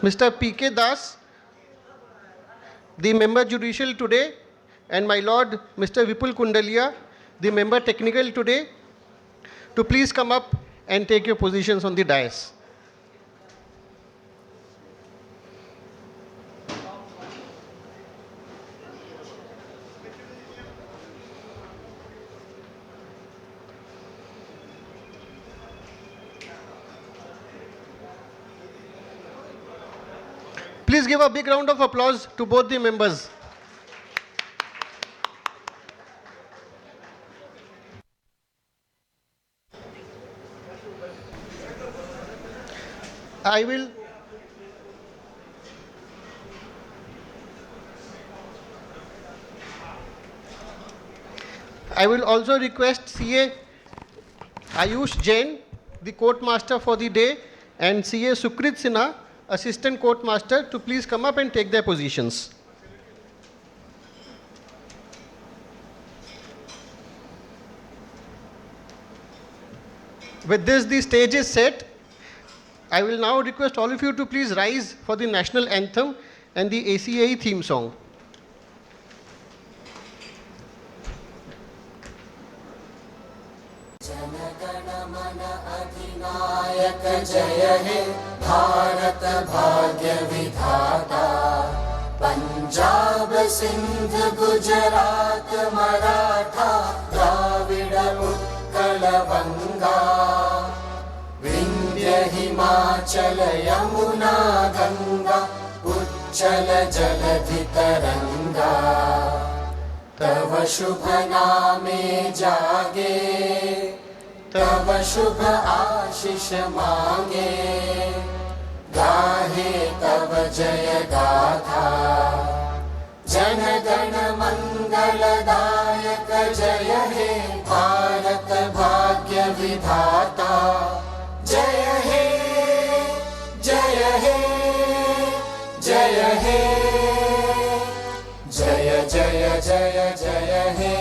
Mr. P.K. Das, the member judicial today, and my lord Mr. Vipul Kundalia, the member technical today, to please come up and take your positions on the dais. Please give a big round of applause to both the members. I will also request CA Ayush Jain, the court master for the day, and CA Sukrit Sinha, assistant court master, to please come up and take their positions. With this, the stage is set. I will now request all of you to please rise for the national anthem and the ACAE theme song. जय हे भारत भाग्य विधाता पंजाब सिंध गुजरात मराठा द्राविड उत्कल बंगा विंध्य हिमाचल यमुना गंगा उच्चल जलधि तरंगा तव शुभ नामे जागे तब शुभ आशीष मांगे गाहे तब जय गाथा जन गण मंगलदायक जय हे भारत भाग्य विधाता जय हे जय हे जय हे जय जय जय जय हे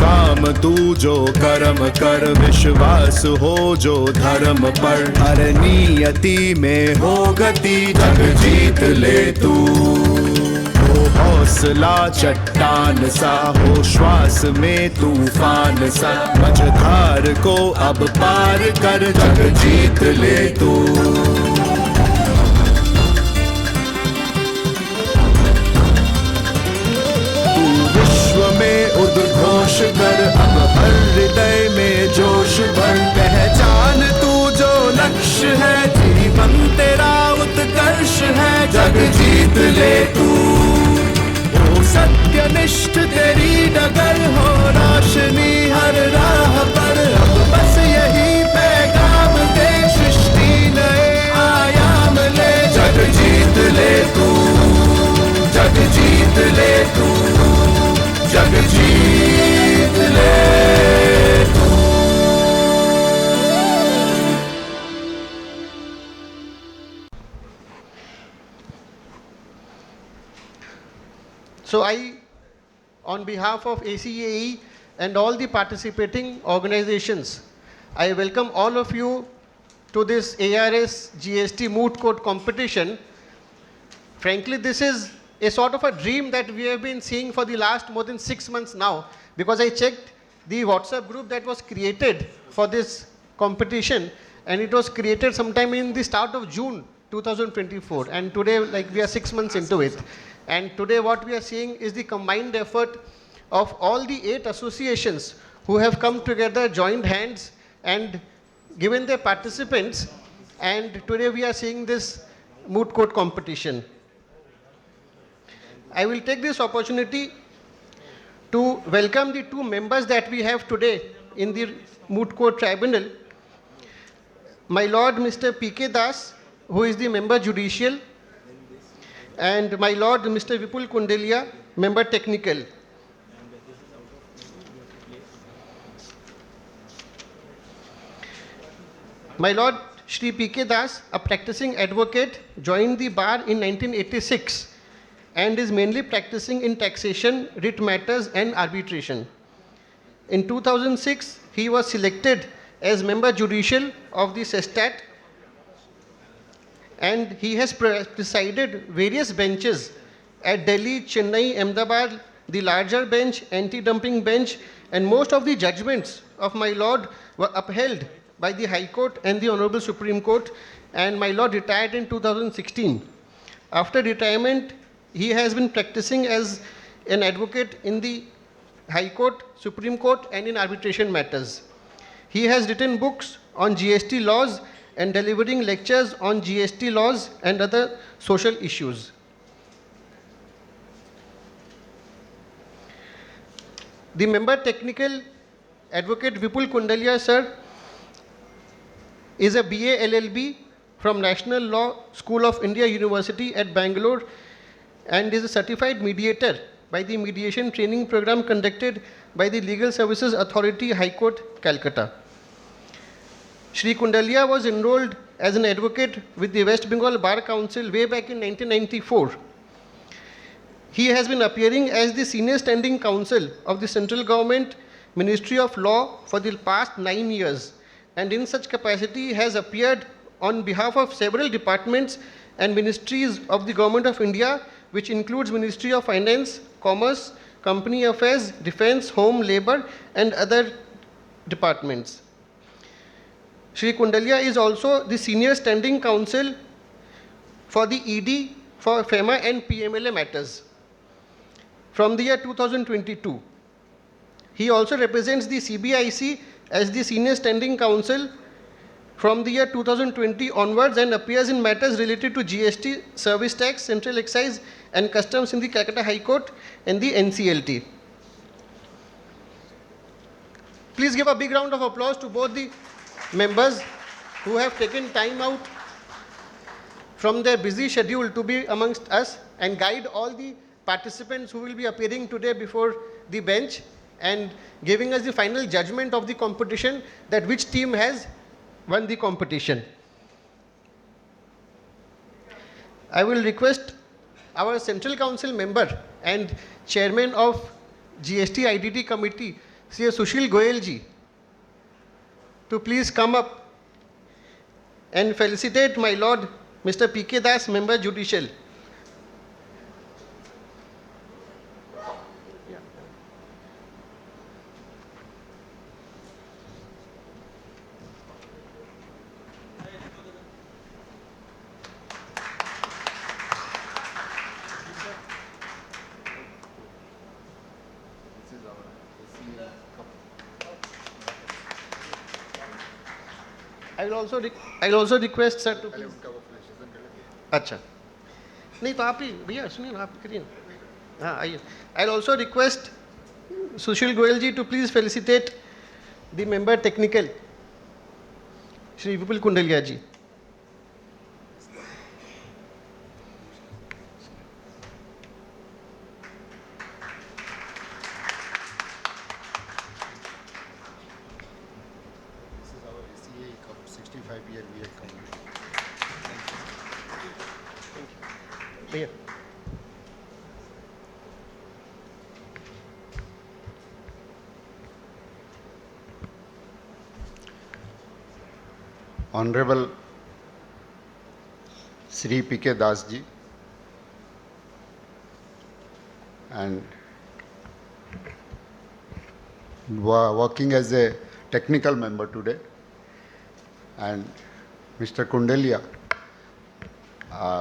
काम तू जो कर्म कर विश्वास हो जो धर्म पर हर नियति में हो गति जग जीत ले तू हो हौसला चट्टान सा हो श्वास में तूफान सा मझधार को अब पार कर जग जीत ले तू उद्घोष कर अब हर हृदय में जोश भर पहचान तू जो लक्ष्य है जीवन तेरा उत्कर्ष है जग जीत ले तू हो सत्यनिष्ठ तेरी डगर हो रोशनी हर राह पर अब बस यही पैगाम दे सृष्टि नए आयाम ले जग जीत ले तू जग जीत ले तू जग जीत ले तू So I, on behalf of ACAE and all the participating organizations, I welcome all of you to this ARS GST Moot Court competition. Frankly, this is a sort of a dream that we have been seeing for the last more than 6 months now, because I checked the WhatsApp group that was created for this competition, and it was created sometime in the start of June 2024, and today we are 6 months into it. And today what we are seeing is the combined effort of all the 8 associations who have come together, joined hands and given their participants, and today we are seeing this moot court competition. I will take this opportunity to welcome the 2 members that we have today in the Moot Court Tribunal. My Lord Mr. P.K. Das, who is the member judicial, and my Lord Mr. Vipul Kundalia, member technical. My Lord Shri P.K. Das, a practicing advocate, joined the bar in 1986. and is mainly practicing in taxation, writ matters, and arbitration. In 2006, he was selected as member judicial of the SESTAT, and he has presided various benches at Delhi, Chennai, Ahmedabad, the larger bench, anti-dumping bench, and most of the judgments of my lord were upheld by the High Court and the Honorable Supreme Court, and my lord retired in 2016. After retirement, he has been practicing as an advocate in the High Court, Supreme Court, and in arbitration matters. He has written books on GST laws and delivering lectures on GST laws and other social issues. The member technical advocate Vipul Kundalia sir is a BA LLB from National Law School of India University at Bangalore and is a certified mediator by the mediation training program conducted by the Legal Services Authority, High Court, Calcutta. Shri Kundalia was enrolled as an advocate with the West Bengal Bar Council way back in 1994. He has been appearing as the senior standing counsel of the central government Ministry of Law for the past 9 years, and in such capacity has appeared on behalf of several departments and ministries of the Government of India, which includes Ministry of Finance, Commerce, Company Affairs, Defence, Home, Labour, and other departments. Shri Kundalia is also the senior standing counsel for the ED for FEMA and PMLA matters from the year 2022. He also represents the CBIC as the senior standing counsel from the year 2020 onwards and appears in matters related to GST, service tax, central excise, and customs in the Calcutta High Court and the NCLT. Please give a big round of applause to both the members who have taken time out from their busy schedule to be amongst us and guide all the participants who will be appearing today before the bench and giving us the final judgment of the competition, that which team has won the competition. I will request our Central Council member and Chairman of GST IDT Committee, Sri Sushil Goyal ji, to please come up and felicitate my Lord Mr. P.K. Das, Member Judicial. I'll also request sir to please. अच्छा नहीं तो आप ही भैया सुनिए ना, आप करिए ना, हाँ आइए. I'll also request Sushil Goyal ji to please felicitate the member technical Shri Vipul Kundalia ji. This is our ACA Cup 65-year we have completed. भैया Honorable Sri P.K. Das ji and working as a technical member today, and Mr. Kundalia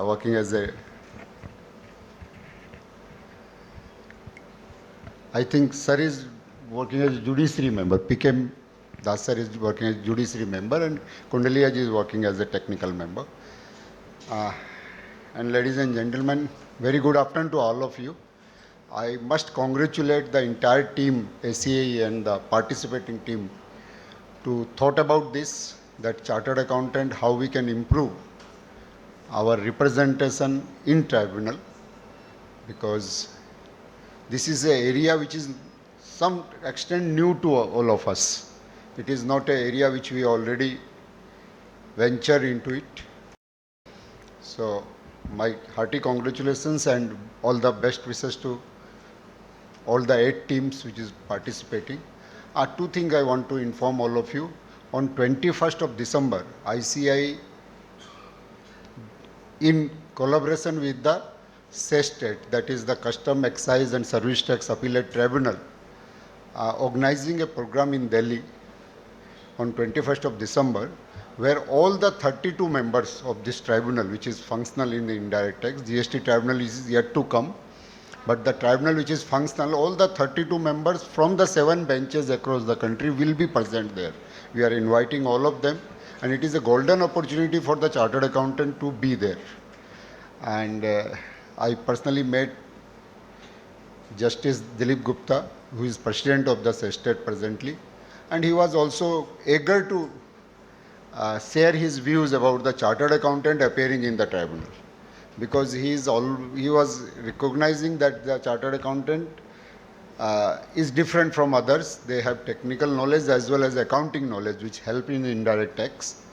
working as a, I think sir is working as a judiciary member. P.K. Das sir is working as judiciary member and Kundalia ji is working as a technical member. And ladies and gentlemen, very good afternoon to all of you. I must congratulate the entire team, ACA and the participating team, to thought about this, that chartered accountant, how we can improve our representation in tribunal, because this is an area which is some extent new to all of us. It is not an area which we already venture into it. So my hearty congratulations and all the best wishes to all the 8 teams which is participating. Two things I want to inform all of you. On 21st of December, ICI, in collaboration with the SESTAT, that is the Custom, Excise and Service Tax Appellate Tribunal, organizing a program in Delhi on 21st of December, where all the 32 members of this tribunal, which is functional in the indirect tax, GST tribunal is yet to come, but the tribunal which is functional, all the 32 members from the 7 benches across the country will be present there. We are inviting all of them, and it is a golden opportunity for the chartered accountant to be there. And I personally met Justice Dilip Gupta, who is president of the SESTAT presently, and he was also eager to share his views about the chartered accountant appearing in the tribunal, because he was recognizing that the chartered accountant is different from others. They have technical knowledge as well as accounting knowledge, which help in indirect tax.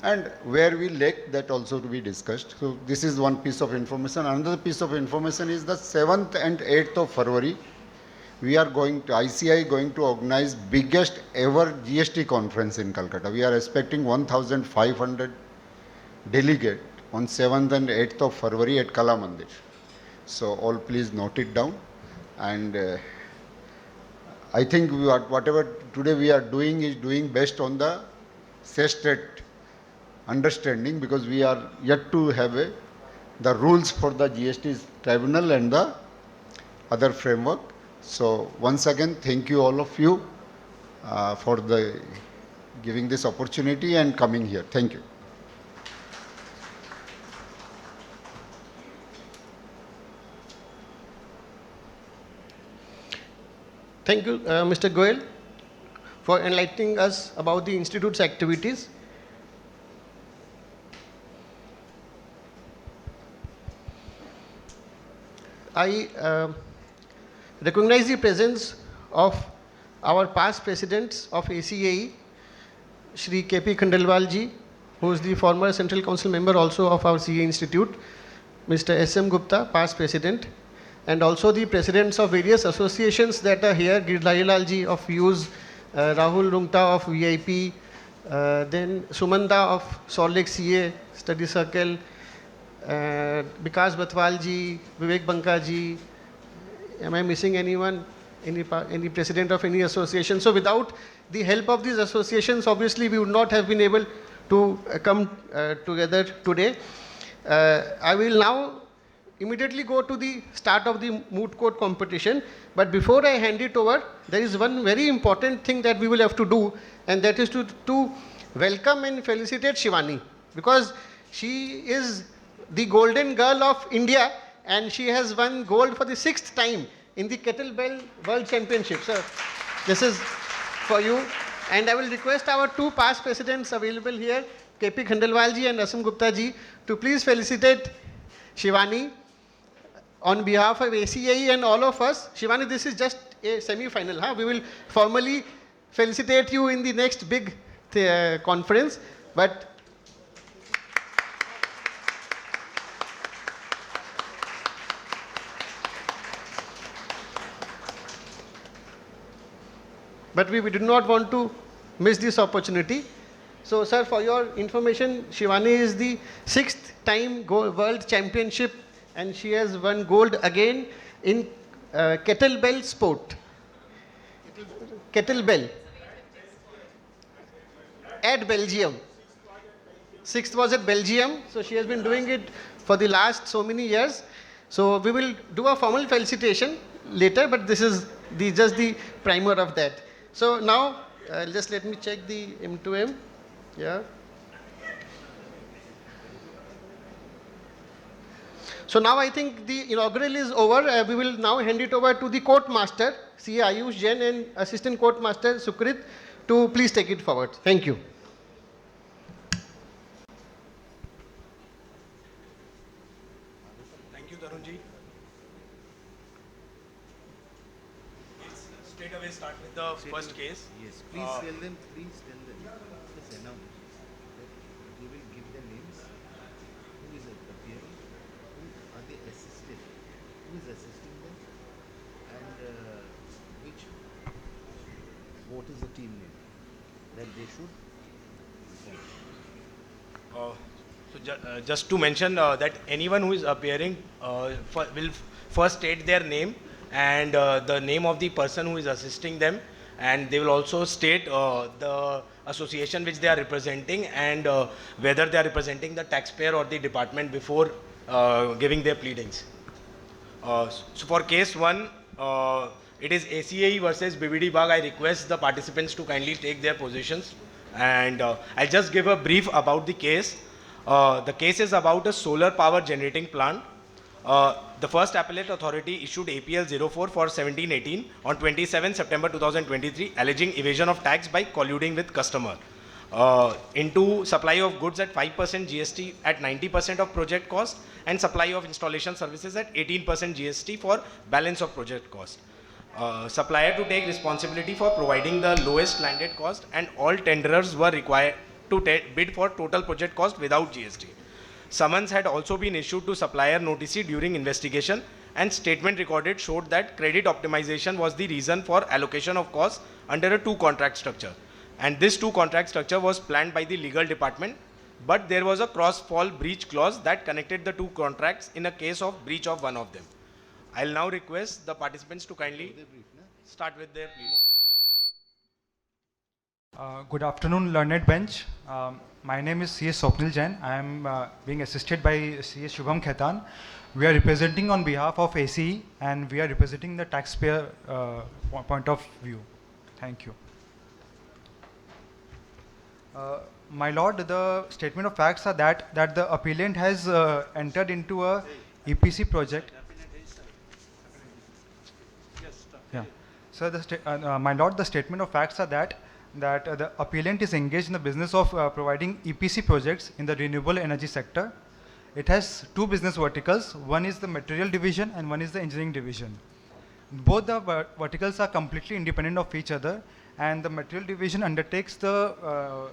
And where we lack, that also to be discussed. So this is one piece of information. Another piece of information is the 7th and 8th of February, we are going to, ICI going to organize biggest ever GST conference in Kolkata. We are expecting 1,500 delegate on 7th and 8th of February at Kala Mandir. So all please note it down. And I think whatever today we are doing is doing based on the SESTAT understanding, because we are yet to have the rules for the GST tribunal and the other framework. So once again, thank you all of you for giving this opportunity and coming here. Thank you. Thank you, Mr. Goel, for enlightening us about the Institute's activities. I recognize the presence of our past presidents of ACAE, Shri K.P. Khandelwal ji, who is the former Central Council member also of our CA Institute, Mr. S.M. Gupta, past president, and also the presidents of various associations that are here, Girdhari ji of Fuse, Rahul Rungta of VIP, then Sumanda of Salt Lake CA Study Circle, Vikas Batwal ji, Vivek Banka ji. Am I missing anyone? Any president of any association? So without the help of these associations, obviously we would not have been able to come together today. I will now immediately go to the start of the moot court competition. But before I hand it over, there is one very important thing that we will have to do, and that is to welcome and felicitate Shivani, because she is the golden girl of India, and she has won gold for the 6th time in the Kettlebell World Championship. So this is for you. And I will request our 2 past presidents available here, K.P. Khandelwal ji and S.M. Gupta ji, to please felicitate Shivani on behalf of ACAE and all of us. Shivani, this is just a semi-final. Huh? We will formally felicitate you in the next big conference. But we did not want to miss this opportunity. So, sir, for your information, Shivani is the 6th time world championship, and she has won gold again in kettlebell sport. Kettlebell. At Belgium. 6th was at Belgium, so she has been doing it for the last so many years. So we will do a formal felicitation later, but this is just the primer of that. So now, just let me check the M2M. Yeah. So now I think the inaugural is over. We will now hand it over to the court master, CA Ayush Jain, and assistant court master Sukrit, to please take it forward. Thank you. Thank you, Tarunji. Straight away start with the first case. Yes, please tell them, please announce. You will give the names. Who is appearing? Just to mention that anyone who is appearing will first state their name and the name of the person who is assisting them, and they will also state the association which they are representing and whether they are representing the taxpayer or the department before giving their pleadings. So for case 1, it is ACAE versus BBD Bagh. I request the participants to kindly take their positions, and I'll just give a brief about the case. The case is about a solar power generating plant. The first appellate authority issued APL 04 for 1718 on 27 September 2023, alleging evasion of tax by colluding with customer into supply of goods at 5% GST at 90% of project cost, and supply of installation services at 18% GST for balance of project cost. Supplier to take responsibility for providing the lowest landed cost, and all tenderers were required to bid for total project cost without GST. Summons had also been issued to supplier notice during investigation, and statement recorded showed that credit optimization was the reason for allocation of costs under a two-contract structure. And this two-contract structure was planned by the legal department, but there was a cross-fall breach clause that connected the two contracts in a case of breach of one of them. I'll now request the participants to kindly start with their pleading. Good afternoon, learned bench. My name is CS Swapnil Jain. I am being assisted by CS Shubham Khaitan. We are representing on behalf of ACE, and we are representing the taxpayer point of view. Thank you. My lord, the statement of facts are that the appellant has entered into a EPC project. Yeah. So my lord, the statement of facts are that the appellant is engaged in the business of providing EPC projects in the renewable energy sector. It has two business verticals. One is the material division and one is the engineering division. Both the verticals are completely independent of each other, and the material division undertakes the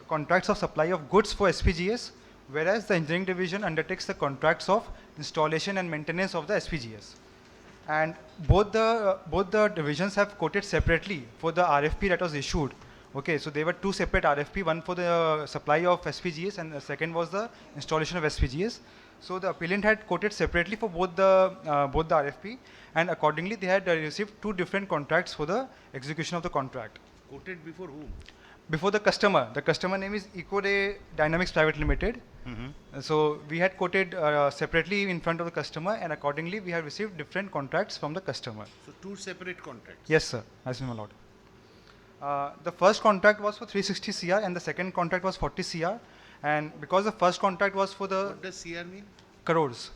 contracts of supply of goods for SPGS, whereas the engineering division undertakes the contracts of installation and maintenance of the SPGS. And both the divisions have quoted separately for the RFP that was issued. Okay, so there were two separate RFP, one for the supply of SPGS and the second was the installation of SPGS. So the appellant had quoted separately for both the RFP, and accordingly they had received two different contracts for the execution of the contract. Quoted before whom? Before the customer. The customer name is EcoRay Dynamics Private Limited. So we had quoted separately in front of the customer, and accordingly we have received different contracts from the customer. So two separate contracts? Yes, sir. As my lord. The first contract was for 360 CR and the second contract was 40 CR. And because the first contract was for the... What does CR mean? Crores.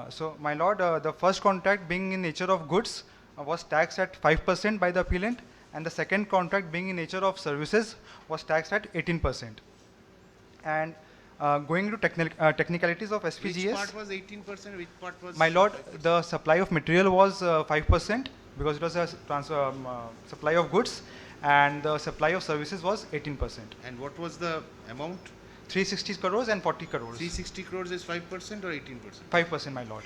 So my lord, the first contract being in nature of goods was taxed at 5% by the appellant, and the second contract being in nature of services was taxed at 18%. And going to technicalities of SPGS. Which part was 18%, which part was... My lord, the supply of material was 5% because it was a supply of goods, and the supply of services was 18%. And what was the amount? 360 crores and 40 crores. 360 crores is 5% or 18%? 5%, my lord.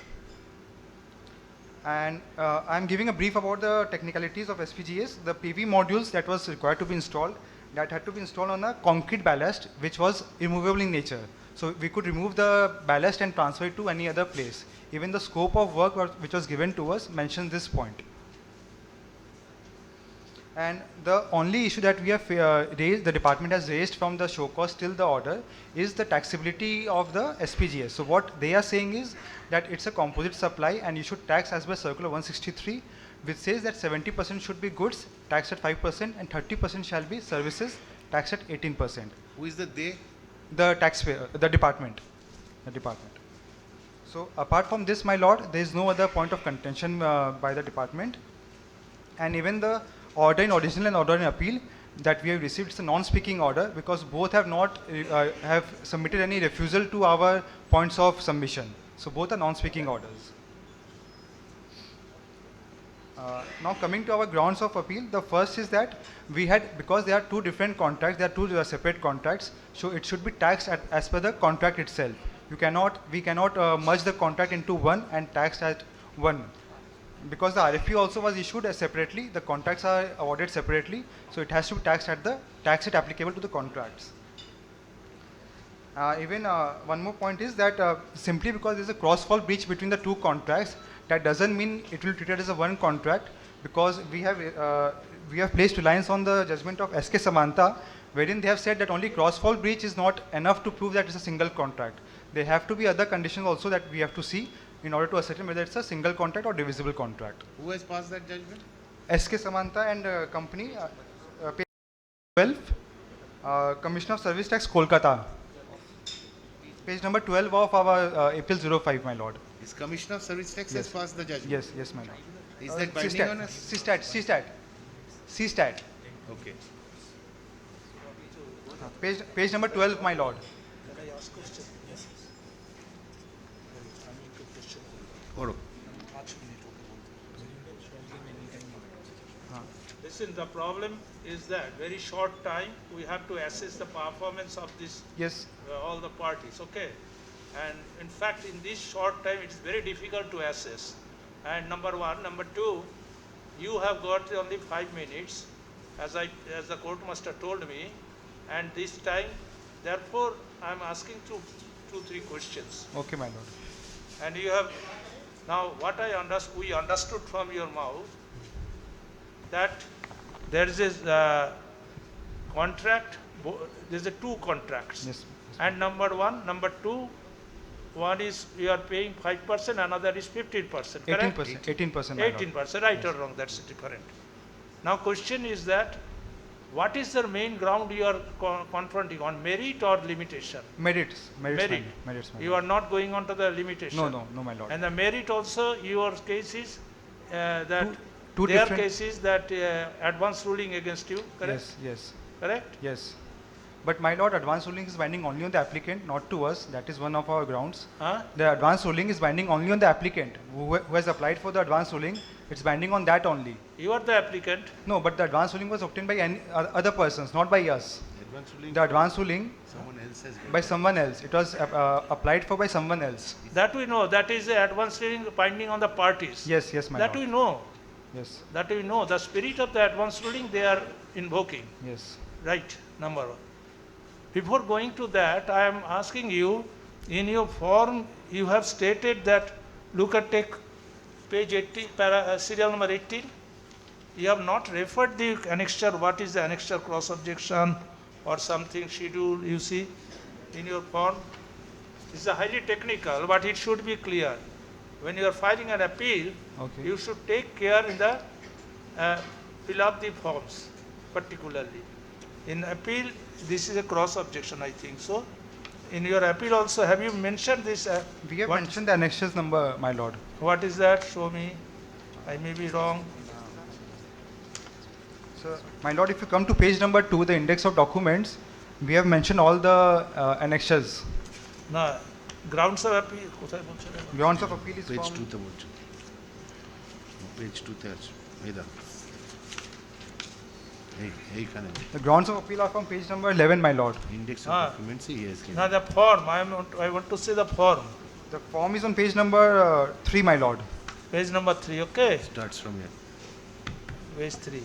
And I'm giving a brief about the technicalities of SPGS. The PV modules that was required to be installed, that had to be installed on a concrete ballast which was immovable in nature. So we could remove the ballast and transfer it to any other place. Even the scope of work which was given to us mentions this point. And the only issue that we have raised, the department has raised from the show cause till the order, is the taxability of the SPGS. So what they are saying is that it's a composite supply and you should tax as per Circular 163, which says that 70% should be goods, taxed at 5%, and 30% shall be services, taxed at 18%. Who is the they? The taxpayer, the department. So apart from this, my lord, there is no other point of contention by the department. And even the order in original and order in appeal that we have received, it's a non-speaking order because both have not have submitted any refusal to our points of submission. So both are non-speaking orders. Now coming to our grounds of appeal, the first is that we had, because there are two different contracts, there are two separate contracts, so it should be taxed as per the contract itself. We cannot merge the contract into one and tax at one. because the RFP also was issued separately, the contracts are awarded separately, so it has to be taxed at the tax rate applicable to the contracts. One more point is that simply because there is a cross-fall breach between the two contracts, that doesn't mean it will be treated as a one contract, because we have placed reliance on the judgment of SK Samanta, wherein they have said that only cross-fall breach is not enough to prove that it's a single contract. There have to be other conditions also that we have to see in order to ascertain whether it's a single contract or divisible contract. Who has passed that judgment? SK Samanta and company, page 12, Commissioner of Service Tax, Kolkata. Page number 12 of our April 05, my lord. Is Commissioner of Service Tax has Yes. passed the judgment? Yes, my lord. Is that binding on us? CSTAT. Okay. Page number 12, my lord. Hold Listen, the problem is that very short time we have to assess the performance of this Yes, all the parties, okay? And in fact, in this short time, it's very difficult to assess. And number one, number two, you have got only 5 minutes, as the court master told me, and this time, therefore, I'm asking two, 3 questions. okay, my lord. And you have, now what we understood from your mouth, that there is a contract, there's a 2 contracts. Yes. And number one, number two, one is you are paying 5%, another is 15%, correct? 18%, my lord. 18%, right or wrong, that's different. Now question is that, what is the main ground you are confronting on, merit or limitation? Merits, my Merit. You lord. are not going on to the limitation. No, my lord. And the merit also, your case is that Two their different- case is that advance ruling against you, correct? Yes. Correct? Yes. But my lord, advance ruling is binding only on the applicant, not to us. That is one of our grounds. Huh? The advance ruling is binding only on the applicant who has applied for the advance ruling. It's binding on that only. You are the applicant. No, but the advance ruling was obtained by any other persons, not by us. Advance ruling. The advance ruling Someone else has got. by someone else. It was applied for by someone else. That we know. That is the advance ruling binding on the parties. Yes, my That lord. we know. Yes, That we know. The spirit of the advance ruling they are invoking. yes. Right, number one. Before going to that, I am asking you, in your form, you have stated that, look at take page 80, serial number 18. You have not referred the annexure, what is the annexure cross objection or something schedule you see in your form. It's a highly technical, but it should be clear. When you are filing an appeal, Okay. you should take care in the fill up the forms particularly. In appeal, this is a cross objection, I think so. In your appeal also, have you mentioned this? We have what- mentioned the annexures number, my lord. What is that? Show me. I may be wrong. So, my lord, if you come to page number 2, the index of documents, we have mentioned all the annexures. No, grounds of appeal. কোথায় বলছেন? Grounds of appeal is Page from 2 তে বলছে। Page 2 তে আছে। এই দাও। এইখানে the grounds of appeal are from page number 11, my lord. index of Ah. documents he has given. No, the form. I want to see the form. The form is on page number 3, my lord. Page number 3, okay? Starts from here. Page 3.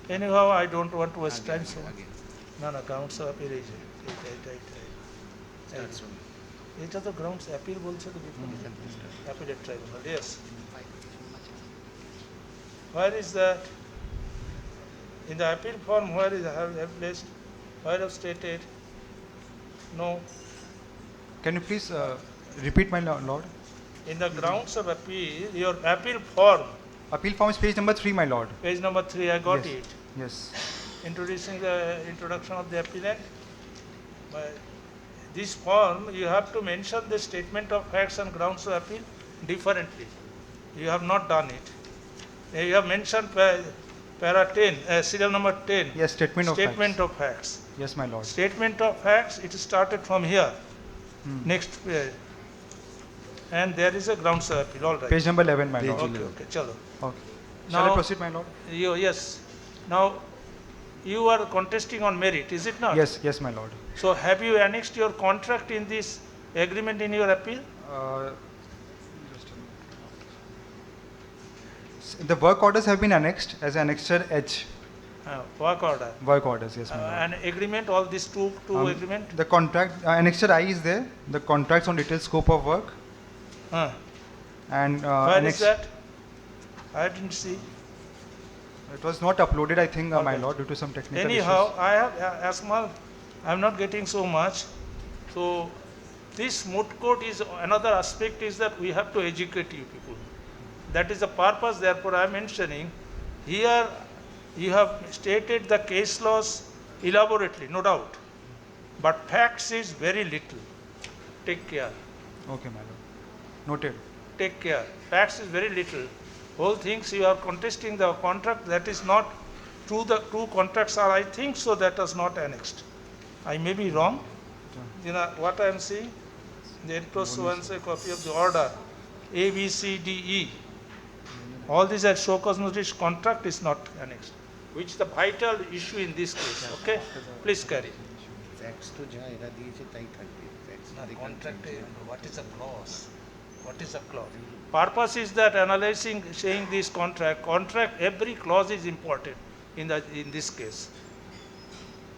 Anyhow, I don't want to waste time. So. Again. No, grounds of appeal is right. Starts from এটা তো grounds appeal বলছে তো appellate tribunal yes where is that in the appeal form where is have placed where have stated no Can you please repeat, my lord? in the grounds of appeal your appeal form Appeal form is page number 3, my lord. page number 3 I got Yes. it Yes. introducing the introduction of the appellant. But this form, you have to mention the statement of facts and grounds of appeal differently. You have not done it. You have mentioned para 10, serial number 10. Yes, statement of Statement of facts. Yes, my lord. Statement of facts, it started from here. Next, and there is a grounds of appeal, all right. Page number 11, my lord. Okay, chalo. Okay. Shall I Now- proceed, my lord? Yes. Now, you are contesting on merit, is it not? Yes, my lord. So have you annexed your contract in this agreement in your appeal? the work orders have been annexed as annexure H. Work order. Work orders, yes, my lord. And agreement, all these two agreement? The contract, annexure I is there, the contracts on detailed scope of work. And Where is that? I didn't see. It was not uploaded, I think, my lord, due to some technical Anyhow, issues. I have Asmal, I'm not getting so much. So this moot court is another aspect is that we have to educate you people. That is the purpose, therefore I am mentioning. Here you have stated the case laws elaborately, no doubt. But facts is very little. Take care. Okay, my lord. Noted. Take care. Facts is very little. Whole things you are contesting the contract, that is not true. The two contracts are, I think so, that was not annexed. I may be wrong. You know what I am saying? The enclosed once a copy of the order A, B, C, D, E. All these are show cause notice contract is not annexed, which is the vital issue in this case. Okay, please carry. Facts to ja era diyeche tai thakbe. Facts The they can contract, change. what is a clause? What is a clause? Purpose is that analyzing, saying this contract, every clause is important in this case.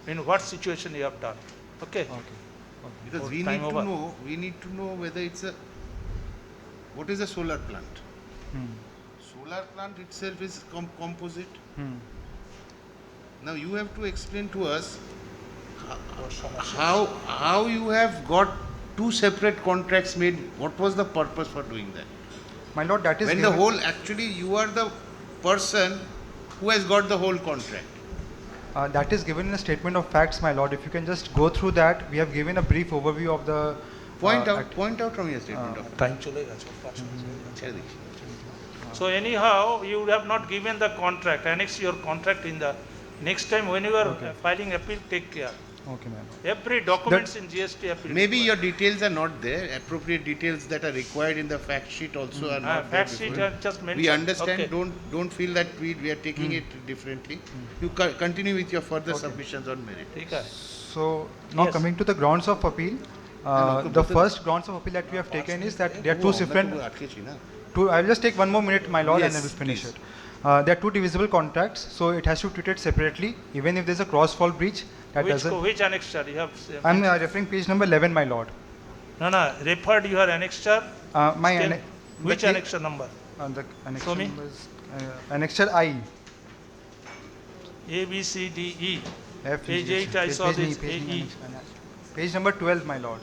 In what situation you have done. Okay. Because Oh, we time need over. to know whether it's a, what is a solar plant? Solar plant itself is composite. Now you have to explain to us how you have got two separate contracts made. What was the purpose for doing that? My lord, that is When the whole, actually you are the person who has got the whole contract. that is given in a statement of facts, my lord. If you can just go through that, we have given a brief overview of the Point act. out from your statement of Time So anyhow, you have not given the contract, annex your contract in the next time when you are filing appeal, take care. Okay, ma'am. Every documents in GST appeal. Maybe your details are not there, appropriate details that are required in the fact sheet also are not there. Fact sheet before. are just mentioned. We understand, Okay. don't feel that we are taking it differently. You continue with your further submissions on merit. ठीक है. So now Yes. coming to the grounds of appeal, the first grounds of appeal that we have taken is that there are two different. I will just take one more minute, my lord, and then Yes, we'll finish please. it. There are two divisible contracts, so it has to be treated separately, even if there is a cross-fall breach. That doesn't. Which annexure you have? I'm referring page number 11, my lord. No, referred your annexure. My Still, anne- which the- annexure number? The annexure Show me. number is, annexure I. A, B, C, D, E. F, Page G, 8, I page- saw page this, page AE. Page number 12, my lord.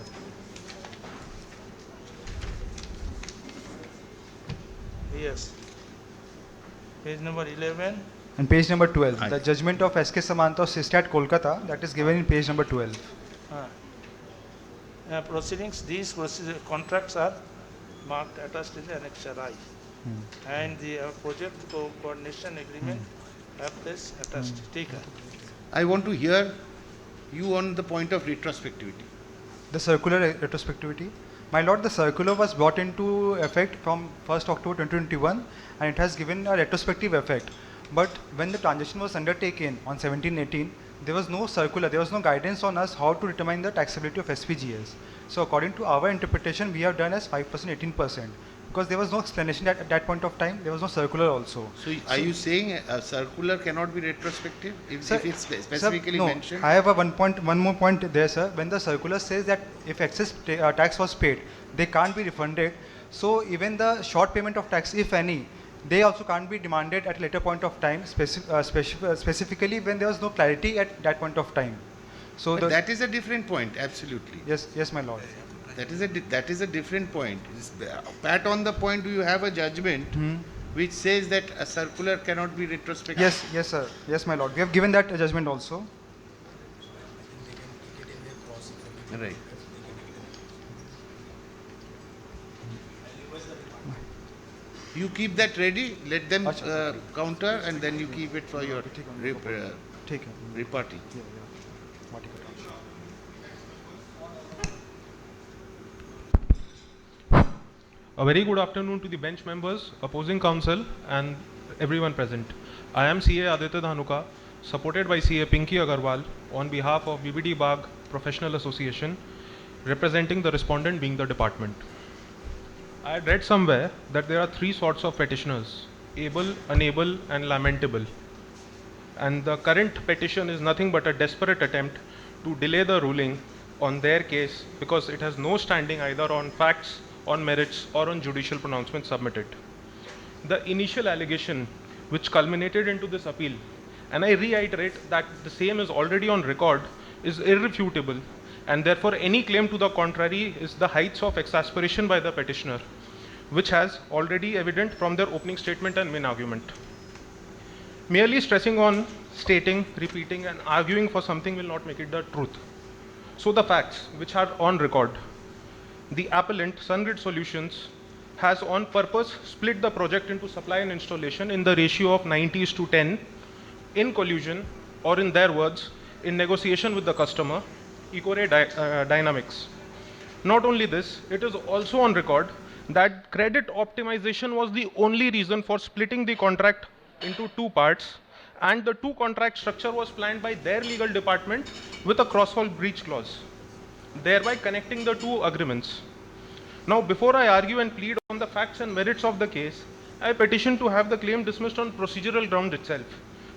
Yes. Page number 11. And page number 12, Aye. the judgment of SK Samanta of Sistat Kolkata, that is given in page number 12. Proceedings, these contracts are marked attached in the annexure I. And the project coordination agreement have this attached. Take care. I want to hear you on the point of retrospectivity. The circular retrospectivity. My lord, the circular was brought into effect from 1st October 2021 and it has given a retrospective effect. But when the transaction was undertaken on 17/18, there was no circular, there was no guidance on us how to determine the taxability of SPGS. So according to our interpretation, we have done as 5%, 18%. Because there was no explanation at that point of time, there was no circular also. So are you saying a circular cannot be retrospective if it's specifically no, mentioned? I have one more point there, sir. When the circular says that if excess tax was paid, they can't be refunded. So even the short payment of tax, if any, they also can't be demanded at a later point of time, specifically when there was no clarity at that point of time. So But that is a different point, absolutely. yes, my lord. That is a different point. Pat on the point, do you have a judgment which says that a circular cannot be retrospective? Yes, sir. Yes, my lord. We have given that judgment also. Right. You keep that ready, let them counter, and then you keep it for your Take care. reparting. A very good afternoon to the bench members, opposing counsel, and everyone present. I am CA Aditya Dhanuka, supported by CA Pinky Agarwal, on behalf of BBD Bagh Professional Association, representing the respondent being the department. I had read somewhere that there are three sorts of petitioners. able, unable, and lamentable. And the current petition is nothing but a desperate attempt to delay the ruling on their case because it has no standing either on facts, on merits, or on judicial pronouncements submitted. The initial allegation which culminated into this appeal, and I reiterate that the same is already on record, is irrefutable, and therefore any claim to the contrary is the heights of exasperation by the petitioner, which has already evident from their opening statement and main argument. Merely stressing on stating, repeating, and arguing for something will not make it the truth. So the facts which are on record: the appellant, SunGrid Solutions, has on purpose split the project into supply and installation in the ratio of 90:10 in collusion, or in their words, in negotiation with the customer, Ecore Dynamics. Not only this, it is also on record that credit optimization was the only reason for splitting the contract into two parts, and the two contract structure was planned by their legal department with a cross-fall breach clause, thereby connecting the two agreements. Now, before I argue and plead on the facts and merits of the case, I petition to have the claim dismissed on procedural ground itself,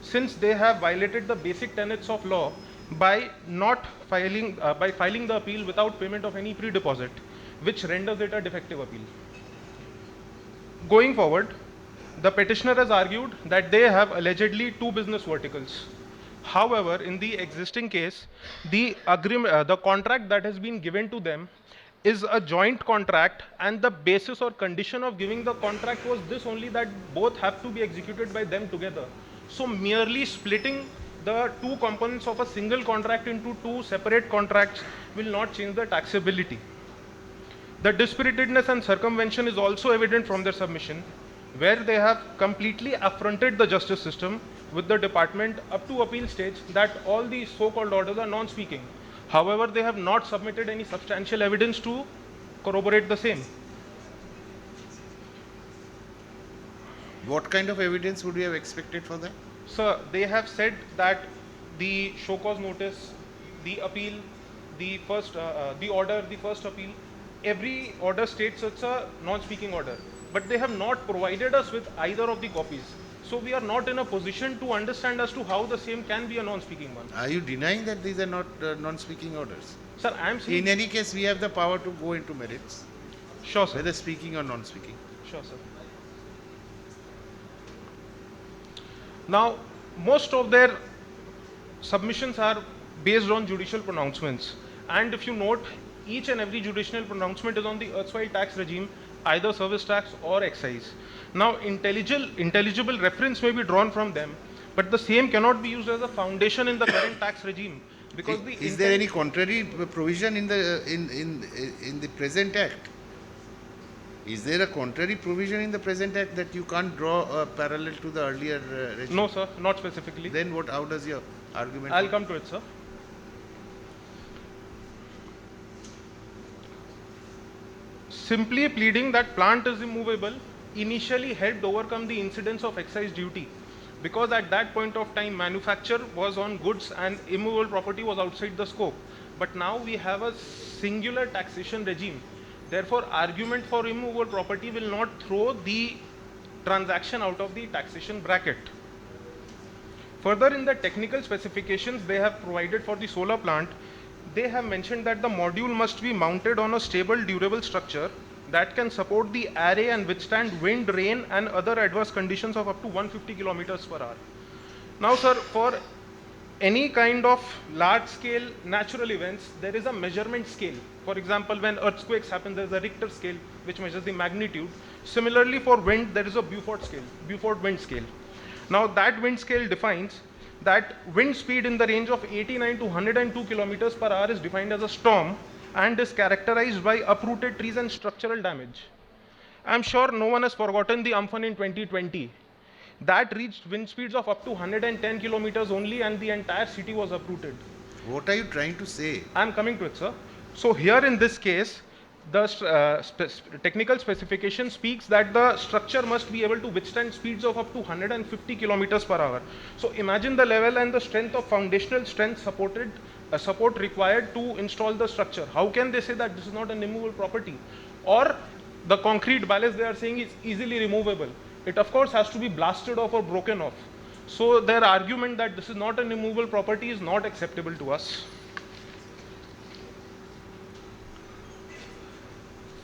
since they have violated the basic tenets of law by not filing the appeal without payment of any pre-deposit, which renders it a defective appeal. Going forward, the petitioner has argued that they have allegedly two business verticals. However, in the existing case, the contract that has been given to them is a joint contract, and the basis or condition of giving the contract was this only, that both have to be executed by them together. So merely splitting the two components of a single contract into two separate contracts will not change the taxability. The dispiritedness and circumvention is also evident from their submission, where they have completely affronted the justice system with the department up to appeal stage that all these so-called orders are non-speaking. However, they have not submitted any substantial evidence to corroborate the same. What kind of evidence would you have expected for that? Sir, they have said that the show cause notice, the appeal, the order, the first appeal, every order states it's a non-speaking order, but they have not provided us with either of the copies. So we are not in a position to understand as to how the same can be a non-speaking one. Are you denying that these are not non-speaking orders? Sir, I am saying... In any case, we have the power to go into merits. Sure, sir. Whether speaking or non-speaking. Sure, sir. Now, most of their submissions are based on judicial pronouncements. And if you note, each and every judicial pronouncement is on the erstwhile tax regime, either service tax or excise. Now, intelligible reference may be drawn from them, but the same cannot be used as a foundation in the current tax regime, because is there any contrary provision in the present act? Is there a contrary provision in the present act that you can't draw a parallel to the earlier regime? No, sir, not specifically. Then what? How does your argument? I'll come to it, sir. Simply pleading that plant is immovable initially helped overcome the incidence of excise duty, because at that point of time manufacture was on goods and immovable property was outside the scope. But now we have a singular taxation regime. Therefore, argument for immovable property will not throw the transaction out of the taxation bracket. Further, in the technical specifications they have provided for the solar plant, they have mentioned that the module must be mounted on a stable, durable structure that can support the array and withstand wind, rain, and other adverse conditions of up to 150 kilometers per hour. Now, sir, for any kind of large-scale natural events, there is a measurement scale. For example, when earthquakes happen, there is a Richter scale which measures the magnitude. Similarly, for wind, there is a Beaufort scale, Beaufort wind scale. Now, that wind scale defines that wind speed in the range of 89 to 102 kilometers per hour is defined as a storm and is characterized by uprooted trees and structural damage. I'm sure no one has forgotten the Amphan in 2020. That reached wind speeds of up to 110 kilometers only, and the entire city was uprooted. What are you trying to say? I'm coming to it, sir. So here in this case, the technical specification speaks that the structure must be able to withstand speeds of up to 150 kilometers per hour. So imagine the level and the strength of foundational strength support required to install the structure. How can they say that this is not an immovable property? Or the concrete ballast they are saying is easily removable. it of course has to be blasted off or broken off. So their argument that this is not an immovable property is not acceptable to us.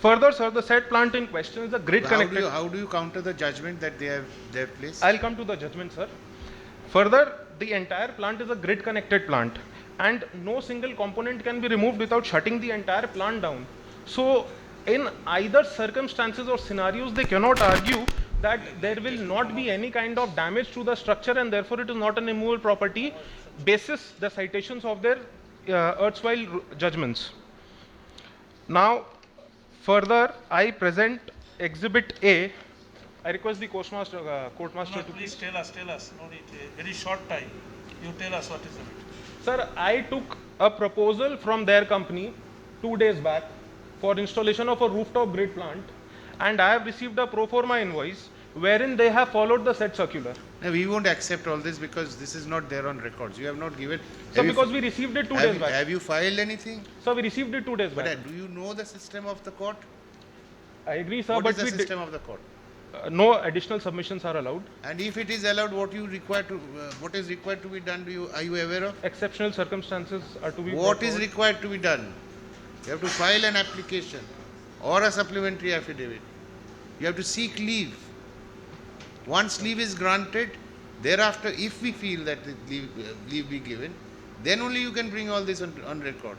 Further, sir, the said plant in question is a grid connected. How do you counter the judgment that they have placed? I'll come to the judgment, sir. Further, the entire plant is a grid connected plant and no single component can be removed without shutting the entire plant down. So in either circumstances or scenarios, they cannot argue that there will not be any kind of damage to the structure and therefore it is not an immovable property basis the citations of their erstwhile judgments. Now, further, I present Exhibit A. I request the courtmaster to please tell us, no need, very short time. You tell us what is it. Sir, I took a proposal from their company 2 days back for installation of a rooftop grid plant and I have received a pro forma invoice wherein they have followed the said circular. No, we won't accept all this because this is not there on records. You have not given. So because we received it 2 days back. Have you filed anything? So we received it 2 days back. But do you know the system of the court? I agree, sir, What but is the system of the court? no additional submissions are allowed. And if it is allowed, what is required to be done? Are you aware of? Exceptional circumstances are to be. What is required to be done? You have to file an application or a supplementary affidavit. You have to seek leave. Once leave is granted, thereafter, if we feel that the leave be given, then only you can bring all this on record.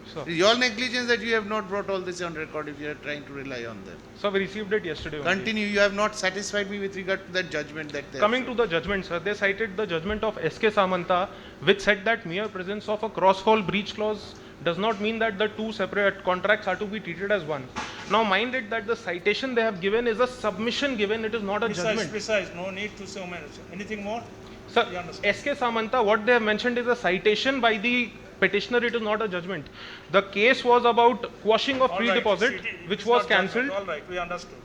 So, It is your negligence that you have not brought all this on record if you are trying to rely on them. so we received it yesterday only. Continue. You have not satisfied me with regard to that judgment that they have Coming to the judgment, sir, they cited the judgment of SK Samanta, which said that mere presence of a cross-fall breach clause does not mean that the two separate contracts are to be treated as one. Now, mind it that the citation they have given is a submission given, it is not a judgment. Precise, no need to say anything more. Sir, We understand. SK Samanta, what they have mentioned is a citation by the petitioner, it is not a judgment. The case was about quashing of All free right, deposit, it which is was not judgment. cancelled. All right, we understood.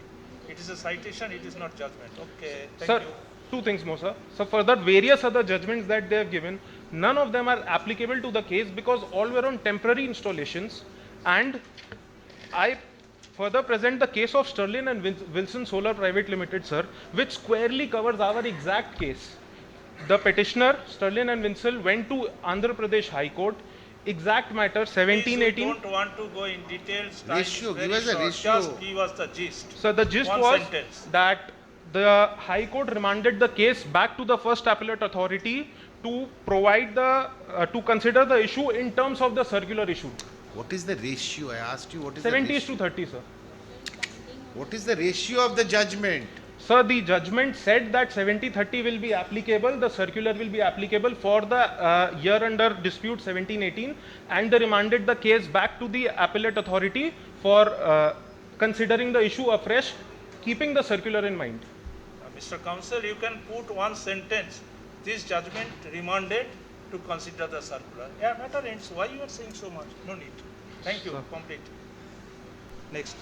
It is a citation, it is not judgment. Okay, thank Sir, you. two things more, sir. So further, various other judgments that they have given, none of them are applicable to the case because all were on temporary installations. And I further present the case of Sterling and Wilson Solar Private Limited, sir, which squarely covers our exact case. The petitioner, Sterling and Wilson, went to Andhra Pradesh High Court. Exact matter, 1718. Please, we don't want to go in details. Time Ratio, is very give us a short. ratio. Just give us the gist. So the gist One was sentence. that the High Court remanded the case back to the first appellate authority to provide the, to consider the issue in terms of the circular issue. What is the ratio? I asked you what is 70 the is ratio? to 30, sir. What is the ratio of the judgment? Sir, the judgment said that 70-30 will be applicable, the circular will be applicable for the year under dispute 17-18, and they remanded the case back to the appellate authority for considering the issue afresh, keeping the circular in mind. Mr. Counsel, you can put one sentence. This judgment remanded to consider the circular. Yeah, matter ends. Why you are saying so much? No need. Thank you. Sir. Complete. Next.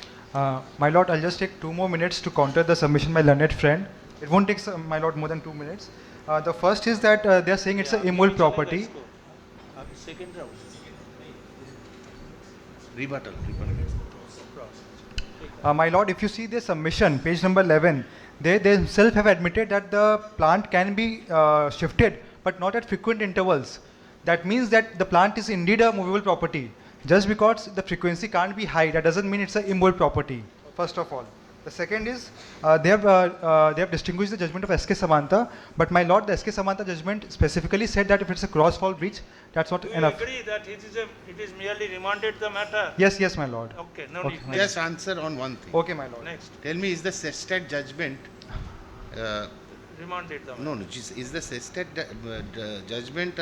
My lord, I'll just take 2 more minutes to counter the submission by learned friend. It won't take, my lord, more than 2 minutes. The first is that they are saying it's an immovable property. Second round. Rebuttal. My lord, if you see their submission, page number 11, they themselves have admitted that the plant can be shifted, but not at frequent intervals. That means that the plant is indeed a movable property. Just because the frequency can't be high, that doesn't mean it's an immovable property, first of all. The second is, they have distinguished the judgment of SK Samanta, but my lord, the SK Samanta judgment specifically said that if it's a cross-fall breach, that's not Do you enough. agree that it is merely remanded the matter? Yes, yes, my lord. Okay, no Okay. need. Just answer on one thing. Okay, my lord. Next. Tell me, is the SESTAT judgment, Remanded the matter. no, is the SESTAT judgment,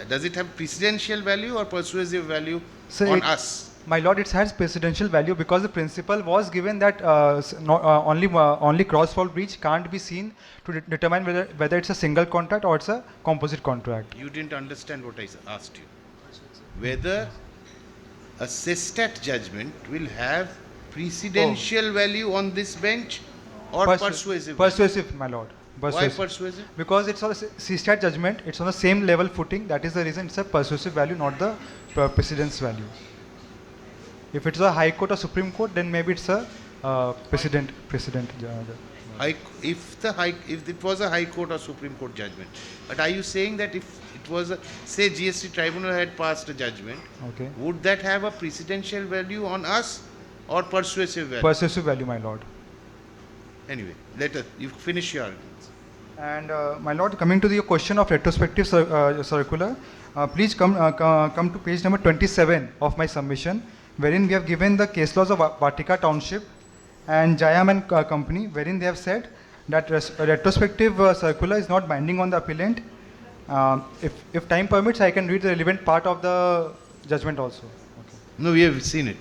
does it have precedential value or persuasive value So on it- us? My lord, it has precedential value because the principle was given that only cross-fall breach can't be seen to determine whether it's a single contract or it's a composite contract. You didn't understand what I asked you. Whether a SESTAT judgment will have precedential value on this bench or persuasive? Persuasive, my lord. Why persuasive? Because it's on a CSTAT judgment, it's on the same level footing. That is the reason it's a persuasive value, not the precedence value. If it's a High Court or Supreme Court, then maybe it's a precedent. if it was a High Court or Supreme Court judgment. But are you saying that if it was say GST tribunal had passed a judgment, Okay. would that have a precedential value on us or persuasive value? Persuasive value, my lord. Anyway, you finish your arguments. And my lord, coming to your question of retrospective circular, please come to page number 27 of my submission, wherein we have given the case laws of Vatika Township and Jayam and Company, wherein they have said that retrospective circular is not binding on the appellant. If time permits, I can read the relevant part of the judgment also. Okay. No, we have seen it.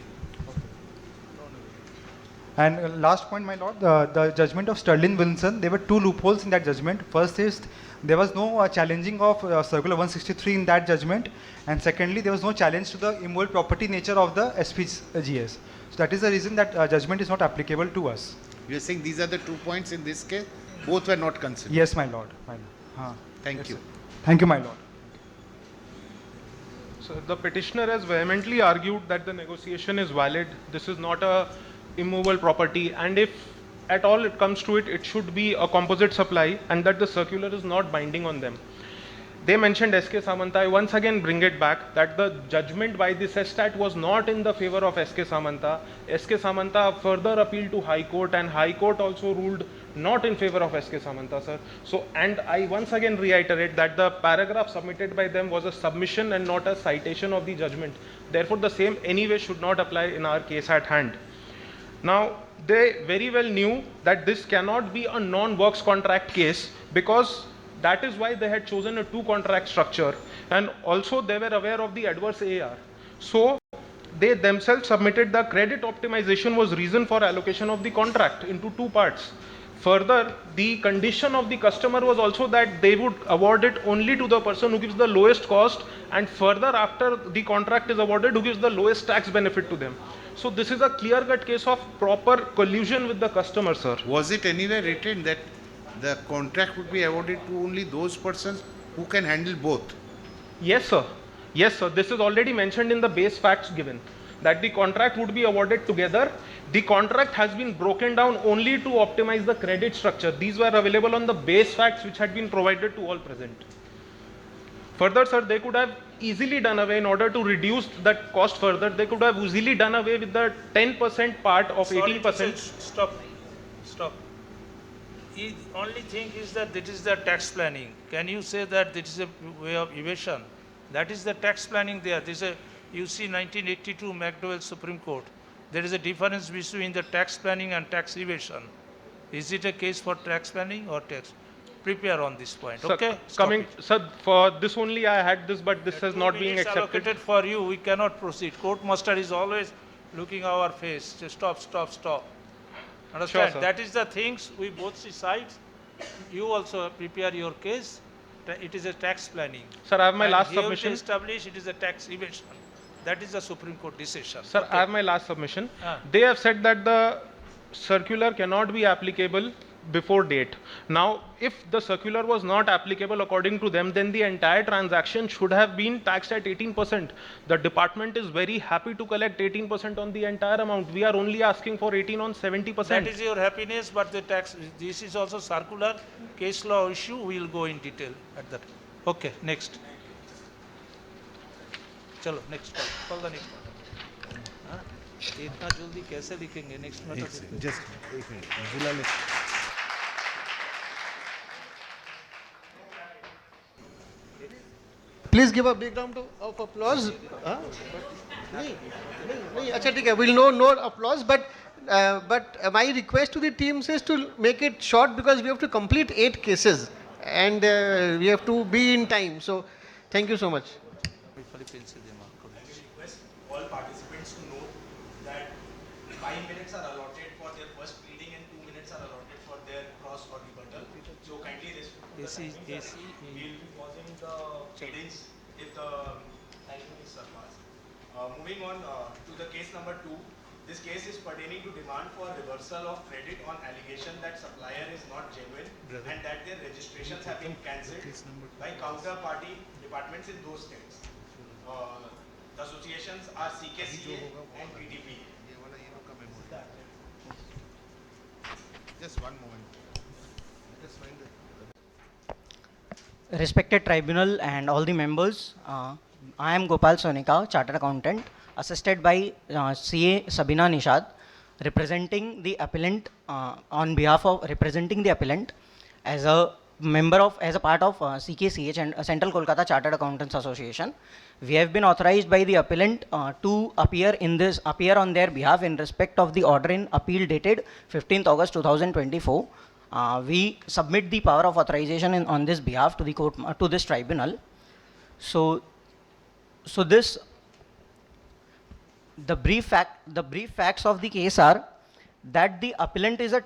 And last point, my lord, the judgment of Sterling Wilson, there were two loopholes in that judgment. First is there was no challenging of Circular 163 in that judgment. And secondly, there was no challenge to the immovable property nature of the SPGS. So that is the reason that judgment is not applicable to us. You are saying these are the 2 points in this case? Both were not considered? Yes, my lord. Thank you. Sir. Thank you, my lord. So the petitioner has vehemently argued that the negotiation is valid. This is not a immovable property, and if at all it comes to it, it should be a composite supply, and that the circular is not binding on them. They mentioned SK Samanta. I once again bring it back that the judgment by the SESTAT was not in the favor of SK Samanta. SK Samanta further appealed to High Court, and High Court also ruled not in favor of SK Samanta, sir. So, and I once again reiterate that the paragraph submitted by them was a submission and not a citation of the judgment. Therefore, the same anyway should not apply in our case at hand. Now, they very well knew that this cannot be a non-works contract case, because that is why they had chosen a two-contract structure, and also they were aware of the adverse AR. So, they themselves submitted the credit optimization was reason for allocation of the contract into two parts. Further, the condition of the customer was also that they would award it only to the person who gives the lowest cost, and further after the contract is awarded, who gives the lowest tax benefit to them. So this is a clear-cut case of proper collusion with the customer, sir. Was it anywhere written that the contract would be awarded to only those persons who can handle both? Yes, sir. Yes, sir. This is already mentioned in the base facts given, that the contract would be awarded together. The contract has been broken down only to optimize the credit structure. These were available on the base facts which had been provided to all present. Further, sir, they could have easily done away, in order to reduce that cost further, they could have easily done away with the 10% part of 18%. Stop. The only thing is that this is the tax planning. Can you say that this is a way of evasion? That is the tax planning there. This is a, you see 1982 McDowell Supreme Court. There is a difference between the tax planning and tax evasion. Is it a case for tax planning or tax? Prepare on this point, Sir, okay? Sir, for this only I had this, but this has not been accepted. Allocated for you, we cannot proceed. Court master is always looking our face. Just stop. Understand? Sure, that is the things we both see sides. You also prepare your case. It is a tax planning. Sir, I have my And last here submission. they establish it is a tax evasion. That is the Supreme Court decision. Sir, Okay. I have my last submission. Ah. They have said that the circular cannot be applicable before date. Now, if the circular was not applicable according to them, then the entire transaction should have been taxed at 18%. The department is very happy to collect 18% on the entire amount. We are only asking for 18 on 70%. That is your happiness, but the tax, this is also circular case law issue. We will go in detail at that. Okay, next. चलो next call the next one. हाँ? इतना जल्दी कैसे लिखेंगे next matter? Just एक minute. बुला ले. Please give a big round of applause. हाँ? नहीं, अच्छा ठीक है. We'll no applause, but my request to the teams is to make it short, because we have to complete 8 cases and we have to be in time. So, thank you so much. Request all participants to note that 5 minutes are allotted for their first pleading and 2 minutes are allotted for their cross or rebuttal. So kindly restrict the timing. We will be pausing the pleadings if the timing is surpassed. Moving on to the case number 2. This case is pertaining to demand for reversal of credit on allegation that supplier is not genuine and that their registrations have been cancelled by counterparty departments in those states. The associations are CKCA and PDP. Just one moment. Let us find the Respected tribunal and all the members, I am Gopal Sonika, Chartered Accountant, assisted by CA Sabina Nishad, representing the appellant representing the appellant as a part of CKCH and Central Kolkata Chartered Accountants Association. We have been authorized by the appellant to appear on their behalf in respect of the order in appeal dated 15th August 2024. We submit the power of authorization on this behalf to the court, to this tribunal. The brief facts of the case are that the appellant is a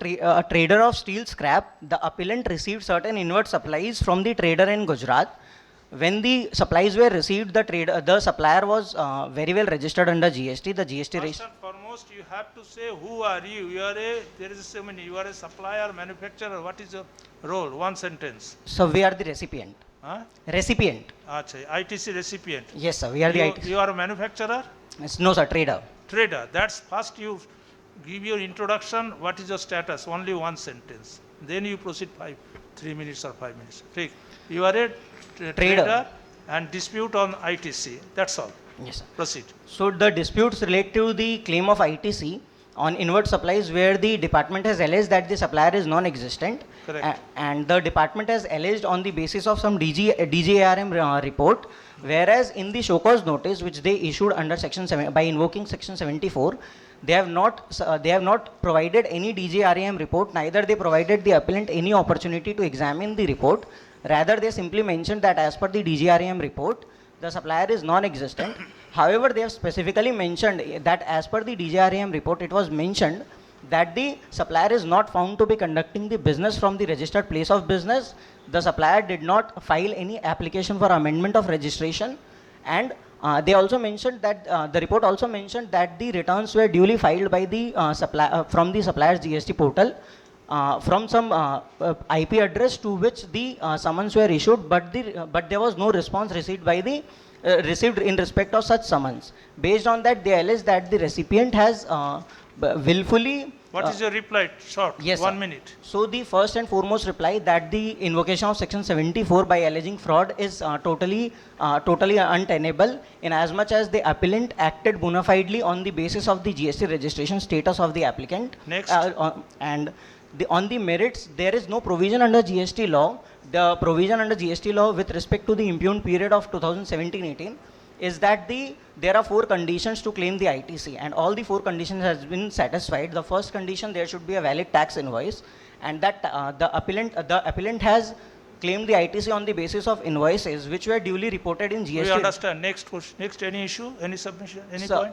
trader of steel scrap. The appellant received certain inward supplies from the trader in Gujarat. When the supplies were received, the supplier was very well registered under GST. The GST First and foremost, you have to say who are you. You are a supplier, manufacturer. What is your role? One sentence. So we are the recipient. Huh? Recipient. Achha, ITC recipient. Yes, sir. We are the ITC. You are a manufacturer? No, sir. Trader. Trader. That's first you give your introduction. What is your status? Only one sentence. Then you proceed 3 minutes or 5 minutes. Take. You are a trader and dispute on ITC. That's all. Yes, sir. Proceed. So the disputes relate to the claim of ITC on inward supplies where the department has alleged that the supplier is non-existent. Correct. And the department has alleged on the basis of some DGARM report, whereas in the show cause notice which they issued under section 7 by invoking section 74, they have not provided any DGARM report, neither they provided the appellant any opportunity to examine the report. Rather, they simply mentioned that as per the DGRM report, the supplier is non-existent. However, they have specifically mentioned that as per the DGRM report, it was mentioned that the supplier is not found to be conducting the business from the registered place of business. The supplier did not file any application for amendment of registration, and they also mentioned that the report also mentioned that the returns were duly filed by the from the supplier's GST portal. From some IP address to which the summons were issued, but there was no response received by the received in respect of such summons. Based on that, they allege that the recipient has willfully. What is your reply? Short. Yes, 1 sir. minute. So the first and foremost reply that the invocation of section 74 by alleging fraud is totally untenable, in as much as the appellant acted bona fidely on the basis of the GST registration status of the applicant. Next. On the merits, there is no provision under GST law. The provision under GST law with respect to the impugned period of 2017-18 is that there are 4 conditions to claim the ITC, and all the 4 conditions has been satisfied. The first condition, there should be a valid tax invoice, and that the appellant has claimed the ITC on the basis of invoices which were duly reported in GST. We understand. Next question. Next, any issue, any submission, any point?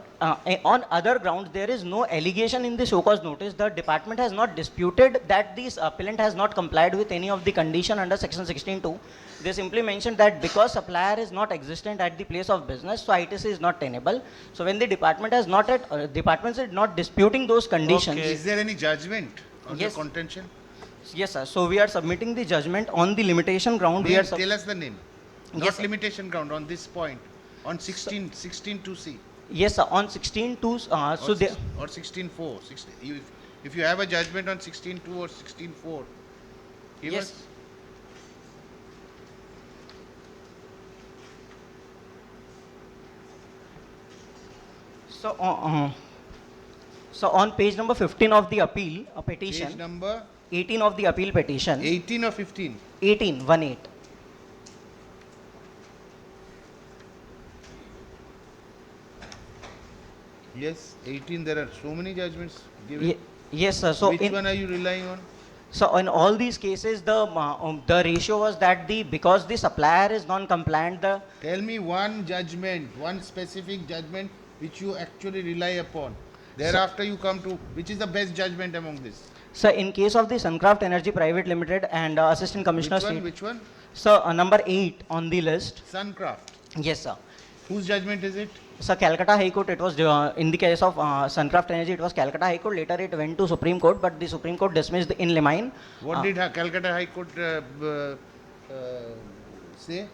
On other grounds, there is no allegation in the show cause notice. The department has not disputed that this appellant has not complied with any of the condition under section 16(2). They simply mentioned that because supplier is not existent at the place of business, so ITC is not tenable. So when the department is not disputing those conditions. Okay. Is there any judgment on Yes. your contention? Yes, sir. So we are submitting the judgment on the limitation ground. Name, tell us the name. Not Yes, sir. limitation ground on this point. On 16(2)(c). Yes, sir. On 16(2), so there. Or 16(4). If you have a judgment on 16(2) or 16(4), give Yes. us. So on page number 15 of the appeal petition, Page number 18 of the appeal petition, 18 or 15? 18, 1-8. Yes, 18. There are so many judgments given. Yes, sir. So Which one are you relying on? So in all these cases, the ratio was that because the supplier is non-compliant, Tell me one judgment, one specific judgment which you actually rely upon. Thereafter you come to which is the best judgment among this. so in case of the Suncraft Energy Private Limited and Assistant Commissioner Which one? State. Which one? So number 8 on the list. Suncraft. Yes, sir. Whose judgment is it? So Calcutta High Court, it was in the case of Suncraft Energy, it was Calcutta High Court. Later it went to Supreme Court, but the Supreme Court dismissed in limine. What did Calcutta High Court say?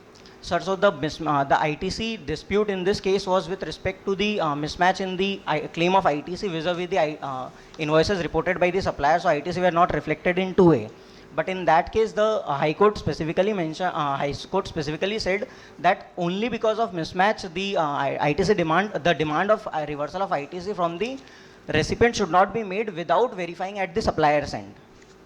Sir, so the ITC dispute in this case was with respect to the mismatch in the claim of ITC vis-a-vis the invoices reported by the supplier. So ITC were not reflected in 2A. But in that case, the High Court specifically mentioned, High Court specifically said that only because of mismatch, the ITC demand, the demand of reversal of ITC from the recipient should not be made without verifying at the supplier's end.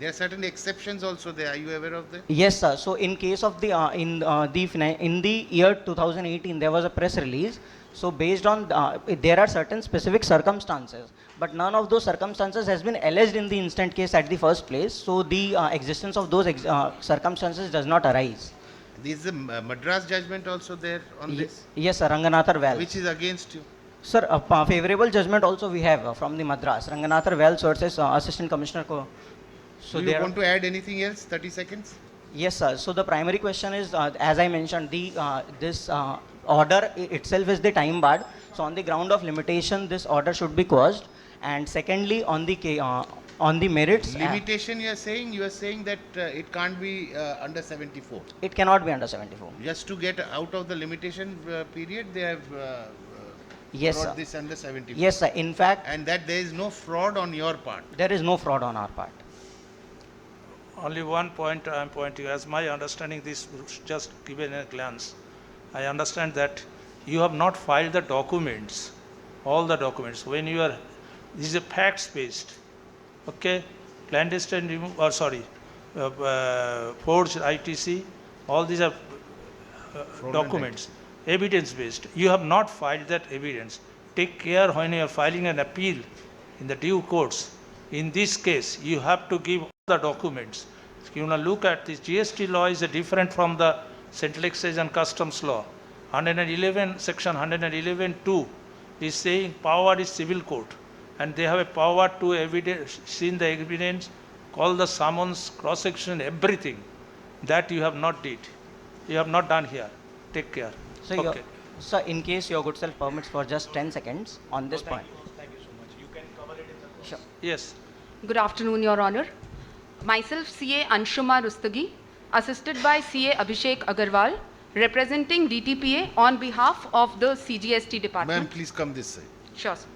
There are certain exceptions also there. Are you aware of that? Yes, sir. So in case of the in the year 2018, there was a press release. So based on there are certain specific circumstances, but none of those circumstances has been alleged in the instant case at the first place. So the existence of those circumstances does not arise. Is the Madras judgment also there on this? Yes, sir. Ranganathar Val. Which is against you? Sir, favorable judgment also we have from the Madras. Ranganathar Val versus Assistant Commissioner. So do you want to add anything else? 30 seconds. Yes, sir. So the primary question is, as I mentioned, the this order itself is the time barred. So on the ground of limitation, this order should be quashed. And secondly, on the merits. Limitation you are saying that it can't be under 74. It cannot be under 74. Just to get out of the limitation period, they have Yes, brought sir. this under 74. Yes, sir. In fact, And that there is no fraud on your part. there is no fraud on our part. Only one point I am pointing, as my understanding this just given a glance, I understand that you have not filed the documents, all the documents. When you are, this is a facts based, okay, clandestine, forged ITC, all these are documents, evidence based. You have not filed that evidence. Take care when you are filing an appeal in the due course. In this case, you have to give the documents. You now look at this GST law is different from the Central Excise and Customs law. 111, section 111(2) is saying power is civil court, and they have a power to evidence, seen the evidence, call the summons, cross-section, everything. That you have not did. You have not done here. Take care. So, Okay. sir, in case your good self permits for just 10 seconds on this point. Thank you so much. You can cover it in the Sure. Yes. Good afternoon, Your Honor. Myself, CA Anshuma Rustagi, assisted by CA Abhishek Agarwal, representing DTPA on behalf of the CGST Ma'am, department. please come this side. Sure, sir.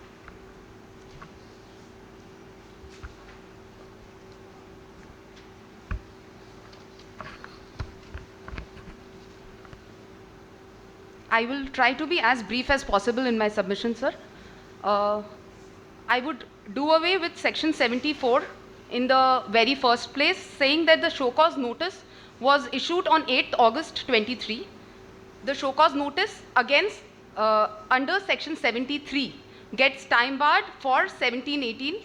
I will try to be as brief as possible in my submission, sir. I would do away with section 74 in the very first place, saying that the show cause notice was issued on 8th August 23. The show cause notice against under section 73 gets time barred for 1718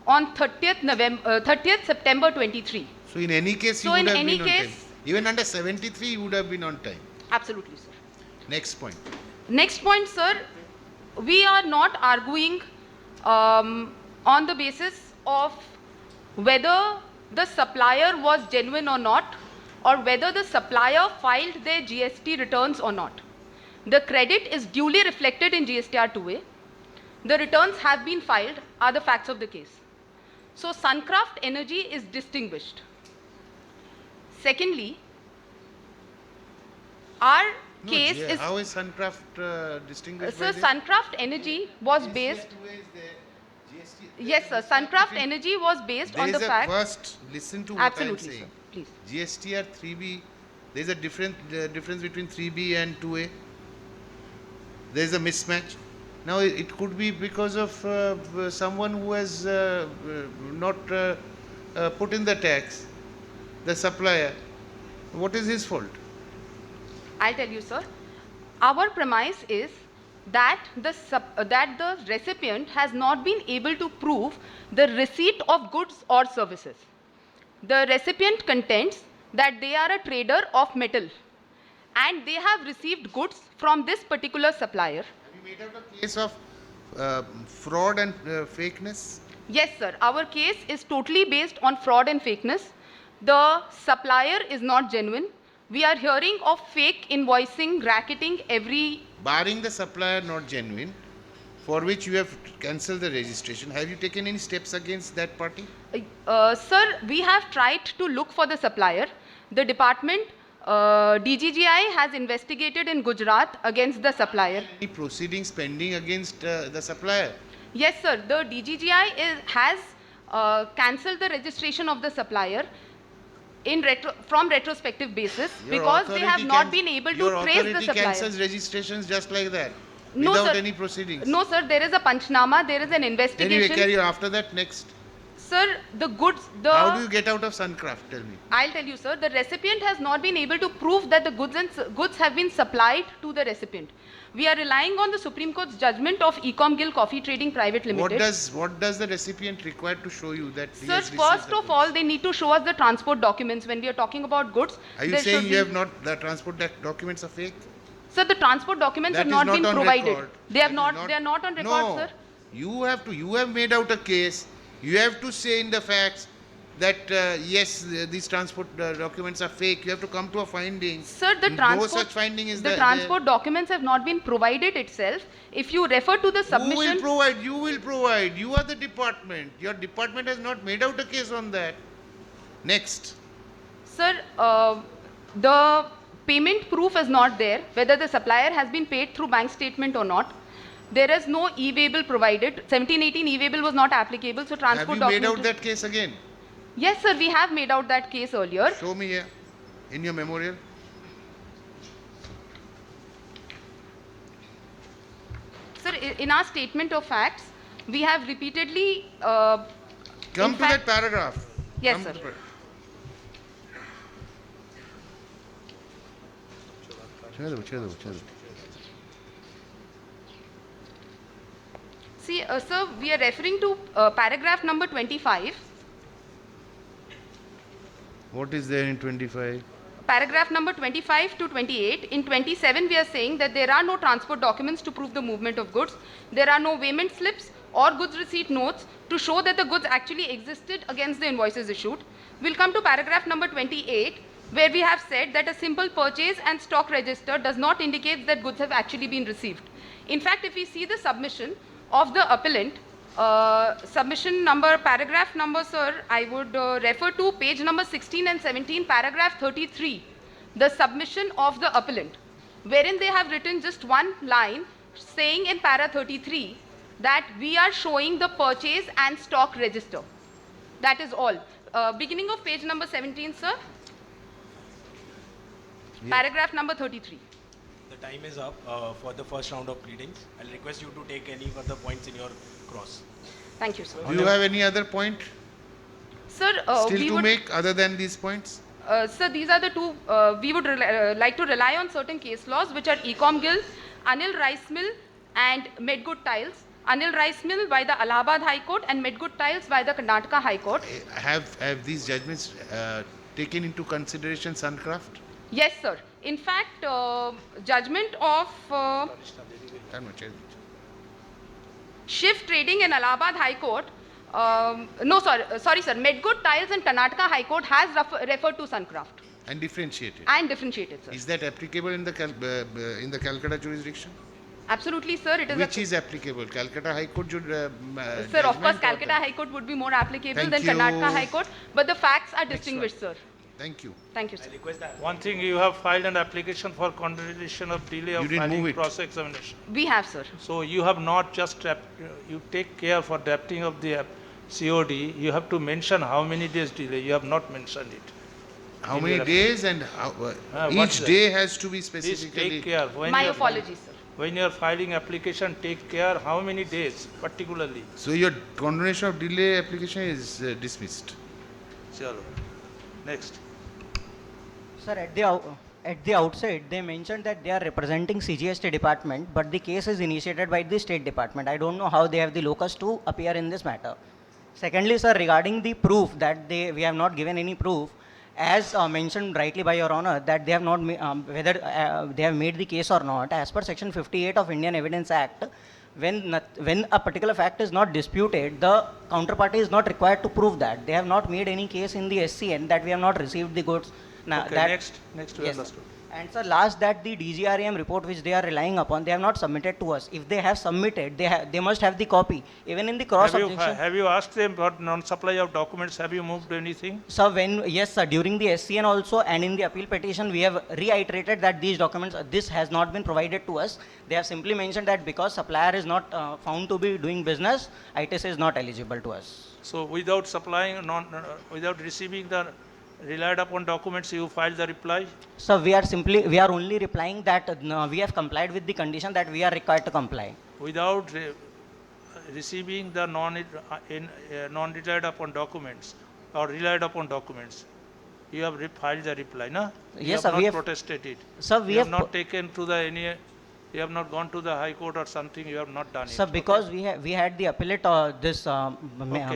on 30th September 23. So in any case, you So would in have any been on time. case- Even under 73, you would have been on time. Absolutely, sir. Next point. Next point, sir, we are not arguing on the basis of whether the supplier was genuine or not, or whether the supplier filed their GST returns or not. The credit is duly reflected in GSTR 2A. The returns have been filed are the facts of the case. So Suncraft Energy is distinguished. Secondly, our case is... How is Suncraft distinguished by Sir, this? Suncraft Energy was based... Yes, sir. Suncraft Energy was based on the fact... First, listen to what Absolutely, I am saying. sir. Please. GSTR 3B, there is a difference between 3B and 2A. There is a mismatch. Now, it could be because of someone who has not put in the tax, the supplier. What is his fault? I'll tell you, sir. Our premise is that the recipient has not been able to prove the receipt of goods or services. The recipient contends that they are a trader of metal and they have received goods from this particular supplier. Have you made out a case of fraud and fakeness? Yes, sir. Our case is totally based on fraud and fakeness. The supplier is not genuine. We are hearing of fake invoicing, racketing every... Barring the supplier not genuine, for which you have cancelled the registration, have you taken any steps against that party? Sir, we have tried to look for the supplier. The department DGGI has investigated in Gujarat against the supplier. Any proceedings pending against the supplier? Yes, sir. The DGGI has cancelled the registration of the supplier from retrospective basis because they have not been able to trace the Your authority supplier. cancels registrations just like that, No, without sir. any proceedings. No, sir. There is a panchnama. There is an investigation. Anyway, carry on. After that, next. Sir, the goods. How do you get out of Suncraft? Tell me. I'll tell you, sir. The recipient has not been able to prove that the goods have been supplied to the recipient. We are relying on the Supreme Court's judgment of Ecom Gill Coffee Trading Private Limited. What does the recipient require to show you that he Sir, has received first the of goods? all, they need to show us the transport documents. When we are talking about goods, Are you there saying should you be- have not, the transport documents are fake? Sir, the transport documents That have is not not been on provided. record. They have That not. is They are not on record, No. sir. You have made out a case. You have to say in the facts that yes, these transport documents are fake. You have to come to a finding. Sir, the No transport. such finding is the there. transport documents have not been provided itself. If you refer to the Who will submission, provide? You will provide. You are the department. Your department has not made out a case on that. Next. sir, the payment proof is not there. Whether the supplier has been paid through bank statement or not. There is no e-waybill provided. 1718 e-waybill was not applicable. So Have transport you made out document. that case again? Yes, sir. We have made out that case earlier. Show me here in your memorial. Sir, in our statement of facts, we have repeatedly. Come in to fact- that paragraph. Yes, Come sir. to See, sir, we are referring to paragraph number 25. What is there in 25? Paragraph number 25 to 28. In 27, we are saying that there are no transport documents to prove the movement of goods. There are no payment slips or goods receipt notes to show that the goods actually existed against the invoices issued. We'll come to paragraph number 28, where we have said that a simple purchase and stock register does not indicate that goods have actually been received. In fact, if we see the submission of the appellant, submission number, paragraph number, sir, I would refer to page number 16 and 17, paragraph 33, the submission of the appellant, wherein they have written just one line saying in para 33 that we are showing the purchase and stock register. That is all. Beginning of page number 17, sir. Paragraph number 33. The time is up for the first round of pleadings. I'll request you to take any further points in your cross. Thank you, sir. Do you have any other point Sir, still we to would, make other than these points? Sir, these are the two. We would like to rely on certain case laws, which are Ecom Gill, Anil Rice Mill, and Medgood Tiles. Anil Rice Mill by the Allahabad High Court and Medgood Tiles by the Karnataka High Court. Have these judgments taken into consideration Suncraft? Yes, sir. In fact, judgment of shift trading in Allahabad High Court. No, sorry, sir. Medgood Tiles and Karnataka High Court has referred to Suncraft And differentiated. and differentiated, sir. Is that applicable in the Calcutta jurisdiction? Absolutely, sir. It is. Which is applicable? Calcutta High Court should. Sir, of course, Calcutta High Court would be more applicable Thank than Karnataka you. High Court, but the facts are distinguished, sir. Thank you. Thank you, sir. I request that. One thing, you have filed an application for condemnation of delay You of didn't move filing it. cross-examination. We have, sir. So you have not just, you take care for drafting of the COD, you have to mention how many days delay, you have not mentioned it. How In many your days and what's each that? day has to be Please specifically. take care. When My you are- apologies, sir. When you are filing application, take care how many days particularly. So your condemnation of delay application is dismissed. Chalo. Next. Sir, at the outset, they mentioned that they are representing CGST department, but the case is initiated by the State Department. I don't know how they have the locus to appear in this matter. Secondly, sir, regarding the proof that we have not given any proof, as mentioned rightly by Your Honor, that they have not, whether they have made the case or not, as per Section 58 of Indian Evidence Act, when a particular fact is not disputed, the counterparty is not required to prove that. They have not made any case in the SCN that we have not received the goods. Okay, next we Yes, understood. And sir, last that the DGRAM report which they are relying upon, they have not submitted to us. If they have submitted, they must have the copy. Even in the cross objection. Have you asked them for non-supply of documents? Have you moved anything? Sir, yes sir, during the SCN also and in the appeal petition, we have reiterated that these documents, this has not been provided to us. They have simply mentioned that because supplier is not found to be doing business, ITC is not eligible to us. So without supplying, without receiving the relied upon documents, you filed the reply? So we are only replying that we have complied with the condition that we are required to comply. Without receiving the non-relied upon documents or relied upon documents, you have filed the reply, no? Yes, sir. we have protested it. Sir, we have not taken to the you have not gone to the High Court or something. You have not done it. Sir, because we had the appellate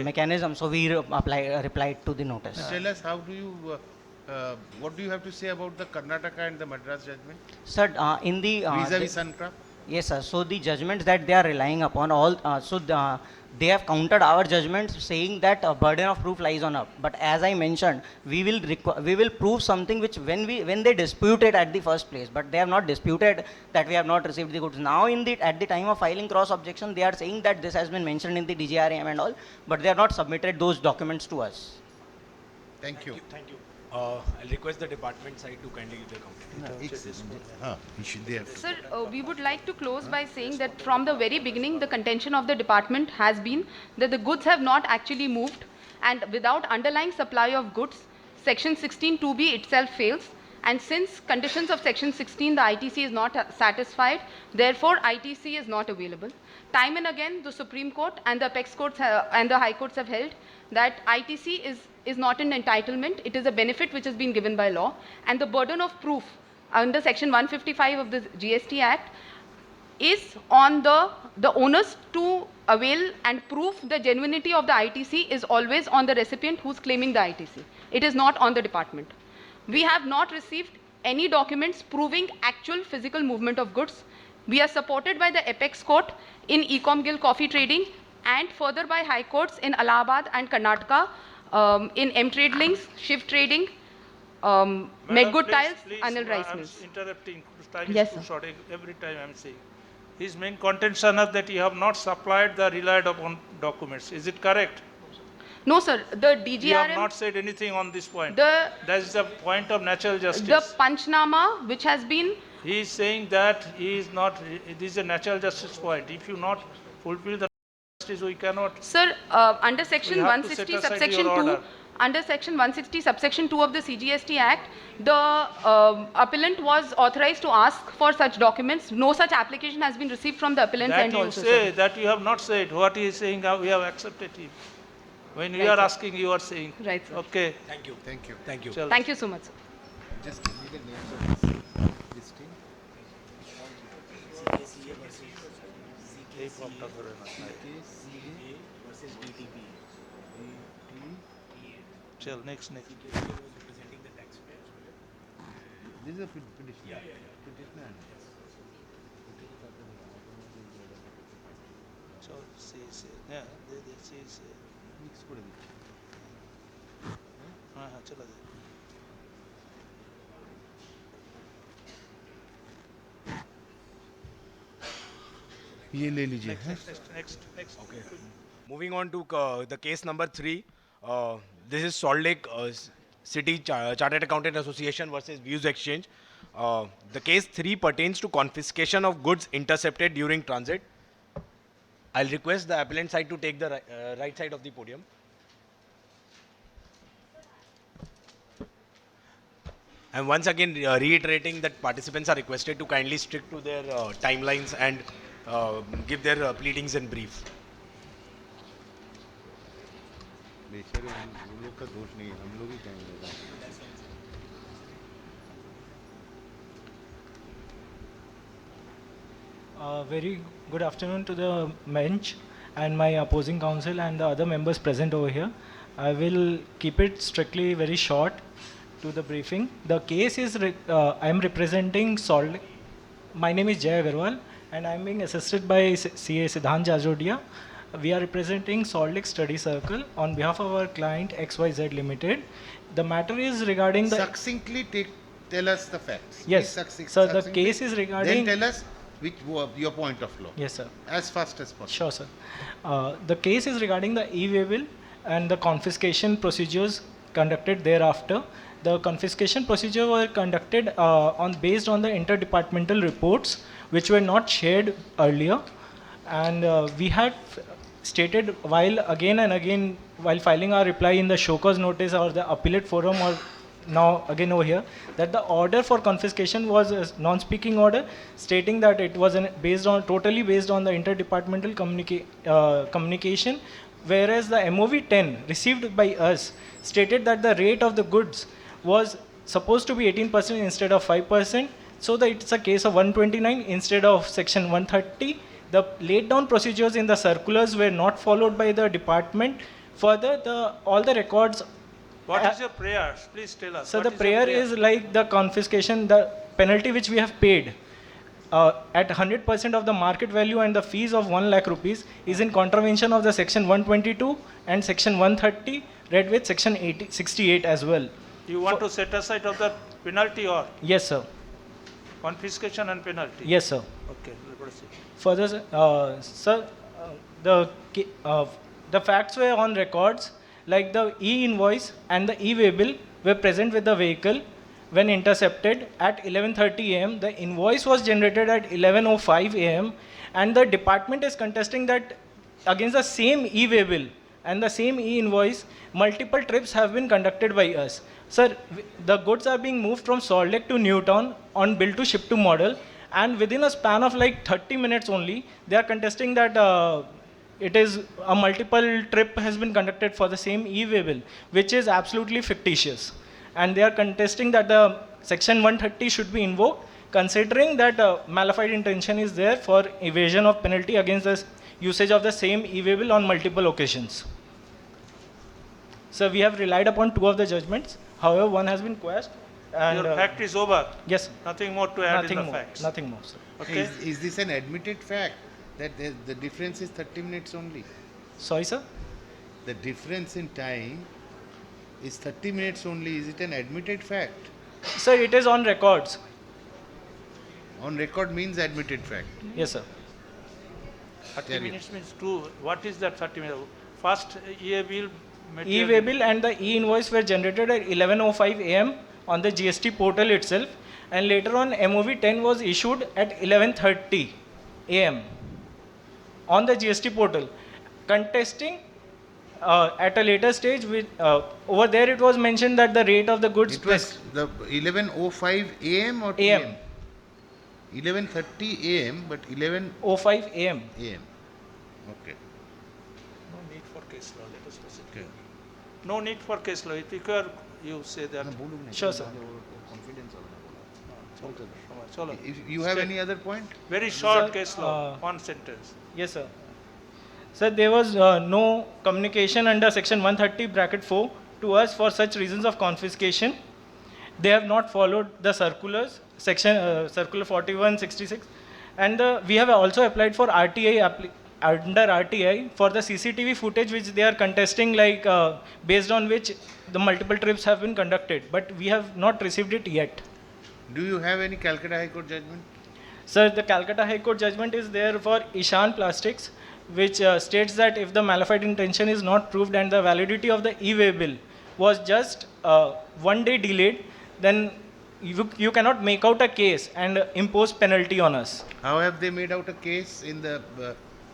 mechanism, so we replied to the notice. Tell us, how do you, what do you have to say about the Karnataka and the Madras judgment? Sir, in the vis-a-vis Suncraft? Yes, sir. So the judgments that they are relying upon, they have countered our judgments, saying that a burden of proof lies on us. But as I mentioned, we will prove something which when they disputed at the first place, but they have not disputed that we have not received the goods. Now at the time of filing cross objection, they are saying that this has been mentioned in the DGRAM and all, but they have not submitted those documents to us. Thank you. Thank you. I'll request the department side to kindly give their comment. Sir, we would like to close by saying that from the very beginning, the contention of the department has been that the goods have not actually moved, and without underlying supply of goods, Section 16(2)(b) itself fails. And since conditions of Section 16, the ITC is not satisfied, therefore ITC is not available. Time and again, the Supreme Court and the Apex Courts and the High Courts have held that ITC is not an entitlement, it is a benefit which has been given by law, and the burden of proof under Section 155 of the GST Act is on the onus to avail and prove the genuinity of the ITC is always on the recipient who's claiming the ITC. It is not on the department. We have not received any documents proving actual physical movement of goods. We are supported by the Apex Court in Ecom Guild Coffee Trading and further by High Courts in Allahabad and Karnataka in M-Trade Links, Shift Trading, Medgood Tiles, Anil Rice Mills. Interrupting, time Yes, is too sir. short, every time I am saying. His main contention is that you have not supplied the relied upon documents. Is it correct? No, sir. The You have DGRM, not said anything on this point. the That is the point of natural justice. the Panchnama, which has been He is saying that he is not, this is a natural justice point. If you not fulfill the justice, we cannot. Sir, under Section We have to set 160 aside subsection your 2, order. under Section 160 subsection 2 of the CGST Act, the appellant was authorized to ask for such documents. No such application has been received from the appellant's That end you also, say, sir. that you have not said. What he is saying, we have accepted him. When we Right, are sir. asking, you are saying. Right, sir. Okay. Thank you. Thank you. Thank you. Chalo. Thank you so much, sir. Just give me the names of this team. Chal, next. This is a petition. Petitioner. So, see. Yeah, see. Mix করে দিচ্ছি। हाँ, चला जाए। ये ले लीजिए। Next. Okay. Moving on to the case number 3. This is Salt Lake City Chartered Accountant Association versus Views Exchange. The case 3 pertains to confiscation of goods intercepted during transit. I'll request the appellant side to take the right side of the podium. And once again reiterating that participants are requested to kindly stick to their timelines and give their pleadings in brief. बेचारे उन लोग का दोष नहीं है, हम लोग ही कहेंगे। Very good afternoon to the bench and my opposing counsel and the other members present over here. I will keep it strictly very short to the briefing. The case is, I am representing Salt Lake. My name is Jay Agarwal and I am being assisted by CA Siddhant Jajodia. We are representing Salt Lake Study Circle on behalf of our client XYZ Limited. The matter is regarding the... Succinctly take tell us the facts. Yes. Please So the succinctly. case is regarding. Then tell us your point of law. Yes, sir. As fast as possible. Sure, sir. The case is regarding the e-waybill and the confiscation procedures conducted thereafter. The confiscation procedure were conducted based on the interdepartmental reports which were not shared earlier, and we had stated while again and again while filing our reply in the show cause notice or the appellate forum or now again over here, that the order for confiscation was a non-speaking order stating that it was totally based on the interdepartmental communication, whereas the MOV 10 received by us stated that the rate of the goods was supposed to be 18% instead of 5%, so that it's a case of 129 instead of section 130. The laid down procedures in the circulars were not followed by the department. Further, all the records. What is your prayer? Please tell us. So the prayer is like the confiscation, the penalty which we have paid at 100% of the market value and the fees of 1 lakh rupees is in contravention of the section 122 and section 130, read with section 68 as well. You want to set aside of the penalty or? Yes, sir. Confiscation and penalty? Yes, sir. Okay, proceed. Further, sir, the facts were on records, like the e-invoice and the e-waybill were present with the vehicle when intercepted at 11:30 a.m. The invoice was generated at 11:05 a.m. and the department is contesting that against the same e-waybill and the same e-invoice, multiple trips have been conducted by us. Sir, the goods are being moved from Salt Lake to Newtown on bill to ship to model, and within a span of like 30 minutes only, they are contesting that it is a multiple trip has been conducted for the same e-waybill, which is absolutely fictitious. And they are contesting that the section 130 should be invoked, considering that malified intention is there for evasion of penalty against the usage of the same e-waybill on multiple occasions. So we have relied upon 2 of the judgments. However, one has been quashed. And your fact is over? Yes. Nothing more to add nothing in the more, facts? Nothing more, sir. Okay. Is this an admitted fact that the difference is 30 minutes only? Sorry, sir? The difference in time is 30 minutes only. Is it an admitted fact? Sir, it is on records. On record means admitted fact. Yes, sir. 30 minutes means 2. What is that 30 minutes? First e-waybill material. E-waybill and the e-invoice were generated at 11:05 a.m. on the GST portal itself, and later on MOV 10 was issued at 11:30 a.m. on the GST portal. Contesting at a later stage, over there it was mentioned that the rate of the goods. It was the 11:05 a.m. or a.m. 11:30 a.m. but 11:05 a.m. a.m. Okay. No need for case law. Let us proceed. Okay. No need for case law. If you say that. Sure, sir. If you have any other point? Very short Sir, case law. 1 sentence. Yes, sir. Sir, there was no communication under section 130 bracket 4 to us for such reasons of confiscation. They have not followed the circulars, section circular 4166, and we have also applied for RTI under RTI for the CCTV footage which they are contesting, like based on which the multiple trips have been conducted, but we have not received it yet. Do you have any Calcutta High Court judgment? Sir, the Calcutta High Court judgment is there for Ishan Plastics, which states that if the malified intention is not proved and the validity of the e-waybill was just 1 day delayed, then you cannot make out a case and impose penalty on us. How have they made out a case in the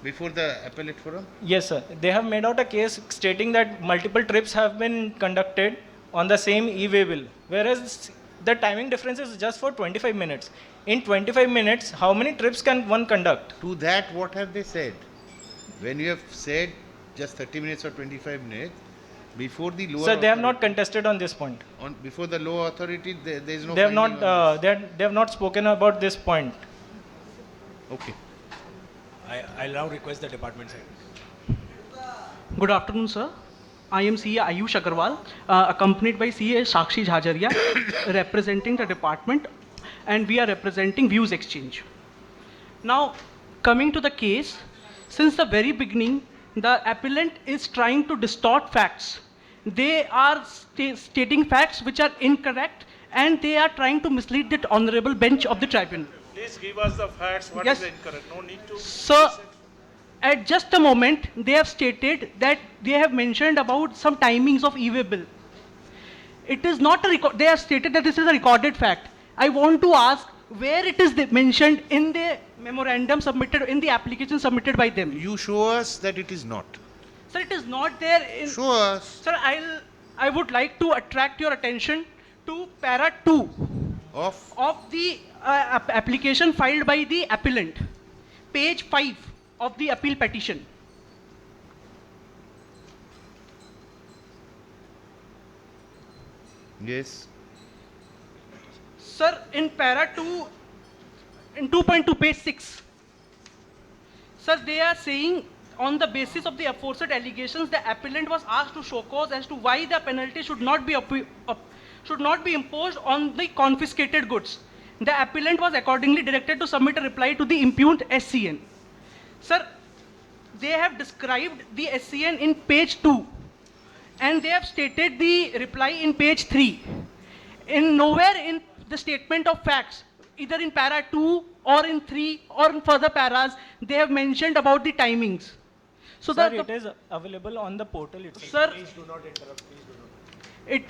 before the appellate forum? Yes, sir. They have made out a case stating that multiple trips have been conducted on the same e-waybill, whereas the timing difference is just for 25 minutes. In 25 minutes, how many trips can one conduct? To that, what have they said? When you have said just 30 minutes or 25 minutes, before the lower Sir, they have not contested on this point. Before the lower authority, there is no. They have not. They have not spoken about this point. Okay. I'll now request the department side. Good afternoon, sir. I am CA Ayush Agarwal, accompanied by CA Sakshi Jhajaria, representing the department, and we are representing Views Exchange. Now, coming to the case, since the very beginning, the appellant is trying to distort facts. They are stating facts which are incorrect, and they are trying to mislead the honorable bench of the tribunal. Please give us the facts, what Yes. is incorrect, no need to. So, at just a moment, they have stated that they have mentioned about some timings of e-way bill. It is not a record, they have stated that this is a recorded fact. I want to ask where it is mentioned in the memorandum submitted, in the application submitted by them. You show us that it is not. Sir, it is not there in... Show us. Sir, I would like to attract your attention to para 2 of the application filed by the appellant. Page 5 of the appeal petition. Yes. Sir, in para 2, in 2.2, page 6, sir, they are saying on the basis of the aforesaid allegations, the appellant was asked to show cause as to why the penalty should not be imposed on the confiscated goods. The appellant was accordingly directed to submit a reply to the impugned SCN. Sir, they have described the SCN in page 2 and they have stated the reply in page 3. In nowhere in the statement of facts, either in para 2 or in 3 or in further paras, they have mentioned about the timings. So Sir, it is available on the portal itself. Sir, Please do not interrupt, please do not.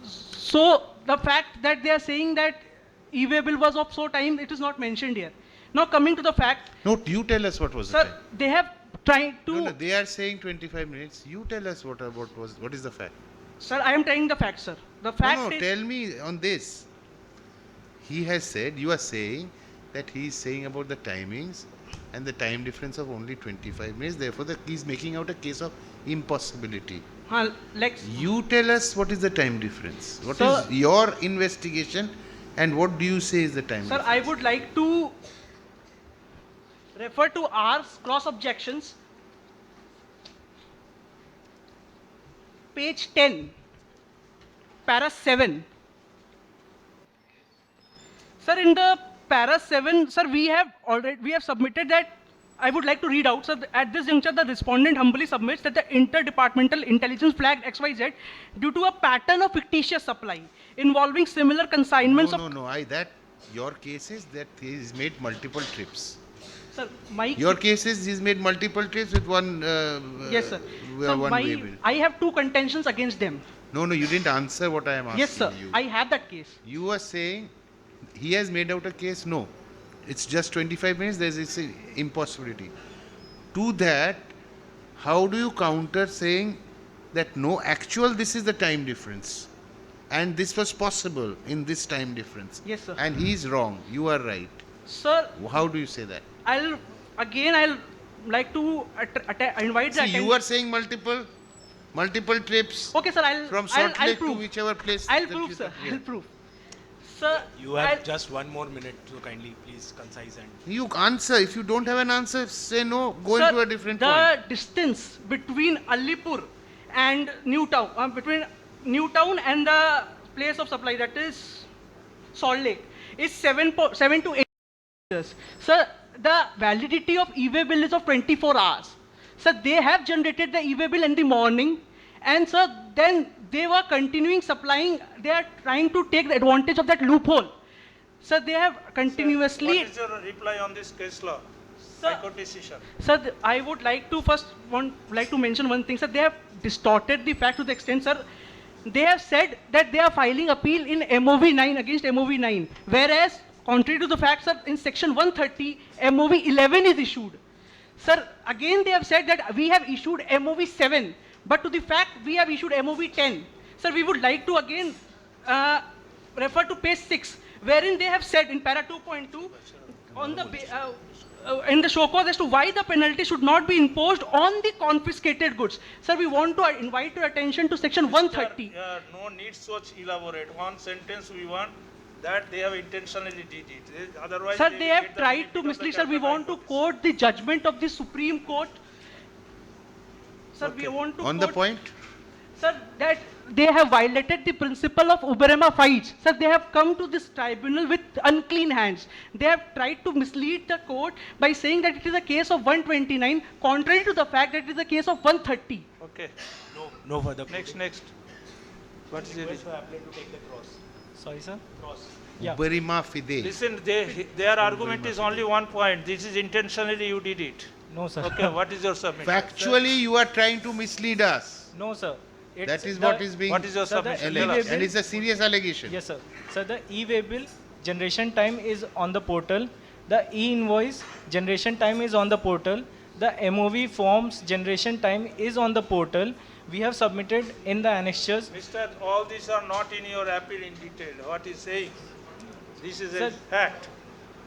So the fact that they are saying that e-way bill was of so time, it is not mentioned here. Now coming to the fact. No, you tell us what was the Sir, time. they have tried to. No, they are saying 25 minutes. You tell us what is the fact. Sir, I am telling the fact, sir. The fact No, is. tell me on this. He has said, you are saying that he is saying about the timings and the time difference of only 25 minutes. Therefore, he is making out a case of impossibility. You tell us what is the time difference. What is your investigation and what do you say is the time difference? Sir, I would like to refer to ARS cross objections. Page 10, para 7. Sir, in the para 7, sir, we have submitted that. I would like to read out, sir. At this juncture, the respondent humbly submits that the interdepartmental intelligence flagged XYZ due to a pattern of fictitious supply involving similar consignments of... Your case is that he has made multiple trips. Sir, your case is he's made multiple trips with one... yes, sir. I have two contentions against them. No, you didn't answer what I am asking you. Yes, sir. I have that case. You are saying he has made out a case? No. It's just 25 minutes, there is an impossibility. To that, how do you counter saying that no, this is the time difference. And this was possible in this time difference. Yes, sir. And he is wrong, you are right. Sir. How do you say that? I'll like to invite the you are saying multiple trips. Okay, sir, from Salt Lake to whichever place. I'll prove, sir. I'll prove. Sir, you have just 1 more minute, so kindly please concise and... You answer. If you don't have an answer, say no, go into a different point. The distance between Alipur and Newtown, between Newtown and the place of supply, that is Salt Lake, is 7 to 8 years. Sir, the validity of e-way bill is of 24 hours. Sir, they have generated the e-way bill in the morning, and sir, then they were continuing supplying. They are trying to take the advantage of that loophole. Sir, they have continuously... What is your reply on this case law? Sir, Court decision. Sir, I would like to mention one thing, sir. They have distorted the fact to the extent, sir. They have said that they are filing appeal in MOV 9 against MOV 9, whereas contrary to the fact, sir, in section 130, MOV 11 is issued. Sir, again they have said that we have issued MOV 7, but to the fact we have issued MOV 10. Sir, we would like to again refer to page 6, wherein they have said in para 2.2 on the in the show cause as to why the penalty should not be imposed on the confiscated goods. Sir, we want to invite your attention to section 130. No need such elaborate. One sentence we want that they have intentionally did it. Otherwise, sir, they have tried to mislead. Sir, we want to quote the judgment of the Supreme Court. Sir, we want to on the point. Sir, that they have violated the principle of uberema fides. Sir, they have come to this tribunal with unclean hands. They have tried to mislead the court by saying that it is a case of 129, contrary to the fact that it is a case of 130. Okay. No further. Next. What is it? To take the cross. Sorry, sir. Yeah. Uberima fide. Listen, their argument is only one point. This is intentionally you did it. No, sir. Okay, what is your submission? Factually, you are trying to mislead us. No, sir. That is what is being What is your Sir, the submission? alleged. e-way And bill- it's a serious allegation. Yes, sir. Sir, the e-way bill generation time is on the portal. The e-invoice generation time is on the portal. The MOV forms generation time is on the portal. We have submitted in the annexures. Mister, all these are not in your appeal in detail. What is saying? This is a Sir- fact.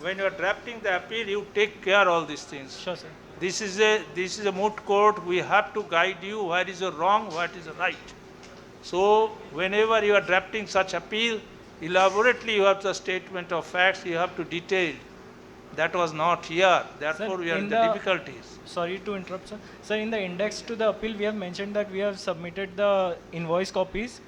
When you are drafting the appeal, you take care all these things. Sure, sir. This is a moot court. We have to guide you where is your wrong, what is the right. So whenever you are drafting such appeal, elaborately you have the statement of facts, you have to detail. That was not here. Therefore, we are in the difficulties. Sorry to interrupt, sir. Sir, in the index to the appeal, we have mentioned that we have submitted the invoice copies.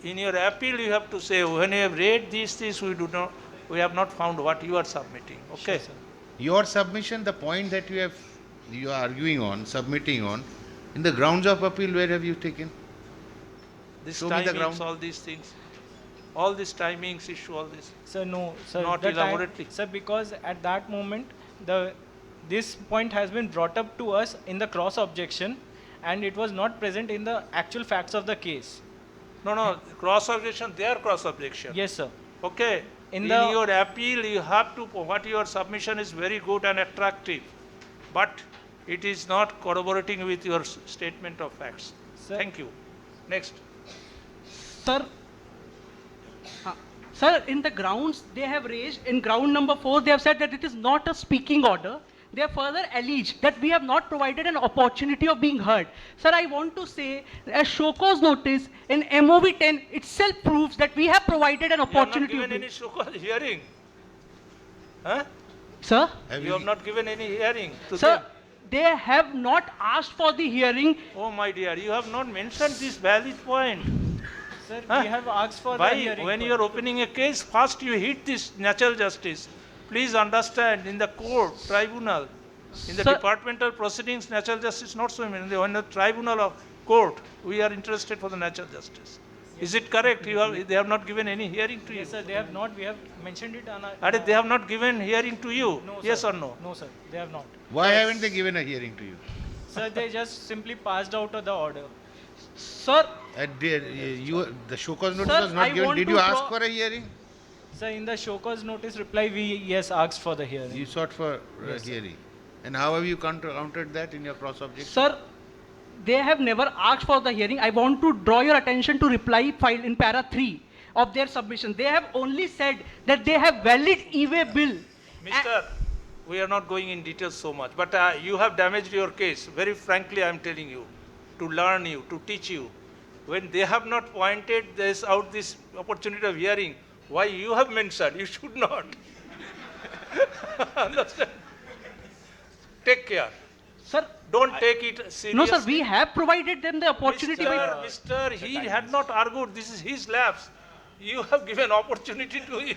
In your appeal, you have to say, when you have read these things, we have not found what you are submitting. Okay? Sure, sir. Your submission, the point that you are arguing on, submitting on, in the grounds of appeal, where have you taken? This Show me the timings, ground. all these things. All these timings issue, all this. Sir, no, sir. Not the elaborately. Sir, because at that moment, this point has been brought up to us in the cross objection, and it was not present in the actual facts of the case. No, cross objection, their cross objection. Yes, sir. Okay. In the- your appeal, you have to, what your submission is very good and attractive, but it is not corroborating with your statement of facts. Sir- Thank you. Next. Sir, sir, in the grounds they have raised, in ground number 4, they have said that it is not a speaking order. They have further alleged that we have not provided an opportunity of being heard. Sir, I want to say, a show cause notice in MOV 10 itself proves that we have provided an opportunity You of have not given being... any show cause hearing. Huh? Sir, You have not given any hearing to sir, them. they have not asked for the hearing. Oh my dear, you have not mentioned this valid point. Sir, Huh? we have asked for the Why, hearing. when you are opening a case, first you hit this natural justice. Please understand, in the court, tribunal, in the Sir- departmental proceedings, natural justice not so many. In the tribunal of court, we are interested for the natural justice. Is it correct? They have not given any hearing to you? Yes, sir, they have not. We have mentioned it on our... They have not given hearing to you? No, Yes sir. or no? No, sir, they have not. Why haven't they given a hearing to you? Sir, they just simply passed out of the order. Sir, The show cause notice Sir, was not I given. want Did to you ask draw- for a hearing? Sir, in the show cause notice reply, we, yes, asked for the hearing. You sought for a hearing. And how have you countered that in your cross objection? sir, they have never asked for the hearing. I want to draw your attention to reply filed in para 3 of their submission. They have only said that they have valid e-way bill. Mister, we are not going in details so much, but you have damaged your case. Very frankly, I am telling you, to learn you, to teach you. When they have not pointed this opportunity of hearing, why you have mentioned, you should not. Understand? Take care. Sir, Don't take it seriously. no, sir, we have provided them the opportunity. Mister, he had not argued. This is his lapse. You have given opportunity to him.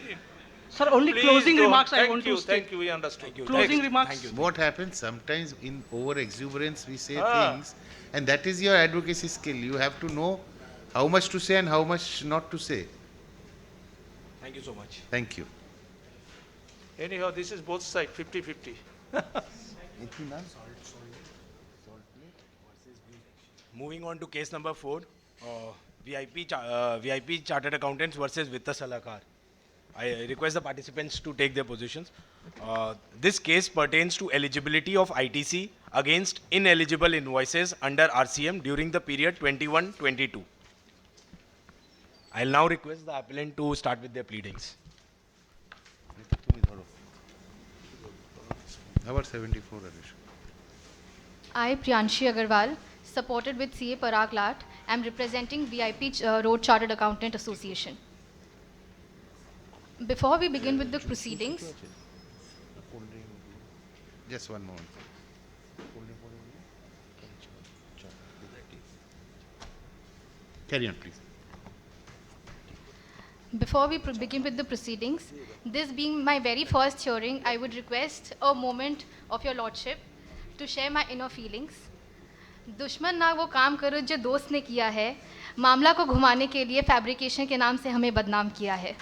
Sir, only Please closing don't. remarks I Thank want you, to state. Thank you, we understood. Closing Next. remarks. What happens sometimes in over exuberance we say Ah. things, and that is your advocacy skill. You have to know how much to say and how much not to say. Thank you so much. Thank you. Anyhow, this is both sides, 50-50. Moving on to case number 4, VIP Chartered Accountants versus Vitta Salakar. I request the participants to take their positions. This case pertains to eligibility of ITC against ineligible invoices under RCM during the period 21-22. I'll now request the appellant to start with their pleadings. Number 74, Arish. I, Priyanshi Agarwal, supported with CA Parag Lat, am representing VIP Road Chartered Accountant Association. Before we begin with the proceedings, Just one moment. Carry on, please. Before we begin with the proceedings, this being my very first hearing, I would request a moment of your lordship to share my inner feelings. दुश्मन ना वो काम करो जो दोस्त ने किया है, मामला को घुमाने के लिए फैब्रिकेशन के नाम से हमें बदनाम किया है.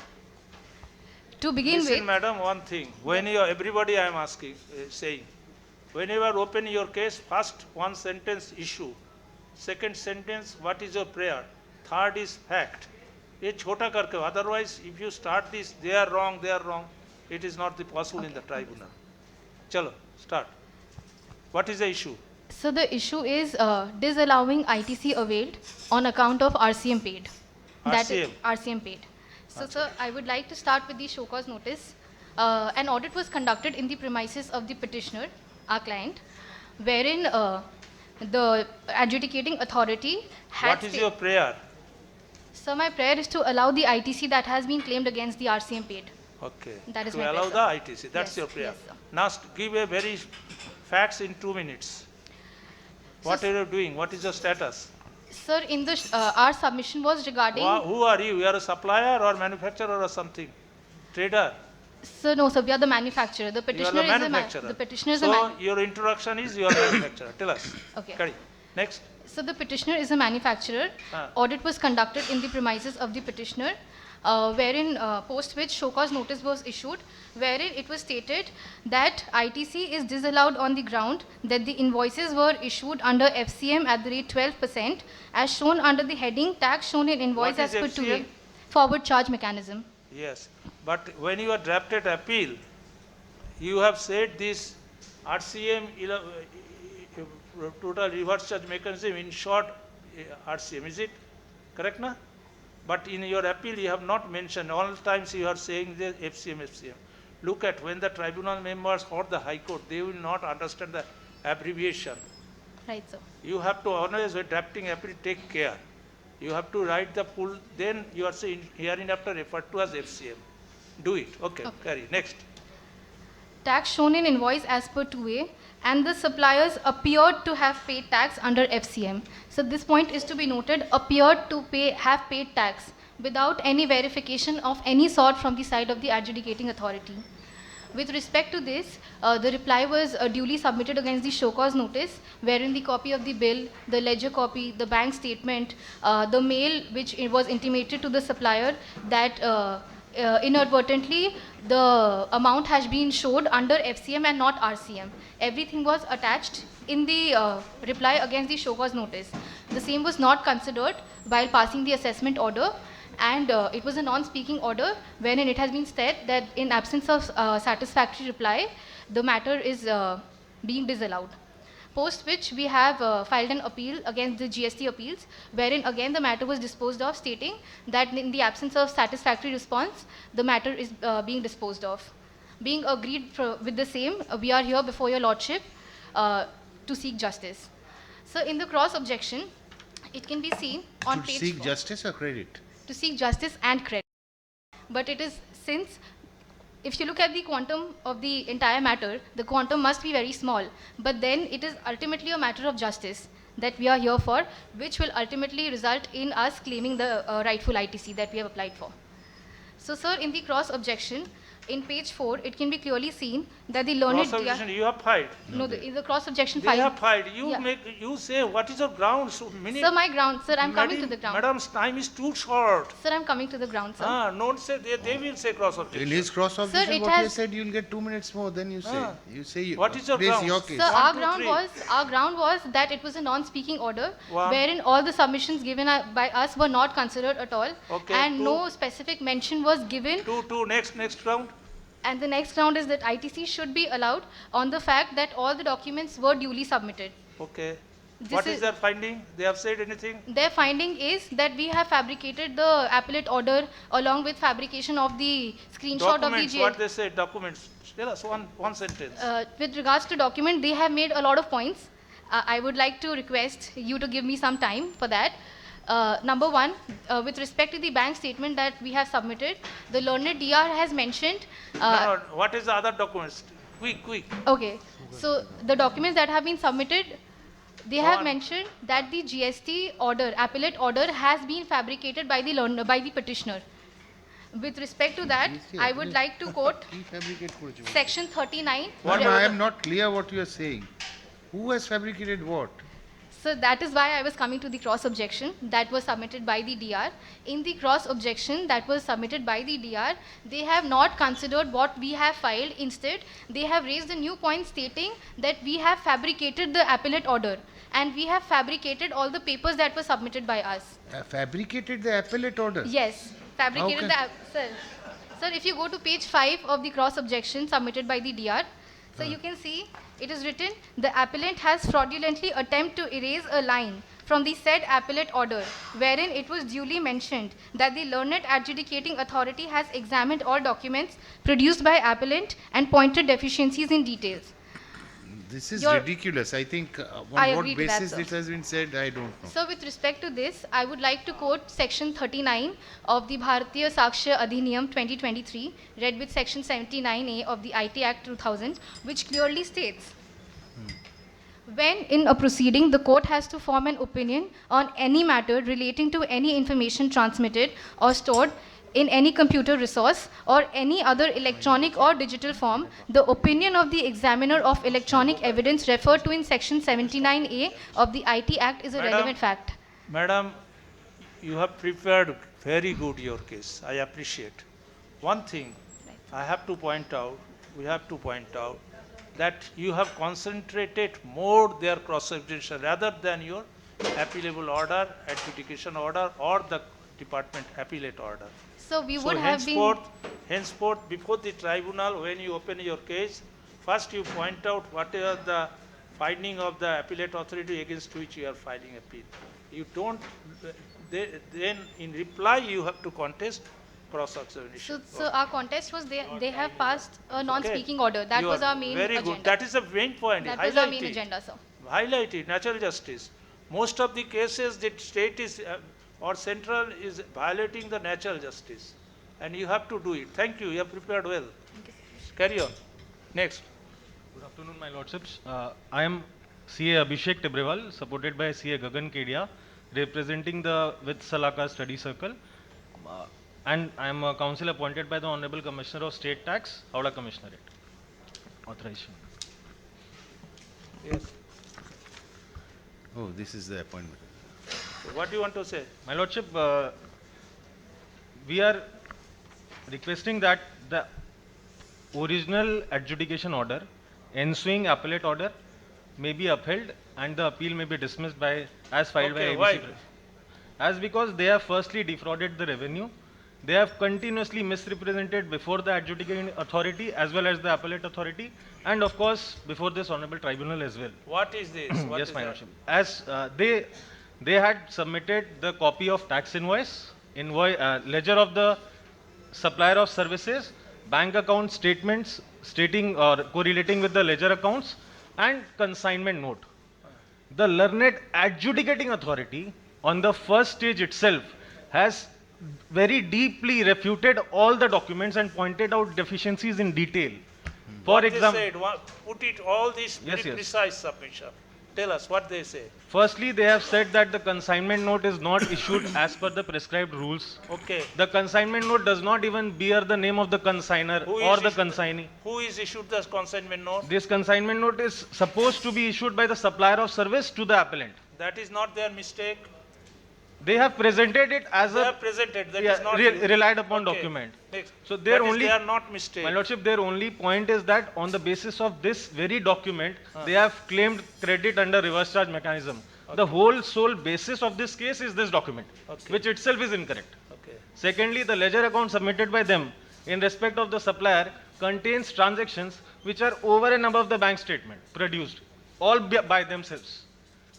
To begin Listen, with, madam, one thing. When you, everybody I am asking, saying, when you are opening your case, first one sentence issue, second sentence, what is your prayer, third is fact. ये छोटा करके, otherwise if you start this, they are wrong, it is not possible in the tribunal. Chalo, start. What is the issue? so the issue is disallowing ITC availed on account of RCM paid. That is RCM. RCM paid. So, sir, I would like to start with the show cause notice. An audit was conducted in the premises of the petitioner, our client, wherein the adjudicating authority had. What is your prayer? So, my prayer is to allow the ITC that has been claimed against the RCM paid. Okay. That is to my allow prayer, the sir. ITC. That's Yes, your prayer. yes, sir. Now give a very facts in 2 minutes. What are you doing? What is your status? Sir, in the our submission was regarding. Who are you? You are a supplier or manufacturer or something? Trader? Sir, no, sir, we are the manufacturer. The You are petitioner the is manufacturer. the petitioner is a So your introduction is you are manufacturer. Tell us. Okay. Kari. Next. So the petitioner is a manufacturer. Audit was conducted in the premises of the petitioner, wherein post which show cause notice was issued, wherein it was stated that ITC is disallowed on the ground that the invoices were issued under FCM at the rate 12%, as shown under the heading tax shown in invoice What is as per FCM? 2A, forward charge mechanism. Yes. But when you are drafted appeal, you have said this RCM total reverse charge mechanism, in short RCM, is it correct na? But in your appeal you have not mentioned, all times you are saying the FCM. Look at when the tribunal members or the High Court, they will not understand the abbreviation. Right, sir. You have to always, when drafting appeal, take care. You have to write the full, then you are saying hereinafter referred to as FCM. Do it. Okay. Carry. Next. Tax shown in invoice as per 2A, and the suppliers appeared to have paid tax under FCM. So this point is to be noted, appeared to have paid tax without any verification of any sort from the side of the adjudicating authority. With respect to this, the reply was duly submitted against the show cause notice, wherein the copy of the bill, the ledger copy, the bank statement, the mail which was intimated to the supplier that inadvertently the amount has been showed under FCM and not RCM. Everything was attached in the reply against the show cause notice. The same was not considered while passing the assessment order, and it was a non-speaking order wherein it has been said that in absence of satisfactory reply, the matter is being disallowed. Post which we have filed an appeal against the GST appeals, wherein again the matter was disposed of, stating that in the absence of satisfactory response, the matter is being disposed of. Being agreed with the same, we are here before your lordship to seek justice. So in the cross objection, it can be seen on To page seek 4. justice or credit? To seek justice and credit. But it is, since if you look at the quantum of the entire matter, the quantum must be very small. But then it is ultimately a matter of justice that we are here for, which will ultimately result in us claiming the rightful ITC that we have applied for. So, sir, in the cross objection, in page 4, it can be clearly seen that the learned... Cross objection you have filed. No, in the cross objection They filed. have filed. You Yeah. you say what is your ground? So Sir, my ground. Sir, I'm coming to the ground. Madam's time is too short. Sir, I'm coming to the ground, sir. Don't say they will say cross objection. In his cross objection, it what he has- said, you'll get 2 minutes more. Then you say, What is your place ground? your case. Sir, One, two, our ground was that it was a non-speaking order, One. wherein all the submissions given by us were not considered at all, Okay, and two. no specific mention was given. Two. Next round. And the next round is that ITC should be allowed on the fact that all the documents were duly submitted. Okay. This What is is- their finding? They have said anything? Their finding is that we have fabricated the appellate order along with fabrication of the screenshot Documents. of the What they say? Documents. Tell us one sentence. with regards to document, they have made a lot of points. I would like to request you to give me some time for that. Number one, with respect to the bank statement that we have submitted, the learned DR has mentioned. No, what is the other documents? Quick. Okay, so the documents that have been submitted, they Go have on. mentioned that the GST order, appellate order, has been fabricated by the petitioner. With respect to that, I would like to quote section 39. I am not clear what you are saying. Who has fabricated what? So that is why I was coming to the cross objection that was submitted by the DR. In the cross objection that was submitted by the DR, they have not considered what we have filed. Instead, they have raised a new point stating that we have fabricated the appellate order and we have fabricated all the papers that were submitted by us. Fabricated the appellate order? Yes, fabricated How sir. Sir, if you go to page 5 of the cross objection submitted by the DR, so you can see it is written, the appellant has fraudulently attempted to erase a line from the said appellate order, wherein it was duly mentioned that the learned adjudicating authority has examined all documents produced by appellant and pointed deficiencies in details. This is ridiculous. I think on what basis this has been said, I don't know. So with respect to this, I would like to quote section 39 of the Bharatiya Sakshya Adhiniyam 2023, read with section 79A of the IT Act 2000, which clearly states, when in a proceeding, the court has to form an opinion on any matter relating to any information transmitted or stored in any computer resource or any other electronic or digital form, the opinion of the examiner of electronic evidence referred to in section 79A of the IT Act is a relevant fact. Madam, you have prepared very good your case. I appreciate. One thing I have to point out, we have to point out, that you have concentrated more their cross-examination rather than your appealable order, adjudication order, or the department appellate order. So we would have henceforth, before the tribunal, when you open your case, first you point out what are the finding of the appellate authority against which you are filing appeal. You don't, then in reply you have to contest cross-examination. So our contest was they have passed a non-speaking order. That was our main agenda. Very good. That is the main point. That was our main agenda, sir. Highlight it, natural justice. Most of the cases that state is or central is violating the natural justice. And you have to do it. Thank you. You have prepared well. Carry on. Next. Good afternoon, my lordships. I am CA Abhishek Tibrewal, supported by CA Gagan Kedia, representing the With Salaka Study Circle. And I am a counsel appointed by the Honorable Commissioner of State Tax, Howrah Commissionerate. Authorization. Yes. Oh, this is the appointment. What do you want to say? My lordship, we are requesting that the original adjudication order, ensuing appellate order, may be upheld and the appeal may be dismissed by as filed by ABC. Why? As because they have firstly defrauded the revenue, they have continuously misrepresented before the adjudicating authority as well as the appellate authority, and of course before this honorable tribunal as well. What is this? What yes, is my that? lordship. As they had submitted the copy of tax invoice, ledger of the supplier of services, bank account statements stating or correlating with the ledger accounts, and consignment note. The learned adjudicating authority on the first stage itself has very deeply refuted all the documents and pointed out deficiencies in detail. For example, put it all this very Yes, yes. precise submission. Tell us what they say. Firstly, they have said that the consignment note is not issued as per the prescribed rules. Okay. The consignment note does not even bear the name of the consignor or the consignee. Who is issued the consignment note? This consignment note is supposed to be issued by the supplier of service to the appellant. That is not their mistake. They have presented it as They a have presented. That yeah, is not relied upon okay. document. Next. So their That is only they are not mistake. My lordship, their only point is that on the basis of this very document, they have claimed credit under reverse charge mechanism. The whole sole basis of this case is this document, which itself is incorrect. Okay. Secondly, the ledger account submitted by them in respect of the supplier contains transactions which are over and above the bank statement produced, all by themselves,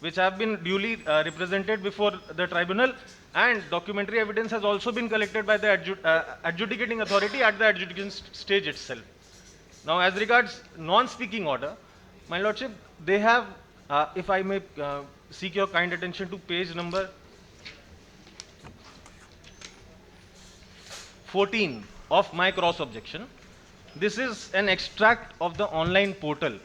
which have been duly represented before the tribunal, and documentary evidence has also been collected by the adjudicating authority at the adjudication stage itself. Now, as regards non-speaking order, my lordship, they have, if I may seek your kind attention to page number 14 of my cross objection. This is an extract of the online portal,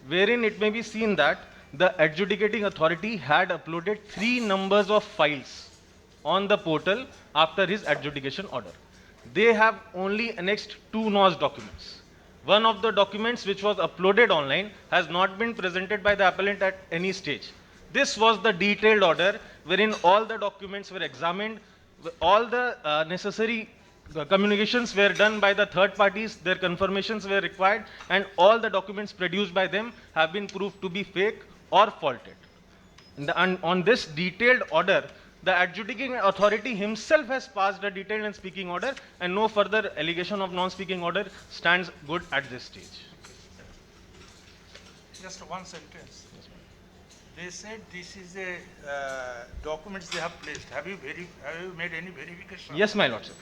wherein it may be seen that the adjudicating authority had uploaded 3 numbers of files on the portal after his adjudication order. They have only annexed 2 NOS documents. One of the documents which was uploaded online has not been presented by the appellant at any stage. This was the detailed order wherein all the documents were examined, all the necessary communications were done by the third parties, their confirmations were required, and all the documents produced by them have been proved to be fake or faulted. And on this detailed order, the adjudicating authority himself has passed a detailed and speaking order, and no further allegation of non-speaking order stands good at this stage. Just one sentence. They said this is a documents they have placed. Have you made any verification? Yes, my lordship.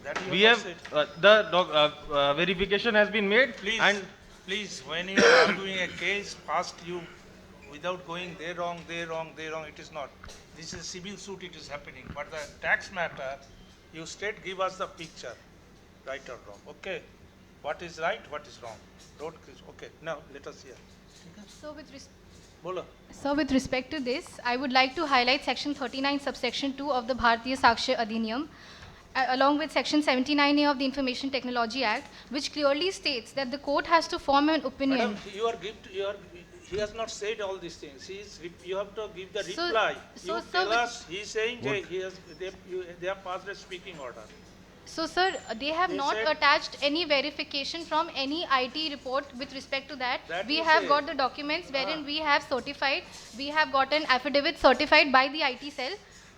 That you We have said. verification has been made, Please, and please, when you are arguing a case, first you, without going there wrong, it is not. This is a civil suit, it is happening. But the tax matter, you state, give us the picture, right or wrong. Okay, what is right, what is wrong. Don't, okay, now let us hear. So with respect to this, I would like to highlight section 39 subsection 2 of the Bharatiya Sakshya Adhiniyam, along with section 79A of the Information Technology Act, which clearly states that the court has to form an opinion. Madam, he has not said all these things. You have to give the reply. You tell us, he is saying they have passed a speaking order. So, sir, they have not attached any verification from any IT report with respect to that. We have got the documents wherein we have certified, we have got an affidavit certified by the IT cell,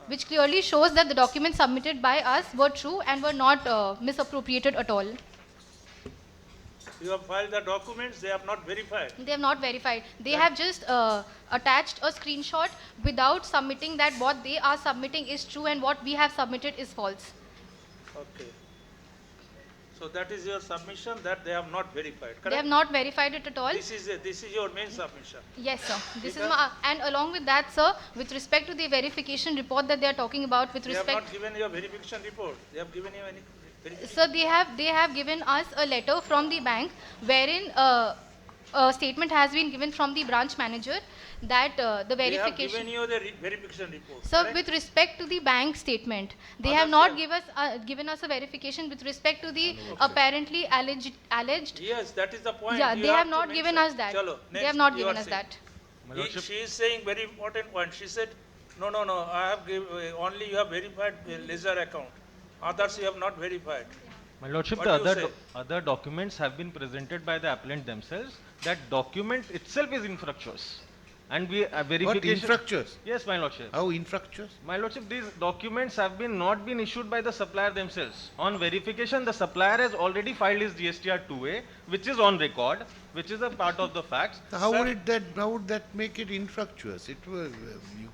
which clearly shows that the documents submitted by us were true and were not misappropriated at all. You have filed the documents, they have not verified. They have not verified. They have just attached a screenshot without submitting that what they are submitting is true and what we have submitted is false. Okay. So that is your submission that they have not verified, correct? They have not verified it at all. This is your main submission. Yes, sir. This is my, and along with that, sir, with respect to the verification report that they are talking about, with respect. They have not given you a verification report. They have given you any verification? Sir, they have given us a letter from the bank wherein a statement has been given from the branch manager that the verification. They have given you the verification report. Sir, correct? with respect to the bank statement, they have not given us a verification with respect to the apparently alleged. Yes, that is the point. Yeah, they have not given us that. Chalo, They have not given us that. She is saying very important point. She said, no, I have only you have verified ledger account. Others you have not verified. My lordship, What the other documents have been presented by the appellant themselves. That document itself is infructuous. And we verification. What, infructuous? Yes, my lordship. How infructuous? My lordship, these documents have not been issued by the supplier themselves. On verification, the supplier has already filed his GSTR 2A, which is on record, which is a part of the facts. So how would that make it infructuous? It will,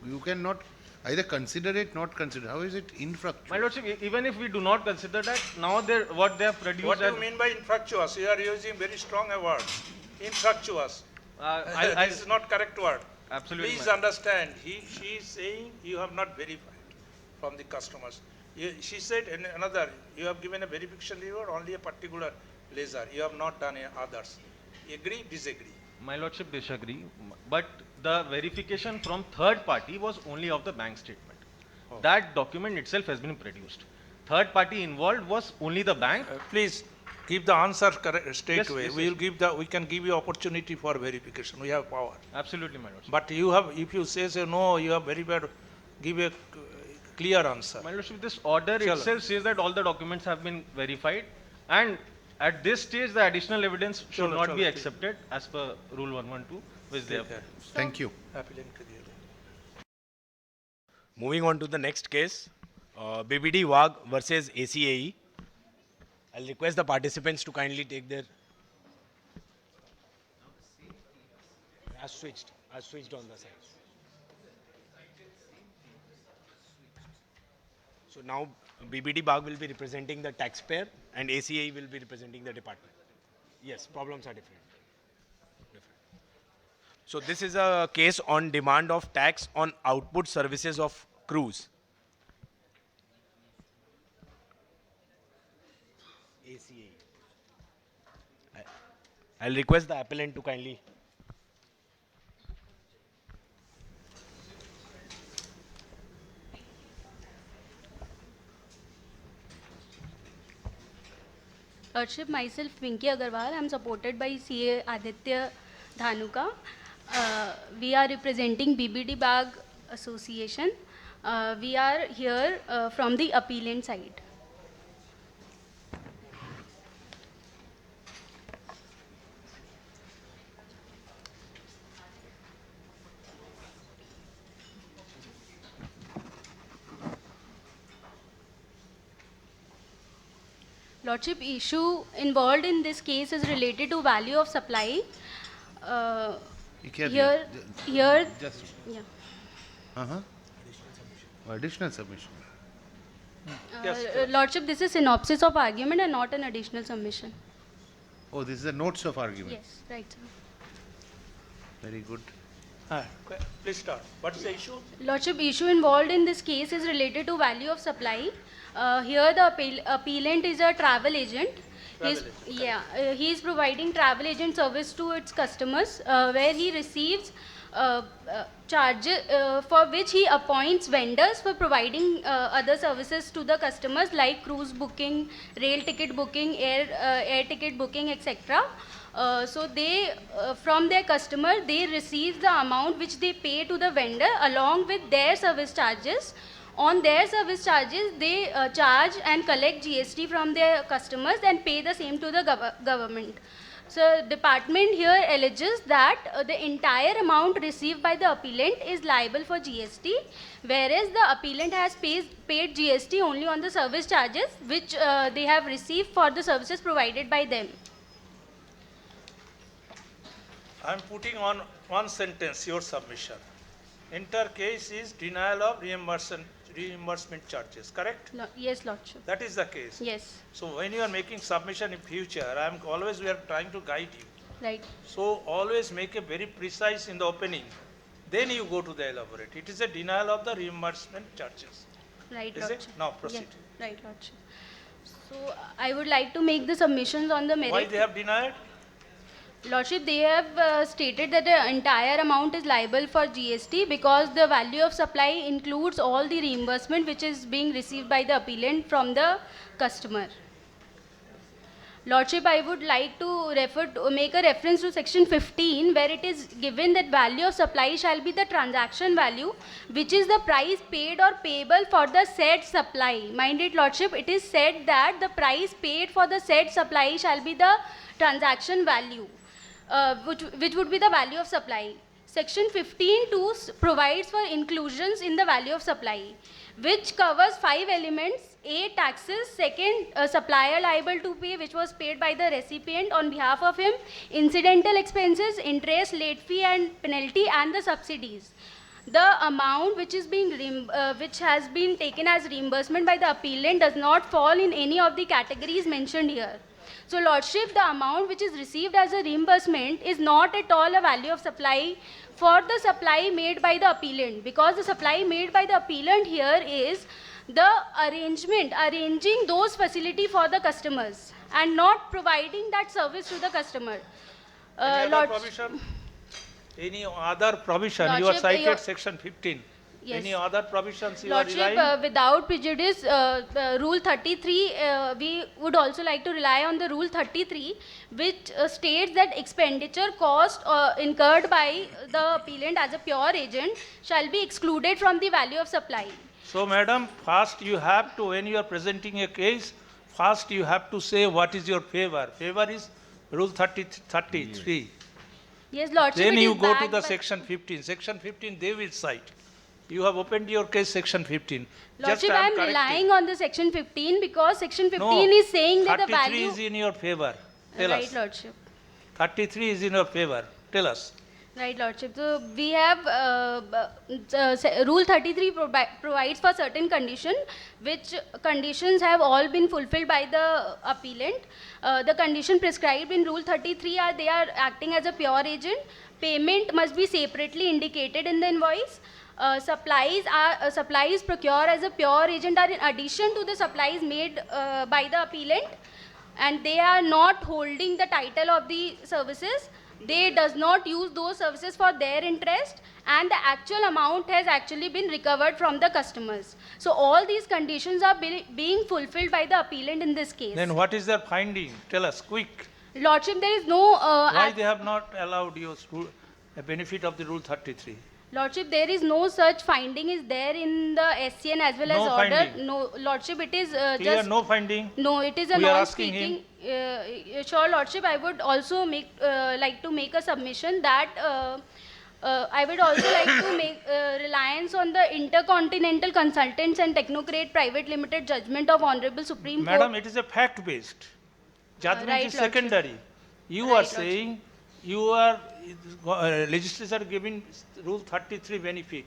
you cannot either consider it, not consider. How is it infructuous? My lordship, even if we do not consider that, now what they have produced. What do you mean by infructuous? You are using very strong a word. Infructuous. This is not correct word. Absolutely. Please understand, she is saying you have not verified from the customers. She said another, you have given a verification report only a particular ledger. You have not done others. Agree, disagree? My lordship, disagree. But the verification from third party was only of the bank statement. That document itself has been produced. Third party involved was only the bank. Please give the answer straight away. Yes. We can give you opportunity for verification. We have power. Absolutely, my lordship. But you have, if you say no, you have verified, give a clear answer. My lordship, this order itself says that all the documents have been verified, and at this stage the additional evidence should not be accepted as per Rule 112, which they have. Thank you. Moving on to the next case, BBD WAG versus ACAE. I'll request the participants to kindly take their. I've switched on the sides. So now BBD WAG will be representing the taxpayer and ACAE will be representing the department. Yes, problems are different. So this is a case on demand of tax on output services of cruise. ACAE. I'll request the appellant to kindly. Lordship, myself Pinky Agarwal, I am supported by CA Aditya Dhanuka. we are representing BBD Bag Association. We are here from the appellant side. Lordship, issue involved in this case is related to value of supply. Here, Just. yeah. Additional submission. Lordship, this is synopsis of argument and not an additional submission. Oh, this is the notes of argument. Yes, right, sir. Very good. Please start. What is the issue? Lordship, issue involved in this case is related to value of supply. Here the appellant is a travel agent. He is providing travel agent service to its customers where he receives charges for which he appoints vendors for providing other services to the customers like cruise booking, rail ticket booking, air ticket booking, etc. So they, from their customer, they receive the amount which they pay to the vendor along with their service charges. On their service charges, they charge and collect GST from their customers and pay the same to the government. So department here alleges that the entire amount received by the appellant is liable for GST, whereas the appellant has paid GST only on the service charges which they have received for the services provided by them. I am putting on one sentence your submission. Entire case is denial of reimbursement charges, correct? Yes, Lordship. That is the case. Yes. So when you are making submission in future, we are trying to guide you. Right. So always make it very precise in the opening. Then you go to the elaborate. It is a denial of the reimbursement charges. Right, Is Lordship. it? Now proceed. Yeah, right, Lordship. So I would like to make the submissions on the merit. Why they have denied? Lordship, they have stated that the entire amount is liable for GST because the value of supply includes all the reimbursement which is being received by the appellant from the customer. Lordship, I would like to make a reference to section 15 where it is given that value of supply shall be the transaction value which is the price paid or payable for the said supply. Mind it, Lordship, it is said that the price paid for the said supply shall be the transaction value. Which would be the value of supply. Section 15(2) provides for inclusions in the value of supply, which covers 5 elements. A, taxes. Second, supplier liable to pay, which was paid by the recipient on behalf of him. Incidental expenses, interest, late fee and penalty, and the subsidies. The amount which is which has been taken as reimbursement by the appellant does not fall in any of the categories mentioned here. So, Lordship, the amount which is received as a reimbursement is not at all a value of supply for the supply made by the appellant, because the supply made by the appellant here is the arranging those facilities for the customers and not providing that service to the customer. Any other provision? Any other provision? You are cited section 15. Yes. Any other provisions you Lordship, are relying? without prejudice, Rule 33, we would also like to rely on the Rule 33, which states that expenditure cost incurred by the appellant as a pure agent shall be excluded from the value of supply. So, madam, first you have to, when you are presenting a case, first you have to say what is your favor. Favor is Rule 33. Yes, Lordship. Then you go to the section 15. Section 15 they will cite. You have opened your case section 15. Lordship, I am relying on the section 15 because section 15 is saying that the value... 33 is in your favor. Tell us. Right, Lordship. 33 is in your favor. Tell us. Right, Lordship. So we have Rule 33 provides for certain conditions, which conditions have all been fulfilled by the appellant. The condition prescribed in Rule 33 are they are acting as a pure agent. Payment must be separately indicated in the invoice. Supplies procured as a pure agent are in addition to the supplies made by the appellant, and they are not holding the title of the services. They does not use those services for their interest, and the actual amount has actually been recovered from the customers. So all these conditions are being fulfilled by the appellant in this case. Then what is their finding? Tell us, quick. Lordship, there is no... Why they have not allowed you a benefit of the Rule 33. Lordship, there is no such finding is there in the SCN as well as No order. finding. No, Lordship, it is Clear, just... no finding? No, it is a We are asking him. non-speaking. Sure, Lordship, I would also like to make a submission that I would also like to make reliance on the Intercontinental Consultants and Technocrate Private Limited judgment of Honorable Supreme Madam, Court. it is a fact-based. Judgment Right, is Lordship. secondary. You Right, are Lordship. saying you are legislature giving Rule 33 benefit.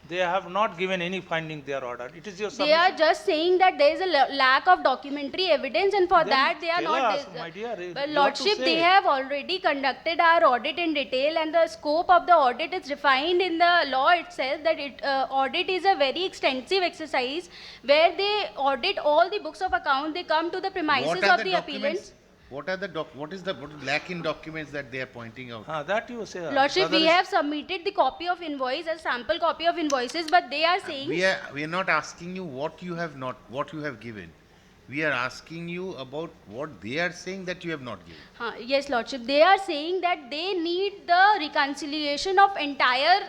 They have not given any finding their order. It is your They submission. are just saying that there is a lack of documentary evidence, and for Then that they are tell not. us, my dear, you But have to Lordship, they say. have already conducted our audit in detail, and the scope of the audit is defined in the law itself. That audit is a very extensive exercise where they audit all the books of account. They come to the premises of the appellants. What are the what is the lack in documents that they are pointing out? That you say. Lordship, we have submitted the copy of invoice as sample copy of invoices, but they are saying. We are not asking you what you have given. We are asking you about what they are saying that you have not given. Yes, Lordship. They are saying that they need the reconciliation of entire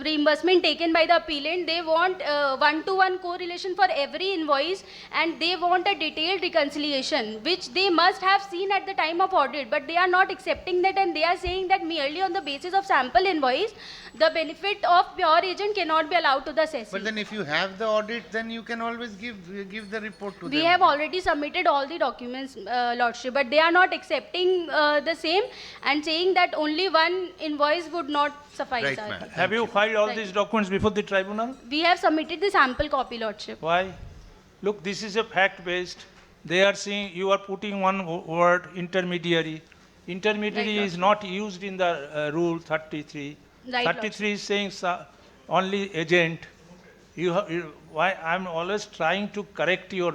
reimbursement taken by the appellant. They want one-to-one correlation for every invoice, and they want a detailed reconciliation, which they must have seen at the time of audit, but they are not accepting that, and they are saying that merely on the basis of sample invoice, the benefit of pure agent cannot be allowed to the assessee. But then if you have the audit, then you can always give the report to them. We have already submitted all the documents, Lordship, but they are not accepting the same and saying that only one invoice would not suffice. Right, ma'am. Have you filed all Right. these documents before the tribunal? We have submitted the sample copy, Lordship. Why? Look, this is a fact-based. They are saying you are putting one word, intermediary. Intermediary Right, is not used in the Rule 33. Right, 33 is saying only agent. Why I'm always trying to correct your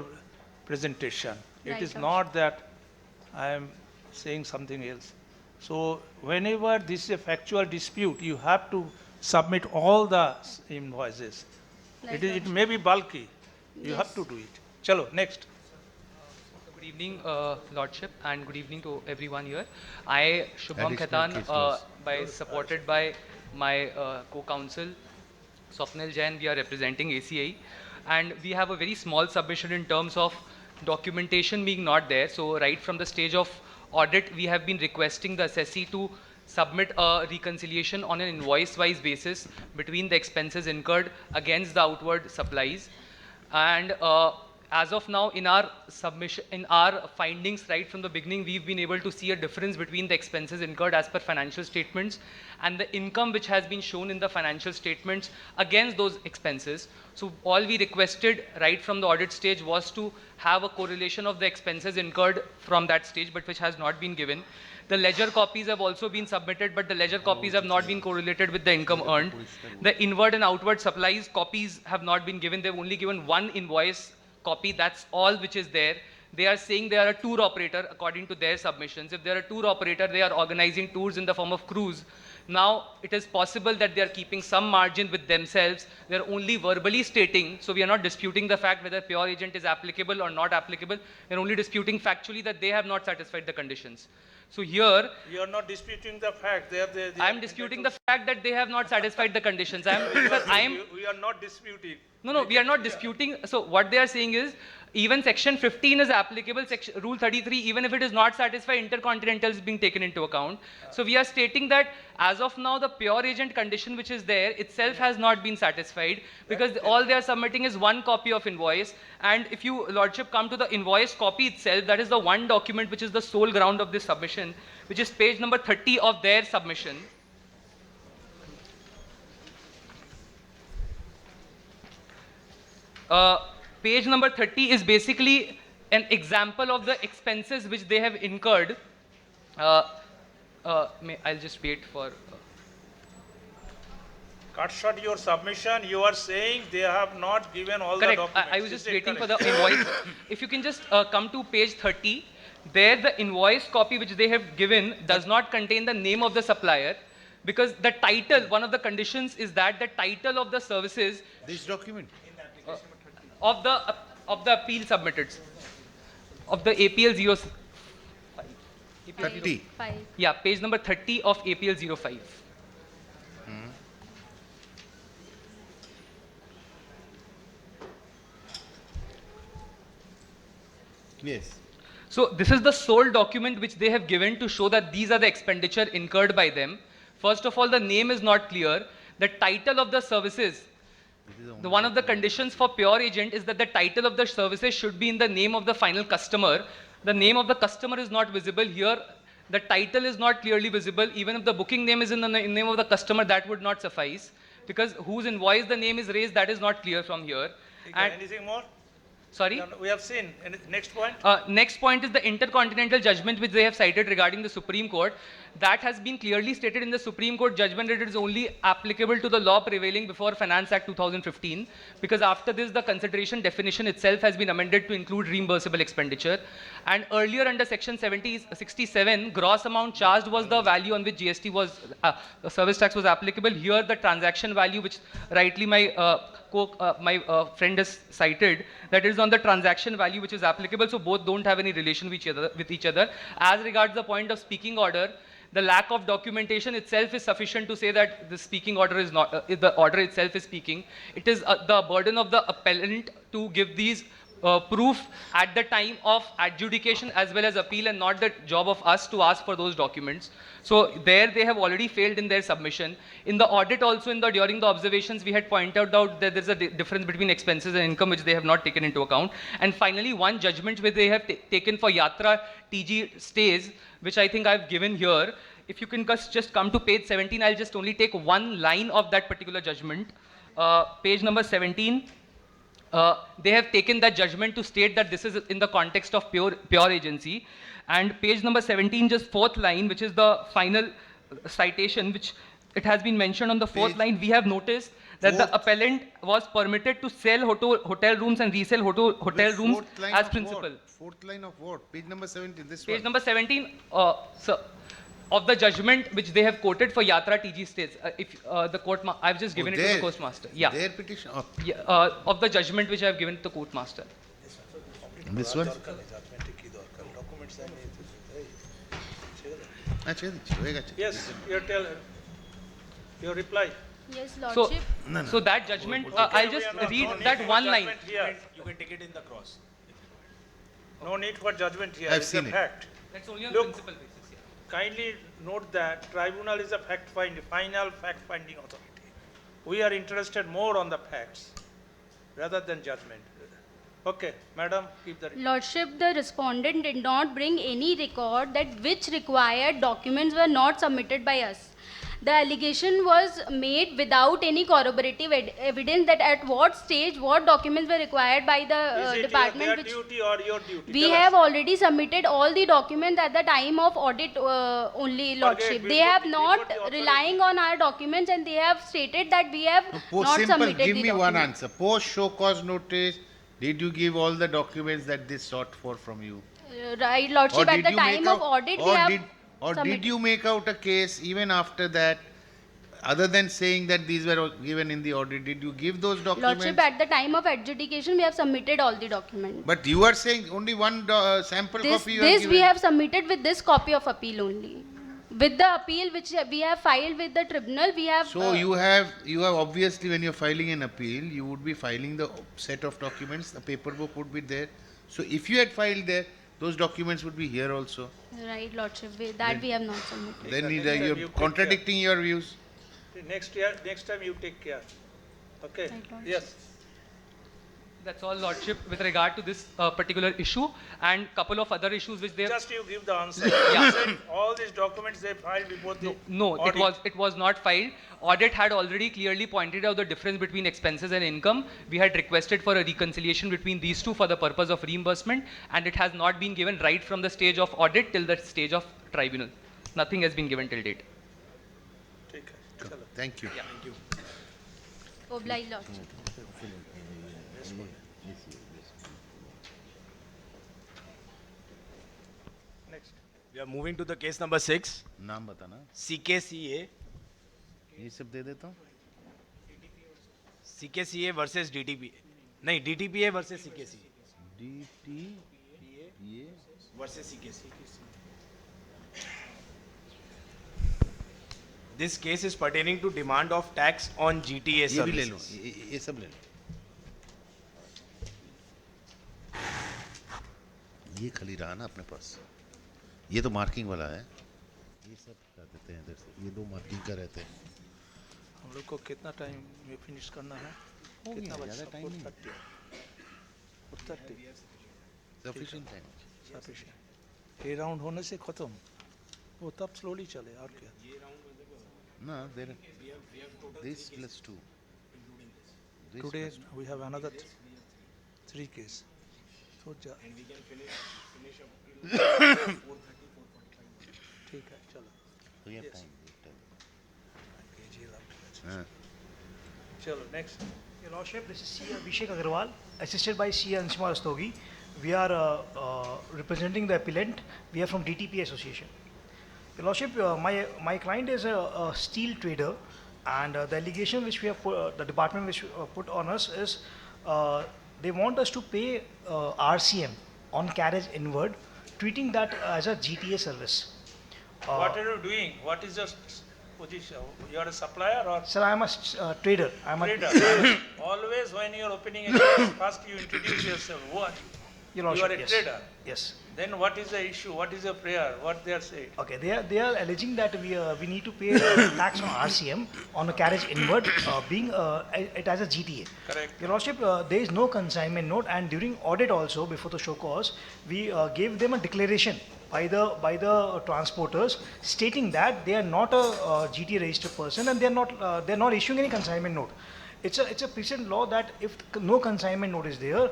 presentation. It Right, is Lordship. not that I am saying something else. So whenever this is a factual dispute, you have to submit all the invoices. Right, It may be bulky. You have Yes. to do it. Chalo, next. Good evening, Lordship, and good evening to everyone here. I, Shubham Additional Khaitan, case was- supported by my co-counsel, Swapnil Jain, we are representing ACA, and we have a very small submission in terms of documentation being not there. So right from the stage of audit, we have been requesting the assessee to submit a reconciliation on an invoice-wise basis between the expenses incurred against the outward supplies. And as of now, in our submission, in our findings right from the beginning, we've been able to see a difference between the expenses incurred as per financial statements and the income which has been shown in the financial statements against those expenses. So all we requested right from the audit stage was to have a correlation of the expenses incurred from that stage, but which has not been given. The ledger copies have also been submitted, but the ledger copies have not been correlated with the income earned. The inward and outward supplies copies have not been given. They've only given one invoice copy. That's all which is there. They are saying they are a tour operator according to their submissions. If they are a tour operator, they are organizing tours in the form of cruise. Now, it is possible that they are keeping some margin with themselves. They are only verbally stating, so we are not disputing the fact whether pure agent is applicable or not applicable. We are only disputing factually that they have not satisfied the conditions. So here, You are not disputing the fact. I am disputing the fact that they have not satisfied the conditions. We We are not disputing. No, we are not disputing. So what they are saying is, even section 15 is applicable, rule 33, even if it is not satisfied, intercontinental is being taken into account. So we are stating that as of now, the pure agent condition which is there itself has not been satisfied, because all they are submitting is one copy of invoice. And if you, Lordship, come to the invoice copy itself, that is the one document which is the sole ground of this submission, which is page number 30 of their submission. Page number 30 is basically an example of the expenses which they have incurred. I'll just wait for... Cut short your submission. You are saying they have not given all Correct. the documents. I was just Is it waiting for correct? the invoice. If you can just come to page 30, there the invoice copy which they have given does not contain the name of the supplier, because the title, one of the conditions is that the title of the services... This document? Of the appeal submitted, of the APL 05. APL 30. 5. Yeah, page number 30 of APL 05. Yes. So this is the sole document which they have given to show that these are the expenditure incurred by them. First of all, the name is not clear. The title of the services, the one of the conditions for pure agent is that the title of the services should be in the name of the final customer. The name of the customer is not visible here. The title is not clearly visible. Even if the booking name is in the name of the customer, that would not suffice, because whose invoice the name is raised, that is not clear from here. And Anything more? sorry? No, we have seen. Next point? Next point is the intercontinental judgment which they have cited regarding the Supreme Court. That has been clearly stated in the Supreme Court judgment that it is only applicable to the law prevailing before Finance Act 2015, because after this the consideration definition itself has been amended to include reimbursable expenditure. And earlier under section 67, gross amount charged was the value on which GST was, service tax was applicable. Here the transaction value, which rightly my friend has cited, that is on the transaction value which is applicable, so both don't have any relation with each other. As regards the point of speaking order, the lack of documentation itself is sufficient to say that the speaking order is not, the order itself is speaking. It is the burden of the appellant to give these proof at the time of adjudication as well as appeal, and not the job of us to ask for those documents. So there they have already failed in their submission. In the audit also, during the observations, we had pointed out that there's a difference between expenses and income which they have not taken into account. And finally, one judgment which they have taken for Yatra TG stays, which I think I've given here. If you can just come to page 17, I'll just only take one line of that particular judgment. Page number 17. They have taken that judgment to state that this is in the context of pure agency. And page number 17, just fourth line, which is the final citation, which it has been mentioned on the fourth line. We have noticed that the appellant was permitted to sell hotel rooms and resell hotel rooms as principal. Fourth line of what? Page number 17, this Page one. number 17, sir, of the judgment which they have quoted for Yatra TG stays. If the court, I've just given it to the courtmaster. Yeah. Their petition. Oh. Yeah, of the judgment which I have given to the courtmaster. This one? Yes, your reply. Yes, So, Lordship. so that judgment, I'll just read that one line. You can take it in the cross. No need for judgment here. I've It's seen a it. fact. That's only on Look, principle basis. Yeah. Kindly note that tribunal is a final fact-finding authority. We are interested more on the facts rather than judgment. Okay, madam, keep the. Lordship, the respondent did not bring any record that which required documents were not submitted by us. The allegation was made without any corroborative evidence that at what stage, what documents were required by the Is it department. their which duty or your duty? we Tell have us. already submitted all the documents at the time of audit only, Lordship. we They got have the- we not got the authority. relying on our documents, and they have stated that we have not Simple, submitted give the me one documents. answer. Post show cause notice, did you give all the documents that they sought for from you? Right, Lordship, at the time of audit, we have Or submitted. did you make out a case even after that, other than saying that these were given in the audit, did you give those documents? Lordship, at the time of adjudication, we have submitted all the documents. But you are saying only one sample copy you have This given. we have submitted with this copy of appeal only. With the appeal which we have filed with the tribunal, we have. So you have obviously, when you're filing an appeal, you would be filing the set of documents, the paperwork would be there. So if you had filed there, those documents would be here also. Right, Lordship, we have not submitted. Then Next time you're you take contradicting your views. Next time you take care. Okay, Right, Lordship. yes. That's all, Lordship, with regard to this particular issue, and couple of other issues which they have. Just you give the answer. Yeah. You said all these documents they filed before the No, audit. it was not filed. Audit had already clearly pointed out the difference between expenses and income. We had requested for a reconciliation between these two for the purpose of reimbursement, and it has not been given right from the stage of audit till the stage of tribunal. Nothing has been given till date. ठीक है, चलो. Thank you. Yeah. Thank you. Obliged, Lordship. Next. We are moving to the case number 6, नाम बताना. CKCA. ये सब दे देता हूँ. CKCA versus DTPA. नहीं, DTPA versus CKCA. DTPA versus CKCA. this case is pertaining to demand of tax on GTA ये भी ले लो, services. ये सब ले लो. ये खाली रहा ना अपने पास. ये तो मार्किंग वाला है. ये सब कर देते हैं इधर से. ये दो मार्किंग का रहते हैं. हम लोग को कितना टाइम में फिनिश करना है? हो कितना गया, बचा? ज़्यादा टाइम नहीं. 4:30. Sufficient time. Sufficient. ये राउंड होने से खत्म. वो तब स्लोली चले और क्या? No, there this plus 2. This Today plus two. we have another 3 cases. So And we can finish up ठीक है, चलो. So you have Yes. time. हाँ. चलो next. Your Lordship, this is C. Abhishek Agarwal, assisted by C. Anshima Rastogi. We are representing the appellant. We are from DTP Association. Your Lordship, my client is a steel trader, and the allegation which we have the department which put on us is they want us to pay RCM on carriage inward, treating that as a GTA service. What are you doing? What is your position? You are a supplier or? Sir, I am a trader. I am Trader. a Always when you are opening a case, first you introduce yourself. What? Your You Lordship, are a yes. trader. Yes. Then what is the issue? What is your prayer? What they are saying? Okay, they are alleging that we need to pay tax on RCM on a carriage inward, being it as a GTA. Correct. Your Lordship, there is no consignment note, and during audit also before the show cause, we gave them a declaration by the transporters stating that they are not a GTA registered person and they are not issuing any consignment note. It's a present law that if no consignment note is there,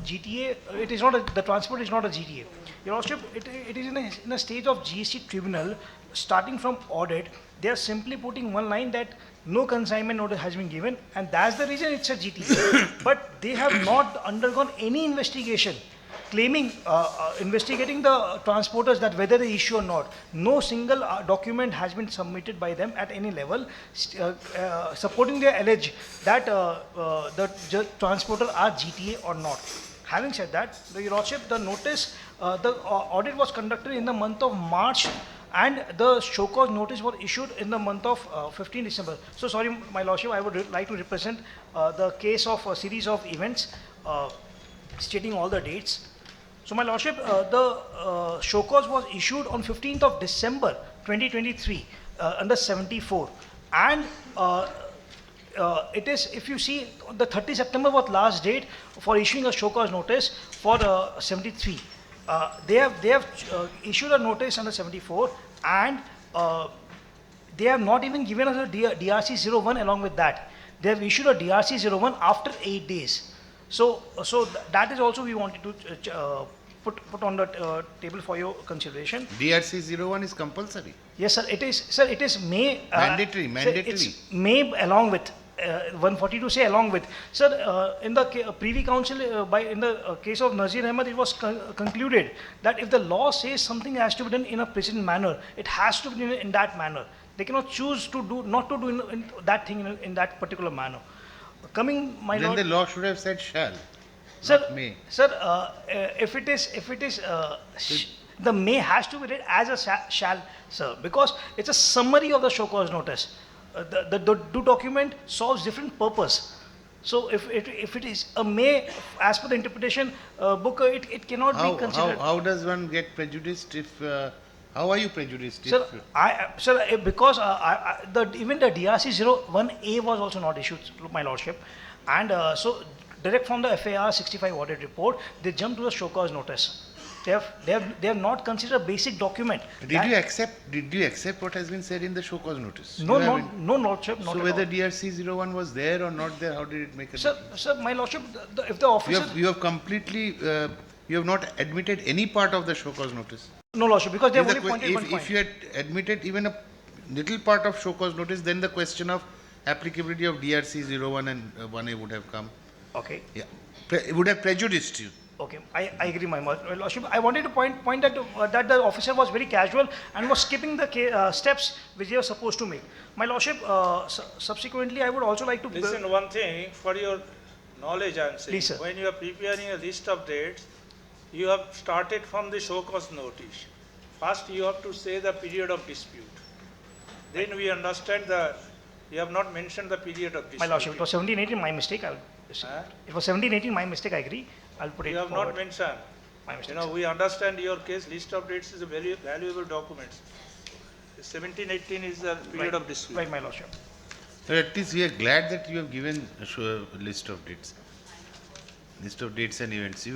GTA, it is not the transport is not a GTA. Your Lordship, it is in a stage of GST tribunal. Starting from audit, they are simply putting one line that no consignment note has been given, and that's the reason it's a GTA. But they have not undergone any investigation, claiming, investigating the transporters that whether they issue or not. No single document has been submitted by them at any level supporting their allege that the transporter are GTA or not. Having said that, Your Lordship, the notice, the audit was conducted in the month of March, and the show cause notice was issued in the month of 15 December. So sorry, my Lordship, I would like to represent the case of a series of events stating all the dates. So my Lordship, the show cause was issued on 15th of December 2023 under 74, and it is, if you see, the 30 September was last date for issuing a show cause notice for 73. They have issued a notice under 74, and they have not even given us a DRC 01 along with that. They have issued a DRC 01 after 8 days. So that is also we wanted to put on the table for your consideration. DRC 01 is compulsory. Yes, sir. It is, sir. It is may mandatory. Sir, it's may along with 142 say along with. Sir, in the Privy Council, in the case of Nazir Ahmed, it was concluded that if the law says something has to be done in a present manner, it has to be done in that manner. They cannot choose to do not to do in that thing in that particular manner. Coming, my then lord. the law should have said shall. Sir, not may. Sir, if it is the may has to be read as a shall, sir, because it's a summary of the show cause notice. The document solves different purpose. So if it is a may, as per the interpretation book, it cannot be considered. How does one get prejudiced if? How are you prejudiced? Sir, because even the DRC 01A was also not issued, my lordship, and so direct from the FAR 65 audit report, they jumped to the show cause notice. They have not considered a basic document. Did you accept what has been said in the show cause notice? No, lordship. Not so at whether all. DRC 01 was there or not there, how did it make a difference? Sir, my lordship, if the officer... You have completely, you have not admitted any part of the show cause notice. No, lordship, because they have only if, pointed one point. If you had admitted even a little part of show cause notice, then the question of applicability of DRC 01 and 1A would have come. Okay. Yeah. It would have prejudiced you. Okay, I agree, my lordship. I wanted to point that that the officer was very casual and was skipping the steps which they were supposed to make. My lordship, subsequently, I would also like to... Listen, one thing, for your knowledge, I am saying, Please, sir. when you are preparing a list of dates, you have started from the show cause notice. First, you have to say the period of dispute. Then we understand the, you have not mentioned the period of My disputing. lordship, it was 1718, my mistake. It was 1718, my mistake, I agree. I'll put it You have forward. not mentioned. My mistake, You know, sir. we understand your case, list of dates is a very valuable document. 1718 is the period of dispute. Right, my lordship. At least we are glad that you have given a list of dates. List of dates and events.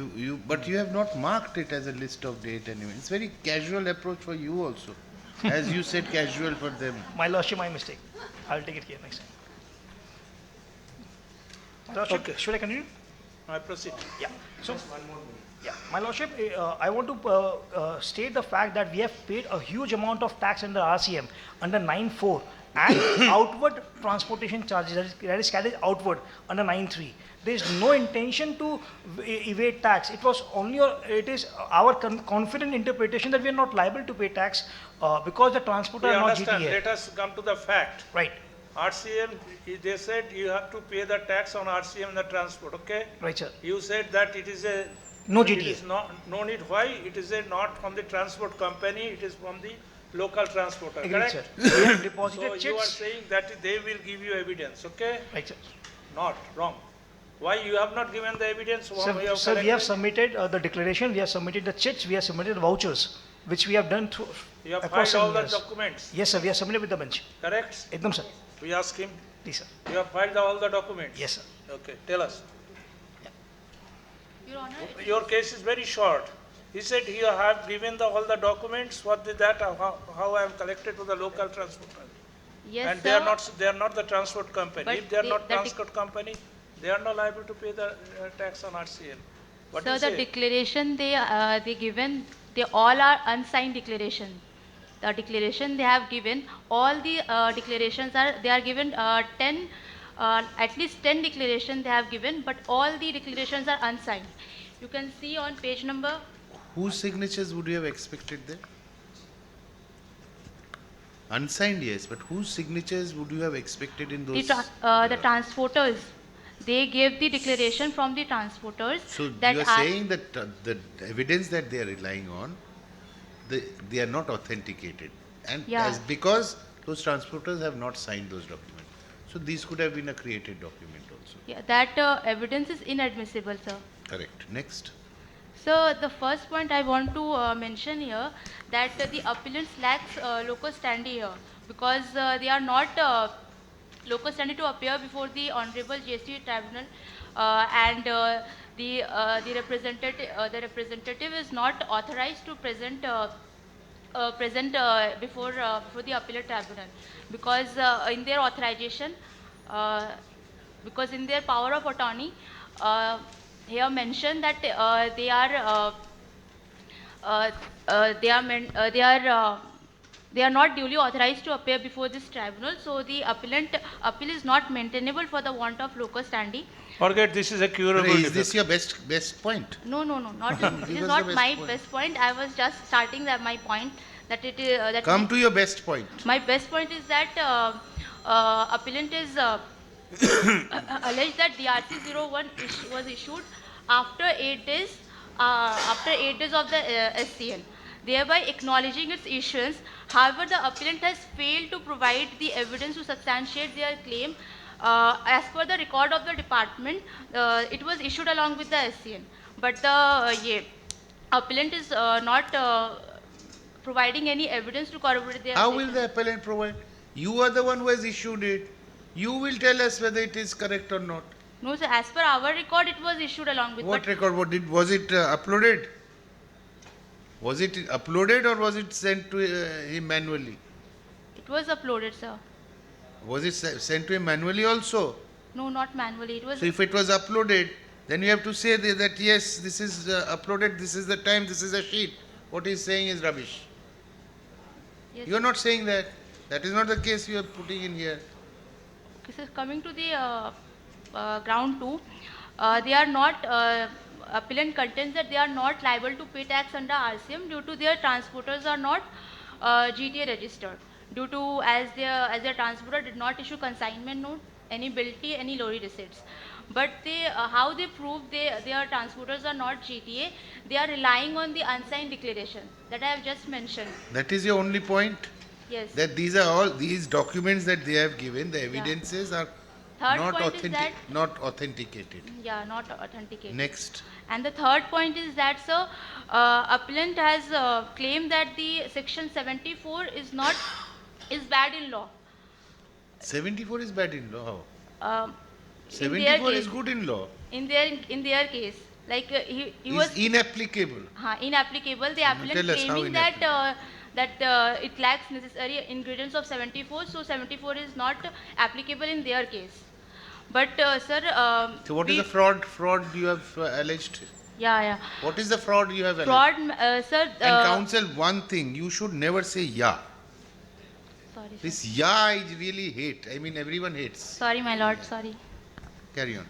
But you have not marked it as a list of date and events. It's very casual approach for you also. As you said, casual for them. My lordship, my mistake. I'll take it here next time. My lordship, Okay. should I continue? I proceed. Yeah. So, Just one more minute. yeah, my lordship, I want to state the fact that we have paid a huge amount of tax under RCM under 9.4 and outward transportation charges, that is carried outward under 9.3. There is no intention to evade tax. It was only, it is our confident interpretation that we are not liable to pay tax because the transporter We are not understand. GTA. Let us come to the fact. Right. RCM, they said you have to pay the tax on RCM and the transport, okay? Right, sir. You said that it is a... No It GTA. is no need. Why? It is not from the transport company, it is from the local transporter, Agreed, correct? sir. We have deposited So you are checks. saying that they will give you evidence, okay? Right, sir. Not, wrong. Why you have not given the evidence? What we have Sir, we have collected? submitted the declaration, we have submitted the checks, we have submitted vouchers, which we have done through You have across filed all 7 the years. documents, Yes, sir, we have submitted with the bench. correct? Ekdam, sir. We ask him, Please, sir. you have filed all the documents? Yes, sir. Okay, tell us. Your Honor, Your case is very short. He said you have given all the documents, what did that, how I have collected to the local transporter. yes, And sir. they are not the transport company. But If they are they- not the transport company, they are not liable to pay the tax on RCM. What do Sir, you the say? declaration they given, they all are unsigned declaration. The declaration they have given, all the declarations are, they are given 10, at least 10 declarations they have given, but all the declarations are unsigned. You can see on page number, Whose signatures would you have expected there? Unsigned, yes, but whose signatures would you have expected in those? the transporters. They gave the declaration from the transporters. So that you are are- saying that the evidence that they are relying on, they are not authenticated, and Yeah. as because those transporters have not signed those documents, so these could have been a created document also. Yeah, that evidence is inadmissible, sir. Correct. Next. So the first point I want to mention here, that the appellants lacks locus standi here, because they are not locus standi to appear before the Honorable GST Tribunal, and the representative is not authorized to present before the appellate tribunal, because in their authorization, because in their power of attorney, here mentioned that they are not duly authorized to appear before this tribunal, so the appeal is not maintainable for the want of locus standi. Forget, this is a curable Is defect. this your best point? No, not This it was is the not best my point. best point. I was just starting my point, that it is that Come to your best point. my best point is that appellant is alleged that DRC 01 was issued after 8 days of the SCN, thereby acknowledging its issuance. However, the appellant has failed to provide the evidence to substantiate their claim. As per the record of the department, it was issued along with the SCN, but the appellant is not providing any evidence to corroborate their How will statement. the appellant provide? You are the one who has issued it. You will tell us whether it is correct or not. No, sir, as per our record, it was issued along with. What but record? Was it uploaded? Was it uploaded or was it sent to him manually? It was uploaded, sir. Was it sent to him manually also? No, not manually. It was. So if it was uploaded, then you have to say that yes, this is uploaded, this is the time, this is the sheet. What he's saying is rubbish. Yes, You are not saying that. That is not the case you are putting in here. Okay, sir, coming to the ground 2, they are not, appellant contends that they are not liable to pay tax under RCM due to their transporters are not GTA registered, due to as their transporter did not issue consignment note, any bilty, any lorry receipts. But how they prove their transporters are not GTA, they are relying on the unsigned declaration that I have just mentioned. That is your only point? Yes. That these are all, these documents that they have given, the evidences are Third not point is that, not authenticated. yeah, not authenticated. Next. And the third point is that, sir, appellant has claimed that the section 74 is bad in law. 74 is bad in law. How? Um, in their 74 is case. good in law. In their case, like he Is was inapplicable. inapplicable. The appellant tell us how claiming that it lacks necessary ingredients of 74, so 74 is not applicable in their case. But sir, So what is the fraud you have alleged? Yeah. What is the fraud you have alleged? Fraud, sir. And counsel, one thing, you should never say yeah. Sorry. This yeah I really hate. I mean everyone hates. Sorry, my lord. Sorry. Carry on.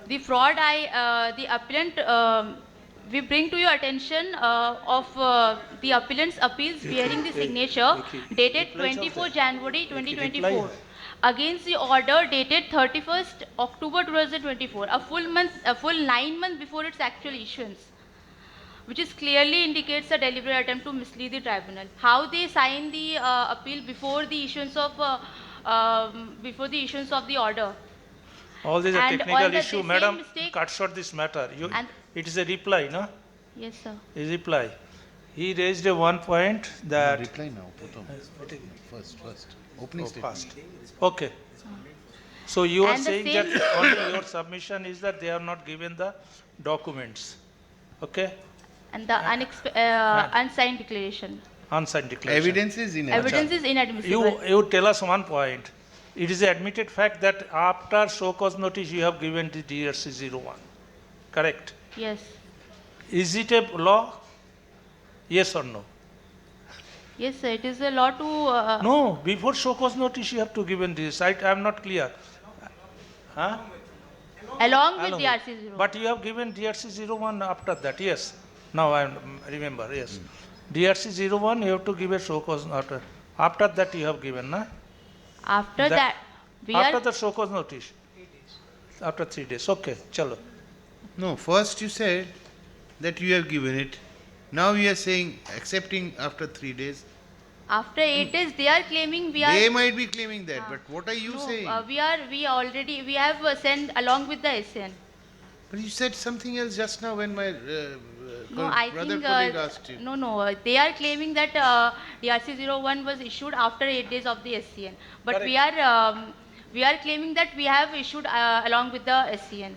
The fraud the appellant, we bring to your attention of the appellant's appeals bearing the signature dated 24 January 2024 against the order dated 31st October 2024, a full 9 months before its actual issuance, which is clearly indicates a deliberate attempt to mislead the tribunal. How they sign the appeal before the issuance of the order. All this is a And technical all the issue. same Madam, mistake- cut short this matter. And- It is a reply, no? Yes, sir. A reply. He raised a one point that... Reply now. First. Opening statement. First. Okay. So you are And the saying same- that only your submission is that they are not given the documents. Okay? And the unsigned declaration. Unsigned declaration. Evidence is inadmissible. Evidence is inadmissible. You tell us one point. It is an admitted fact that after show cause notice you have given the DRC 01. Correct? Yes. Is it a law? Yes or no? Yes, sir. It is a law to... No, before show cause notice you have to given this. I am not clear. Huh? Along with DRC 01. But you have given DRC 01 after that, yes. Now I remember, yes. DRC 01 you have to give a show cause notice. After that you have given, na? After that, after the show cause notice. After 3 days. Okay, chalo. No, first you said that you have given it. Now you are saying accepting after 3 days. After 8 days, they are claiming we are... They might be claiming that, but what are you No, saying? we have sent along with the SN. But you said something else just now when my No, I brother think, colleague asked you. no, they are claiming that DRC 01 was issued after 8 days of the SCN. But we are claiming that we have issued along with the SCN.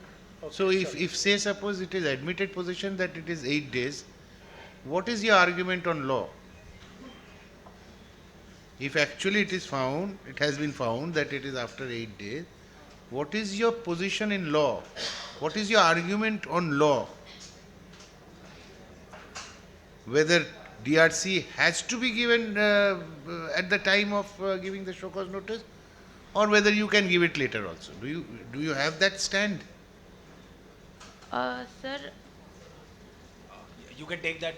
So if say suppose it is admitted position that it is 8 days, what is your argument on law? If actually it is found, it has been found that it is after 8 days, what is your position in law? What is your argument on law? Whether DRC has to be given at the time of giving the show cause notice, or whether you can give it later also. Do you have that stand? Sir, You can take that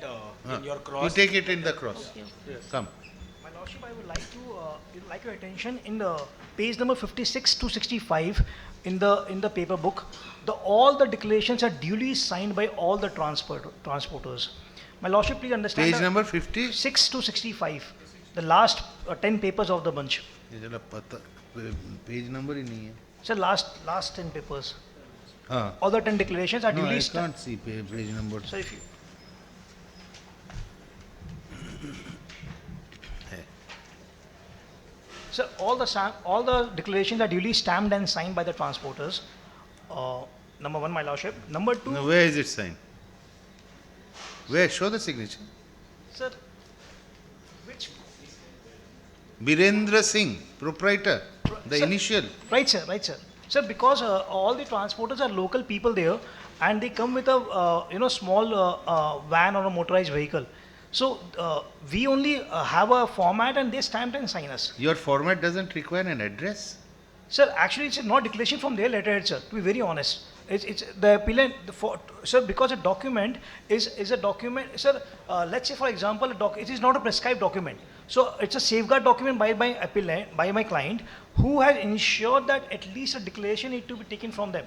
in your cross. You take it in the cross. Okay. Yes. Come. My Lordship, I would like your attention in the page number 56 to 65 in the paper book. All the declarations are duly signed by all the transporters. My Lordship, please understand. Page number 50? 6 to 65. The last 10 papers of the bunch. Page number ही नहीं है. Sir, last 10 papers. हाँ. All the 10 declarations are No, duly I can't see page number. So if you... So all the declarations are duly stamped and signed by the transporters. Number one, my Lordship. Number two... No, where is it signed? Where? Show the signature. Sir, which... Birendra Singh, proprietor, the Sir, initial. Right, sir. Sir, because all the transporters are local people there, and they come with a small van or a motorized vehicle. So we only have a format, and they stamp and sign us. Your format doesn't require an address? Sir, actually, it's not declaration from their letterhead, sir. To be very honest, it's the appellant. Sir, because a document is a document. Sir, let's say for example, it is not a prescribed document. So it's a safeguard document by my appellant, by my client, who has ensured that at least a declaration need to be taken from them.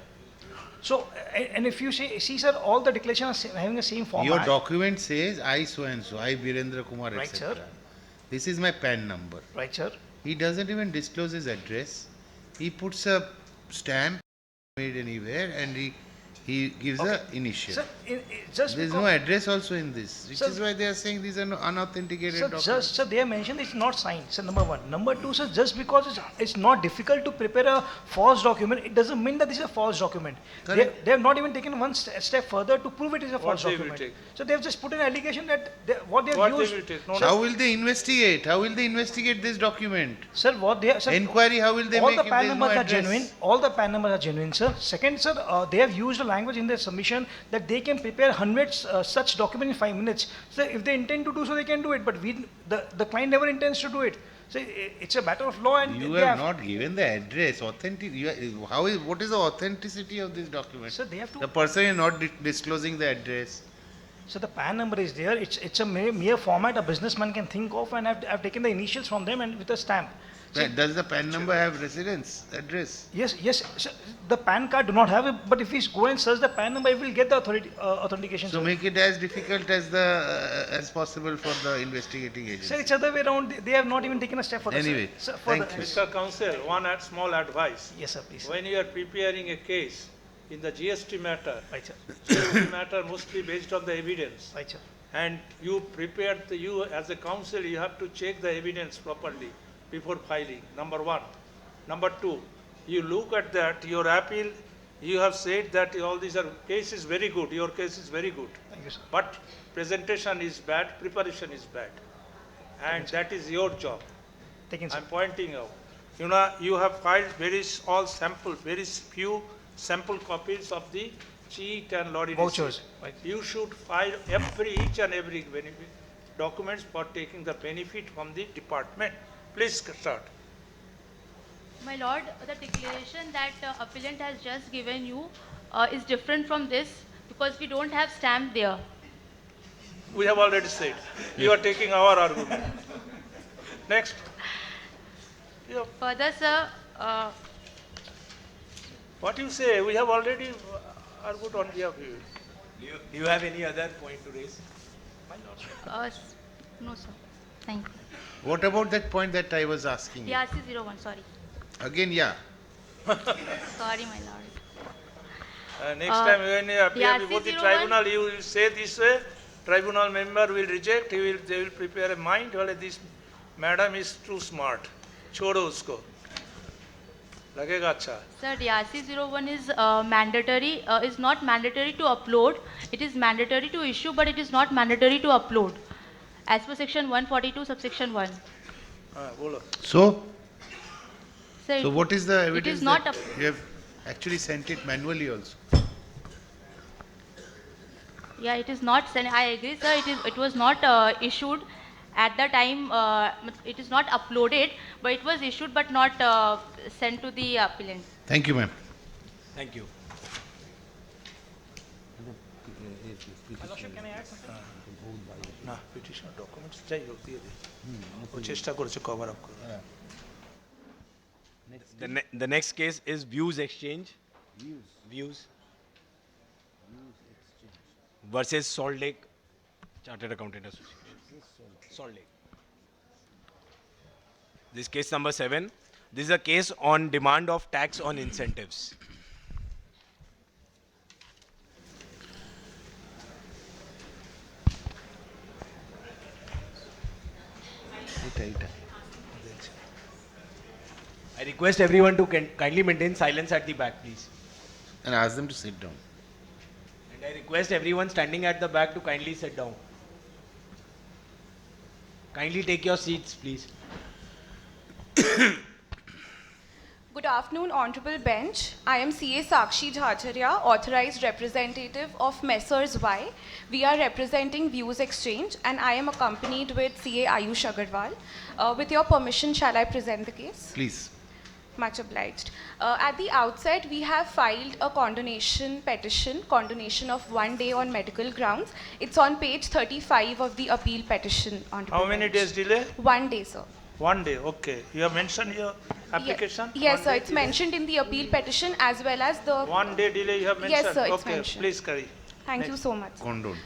So, and if you see, sir, all the declarations are having the same format. Your document says I so and so, I Virendra Kumar, Right, etc. sir. This is my PAN number. Right, sir. He doesn't even disclose his address. He puts a stamp made anywhere and he gives a initial. Sir, just There is because- no address also in this, which Sir- is why they are saying these are unauthenticated Sir, documents. sir, they have mentioned it's not signed. Sir, number one. Number two, sir, just because it's not difficult to prepare a false document, it doesn't mean that this is a false document. Correct. They have not even taken one step further to prove it is a false they will document. take? So they have just put an allegation that what they have What they used. will take? No, How will they investigate? How will they investigate this document? Sir, what they have, sir, Inquiry, how will they all make the if PAN there is no numbers are address? genuine. All the PAN numbers are genuine, sir. Second, sir, they have used a language in their submission that they can prepare hundreds such documents in 5 minutes. So if they intend to do so, they can do it. But the client never intends to do it. So it's a matter of law, and You they have not given the address. What is the authenticity of this document? Sir, they have to. The person is not disclosing the address. So the PAN number is there. It's a mere format a businessman can think of, and I've taken the initials from them and with a stamp. So- Does the PAN number have residence address? Yes. Sir, the PAN card do not have it, but if we go and search the PAN number, we will get the authentication. So sir. make it as difficult as possible for the investigating agency. Sir, it's other way around. They have not even taken a step further. Anyway, sir, thank you. Mr. Counsel, one small advice. Yes, sir, please. When you are preparing a case in the GST matter, Right, sir. GST matter mostly based on the evidence. Right, sir. And you prepared, you as a counsel, you have to check the evidence properly before filing, number one. Number two, you look at that, your appeal, you have said that all these are, case is very good, your case is very good. Thank you, sir. But presentation is bad, preparation is bad. And that is your job. Taken, sir. I'm pointing out. You know, you have filed very few sample copies of the cheat and lottery Vouchers, receipt. right. You should file each and every documents for taking the benefit from the department. Please start. My lord, the declaration that appellant has just given you is different from this because we don't have stamp there. We have already said. You are taking our argument. Next. Yeah. Further, sir, What you say? We have already argued on behalf of you. Do you have any other point to raise? no, sir. Thank you. What about that point that I was asking you? DRC 01, sorry. Again, yeah. Sorry, my lord. Next time when you appear DRC before the 01. tribunal, you will say this way, tribunal member will reject, they will prepare a mind, well, this madam is too smart. छोड़ो उसको. लगेगा अच्छा. Sir, DRC 01 is mandatory, is not mandatory to upload. It is mandatory to issue, but it is not mandatory to upload. As per section 142, subsection 1. बोलो. So Sir, what is the evidence it is not that you have actually sent it manually also? Yeah, it is not sent. I agree, sir. It was not issued at the time. It is not uploaded, but it was issued, but not sent to the appellant. Thank you, ma'am. Thank you. Can I add something? না petition documents যাই হোক দিয়ে দিই ও চেষ্টা করেছে cover up করতে The next case is views exchange. Views. Versus Salt Lake Chartered Accountant Association. Salt Lake. This case number 7. This is a case on demand of tax on incentives. I request everyone to kindly maintain silence at the back, please. And ask them to sit down. And I request everyone standing at the back to kindly sit down. Kindly take your seats, please. Good afternoon, Honorable Bench. I am CA Sakshi Jhajaria, authorized representative of Messrs. Y. We are representing Views Exchange, and I am accompanied with CA Ayush Agarwal. With your permission, shall I present the case? Please. Much obliged. At the outset, we have filed a condonation petition, condonation of 1 day on medical grounds. It's on page 35 of the appeal petition. Honorable How many Bench. days delay? 1 day, sir. 1 day, okay. You have mentioned your application? Yes, 1 sir. day It's delay? mentioned in the appeal petition as well as the. 1 day delay you have mentioned? Yes, sir. It's Okay, mentioned. please carry. Thank you Next. so much. Condoned.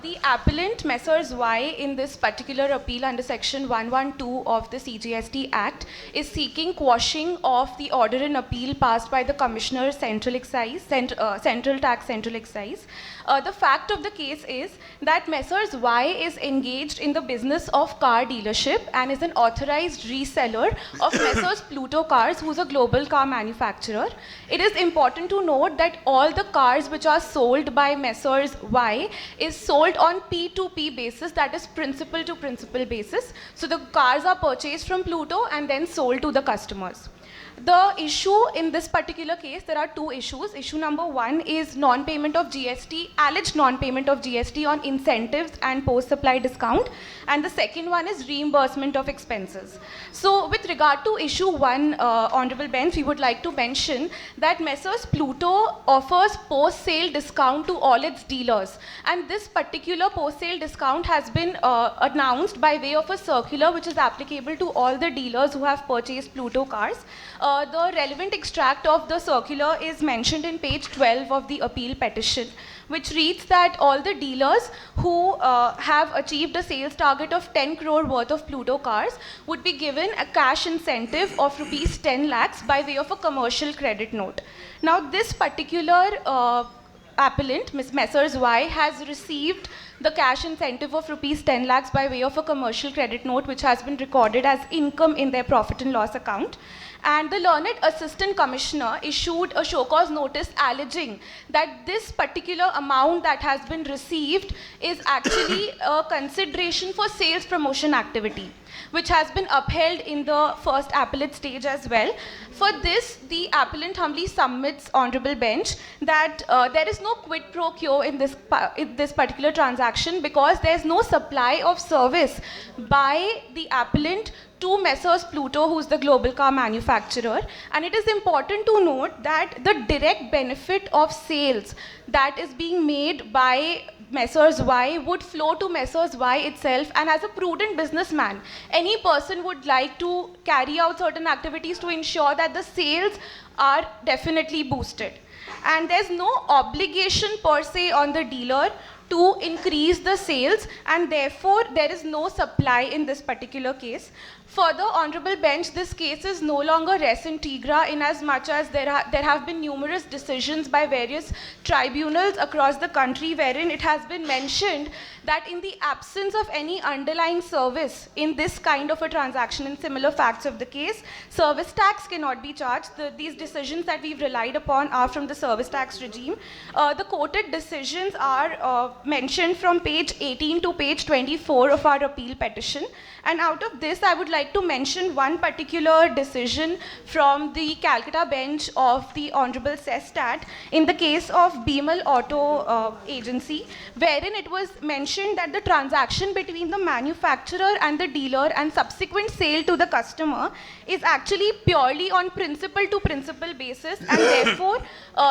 The appellant, Messrs. Y, in this particular appeal under Section 112 of the CGST Act, is seeking quashing of the order in appeal passed by the Commissioner Central Excise, Central Tax Central Excise. The fact of the case is that Messrs. Y is engaged in the business of car dealership and is an authorized reseller of Messrs. Pluto Cars, who's a global car manufacturer. It is important to note that all the cars which are sold by Messrs. Y is sold on P2P basis, that is principal to principal basis. So the cars are purchased from Pluto and then sold to the customers. The issue in this particular case, there are two issues. Issue number one is non-payment of GST, alleged non-payment of GST on incentives and post-supply discount. And the second one is reimbursement of expenses. So with regard to issue one, Honorable Bench, we would like to mention that Messrs. Pluto offers post-sale discount to all its dealers. And this particular post-sale discount has been announced by way of a circular which is applicable to all the dealers who have purchased Pluto cars. The relevant extract of the circular is mentioned in page 12 of the appeal petition, which reads that all the dealers who have achieved a sales target of 10 crore worth of Pluto cars would be given a cash incentive of rupees 10 lakhs by way of a commercial credit note. Now, this particular appellant, Ms. Messrs. Y, has received the cash incentive of rupees 10 lakhs by way of a commercial credit note, which has been recorded as income in their profit and loss account. And the learned assistant commissioner issued a show cause notice alleging that this particular amount that has been received is actually a consideration for sales promotion activity, which has been upheld in the first appellate stage as well. For this, the appellant humbly submits, Honorable Bench, that there is no quid pro quo in this particular transaction because there is no supply of service by the appellant to Messrs. Pluto, who's the global car manufacturer. And it is important to note that the direct benefit of sales that is being made by Messrs. Y would flow to Messrs. Y itself, and as a prudent businessman, any person would like to carry out certain activities to ensure that the sales are definitely boosted. And there's no obligation per se on the dealer to increase the sales, and therefore there is no supply in this particular case. Further, Honorable Bench, this case is no longer res integra in as much as there have been numerous decisions by various tribunals across the country wherein it has been mentioned that in the absence of any underlying service in this kind of a transaction and similar facts of the case, service tax cannot be charged. These decisions that we've relied upon are from the service tax regime. The quoted decisions are mentioned from page 18 to page 24 of our appeal petition. And out of this, I would like to mention one particular decision from the Calcutta bench of the Honorable Sestat in the case of Bimal Auto Agency, wherein it was mentioned that the transaction between the manufacturer and the dealer and subsequent sale to the customer is actually purely on principal to principal basis, and therefore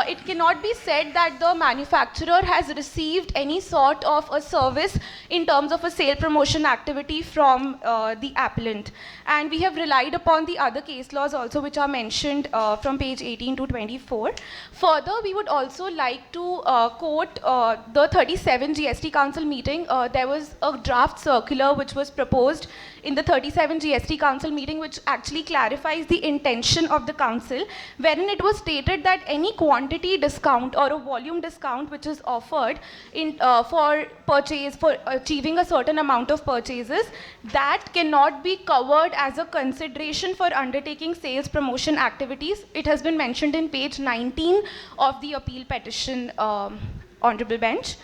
it cannot be said that the manufacturer has received any sort of a service in terms of a sale promotion activity from the appellant. And we have relied upon the other case laws also, which are mentioned from page 18 to 24. Further, we would also like to quote the 37 GST Council meeting. There was a draft circular which was proposed in the 37 GST Council meeting, which actually clarifies the intention of the council, wherein it was stated that any quantity discount or a volume discount which is offered in, for purchase, for achieving a certain amount of purchases, that cannot be covered as a consideration for undertaking sales promotion activities. It has been mentioned in page 19 of the appeal petition, Honorable Bench.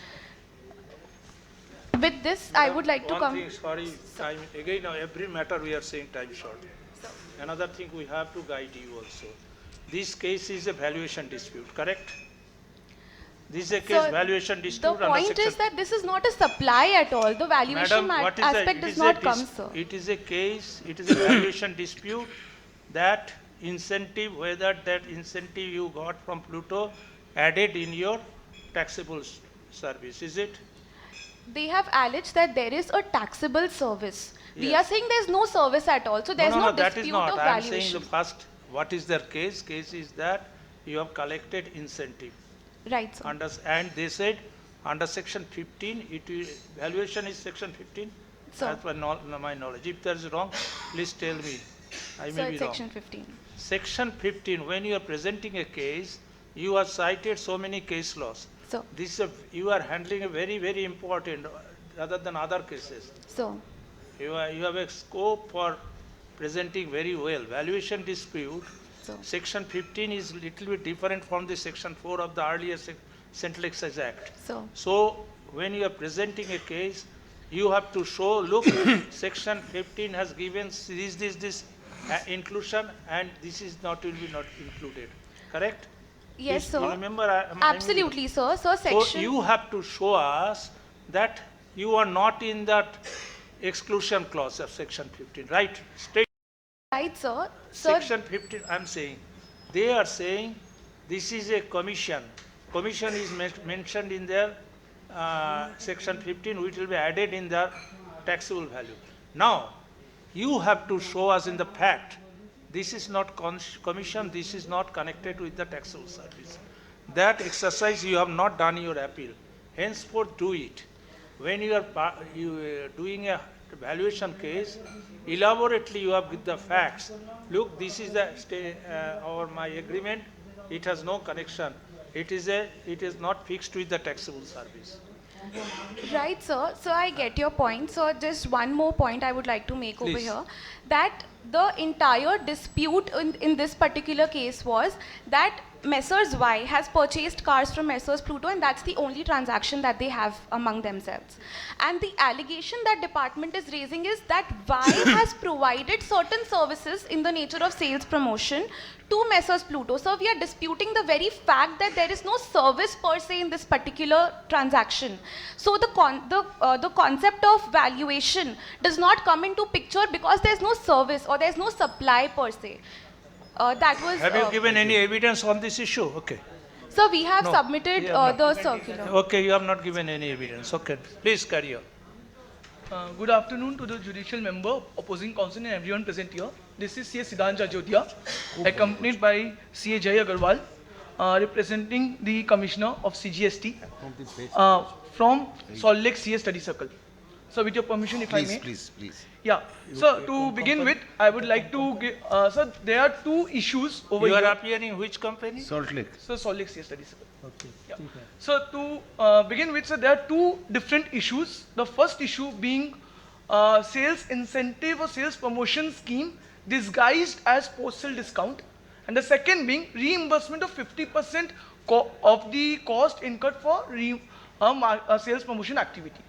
With this, I would like to come. One thing, sorry, time, again, every matter we are saying time short. Another thing we have to guide you also. This case is a valuation dispute, correct? This is a case valuation dispute. The point is that this is not a supply at all. The valuation aspect does not come, sir. It is a case, it is a valuation dispute that incentive, whether that incentive you got from Pluto added in your taxable service, is it? They have alleged that there is a taxable service. We are saying there's no service at all. So there's no that is dispute not. of I am saying valuation. the first, what is their case? Case is that you have collected incentive. Right, sir. And they said under section 15, valuation is section 15. Sir. As per my knowledge. If there is wrong, please tell me. I So may be it's wrong. section 15. Section 15, when you are presenting a case, you have cited so many case laws. So. You are handling a very, very important, rather than other cases. So. You have a scope for presenting very well. Valuation dispute, So. section 15 is little bit different from the section 4 of the earlier Central Excise Act. So. When you are presenting a case, you have to show, look, section 15 has given this inclusion, and this is will be not included. Correct? Yes, Please, sir. you remember? Absolutely, sir. So section. You have to show us that you are not in that exclusion clause of section 15, right? Straight. Right, sir. Section 15, I'm saying, they are saying this is a commission. Commission is mentioned in their section 15, which will be added in their taxable value. Now, you have to show us in the fact, this is not commission, this is not connected with the taxable service. That exercise you have not done your appeal. Henceforth, do it. When you are doing a valuation case, elaborately you have with the facts. Look, this is my agreement. It has no connection. It is not fixed with the taxable service. Right, sir. So I get your point. So just one more point I would like to make over Please. here, that the entire dispute in this particular case was that Messrs. Y has purchased cars from Messrs. Pluto, and that's the only transaction that they have among themselves. And the allegation that department is raising is that Y has provided certain services in the nature of sales promotion to Messrs. Pluto. So we are disputing the very fact that there is no service per se in this particular transaction. So the concept of valuation does not come into picture because there's no service or there's no supply per se. Have you given any evidence on this issue? Okay. So we have No, submitted you have the not. circular. Okay, you have not given any evidence. Okay, please carry on. Good afternoon to the judicial member, opposing counsel, and everyone present here. This is CA Siddhant Jajodia, accompanied by CA Jay Agarwal, representing the Commissioner of CGST from Salt Lake CA Study Circle. So with your permission, if I may. Please. Yeah. So to begin with, I would like to give, sir, there are two issues over You here. are appearing which company? Salt Lake. So Salt Lake CA Study Circle. Okay. Yeah. So to begin with, sir, there are two different issues. The first issue being sales incentive or sales promotion scheme disguised as post-sale discount, and the second being reimbursement of 50% of the cost incurred for sales promotion activity.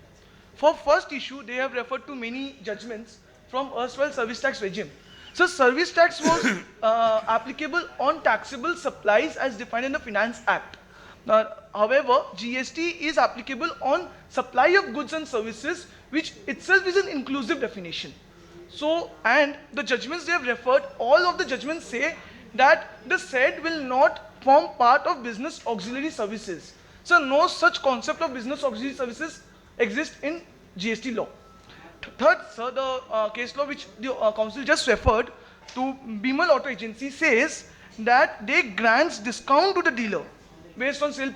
For first issue, they have referred to many judgments from erstwhile service tax regime. So service tax was applicable on taxable supplies as defined in the Finance Act. Now, however, GST is applicable on supply of goods and services, which itself is an inclusive definition. So, and the judgments they have referred, all of the judgments say that the said will not form part of business auxiliary services. So no such concept of business auxiliary services exist in GST law. Third, sir, the case law which the council just referred to, Bimal Auto Agency says that they grants discount to the dealer based on sale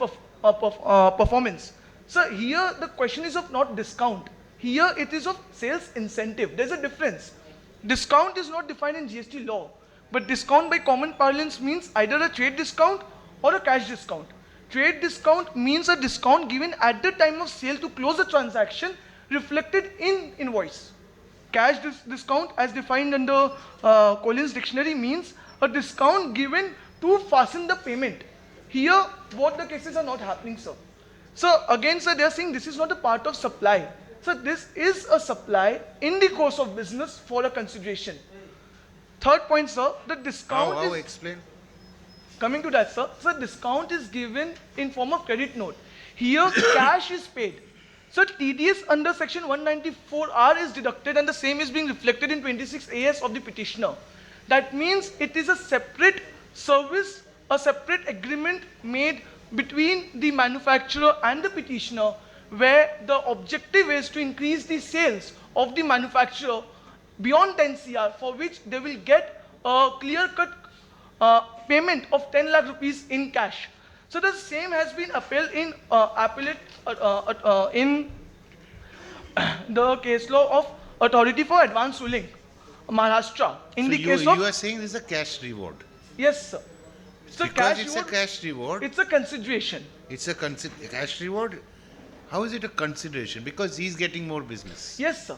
performance. So here the question is of not discount. Here it is of sales incentive. There's a difference. Discount is not defined in GST law, but discount by common parlance means either a trade discount or a cash discount. Trade discount means a discount given at the time of sale to close the transaction reflected in invoice. Cash discount, as defined under Collins Dictionary, means a discount given to fasten the payment. Here, both the cases are not happening, sir. So again, sir, they are saying this is not a part of supply. So this is a supply in the course of business for a consideration. Third point, sir, the discount is... Explain. Coming to that, sir. So discount is given in form of credit note. Here, cash is paid. So TDS under section 194R is deducted and the same is being reflected in 26 AS of the petitioner. That means it is a separate service, a separate agreement made between the manufacturer and the petitioner, where the objective is to increase the sales of the manufacturer beyond 10 CR, for which they will get a clear-cut payment of 10 lakh rupees in cash. So the same has been upheld in in the case law of Authority for Advanced Ruling, Maharashtra. In So the you, case you of are saying this is a cash reward. yes, sir. So Because it's a cash reward. It's a consideration. It's a cash reward. How is it a consideration? Because he's getting more business. Yes, sir.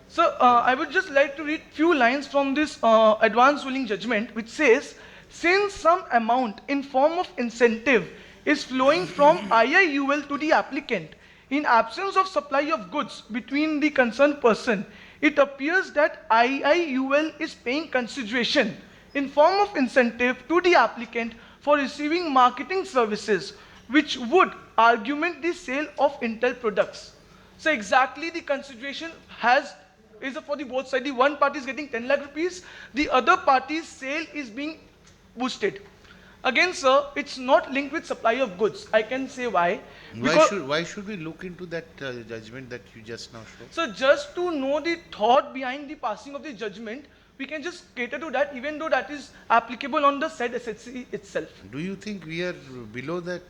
So I would just like to read few lines from this advanced ruling judgment, which says, since some amount in form of incentive is flowing from IIUL to the applicant, in absence of supply of goods between the concerned person, it appears that IIUL is paying consideration in form of incentive to the applicant for receiving marketing services, which would augment the sale of Intel products. So exactly the consideration is for the both sides. The one party is getting 10 lakh rupees, the other party's sale is being boosted. Again, sir, it's not linked with supply of goods. I can say why. Why should we look into that judgment that you just now showed? So just to know the thought behind the passing of the judgment, we can just cater to that, even though that is applicable on the said SHC itself. Do you think we are below that?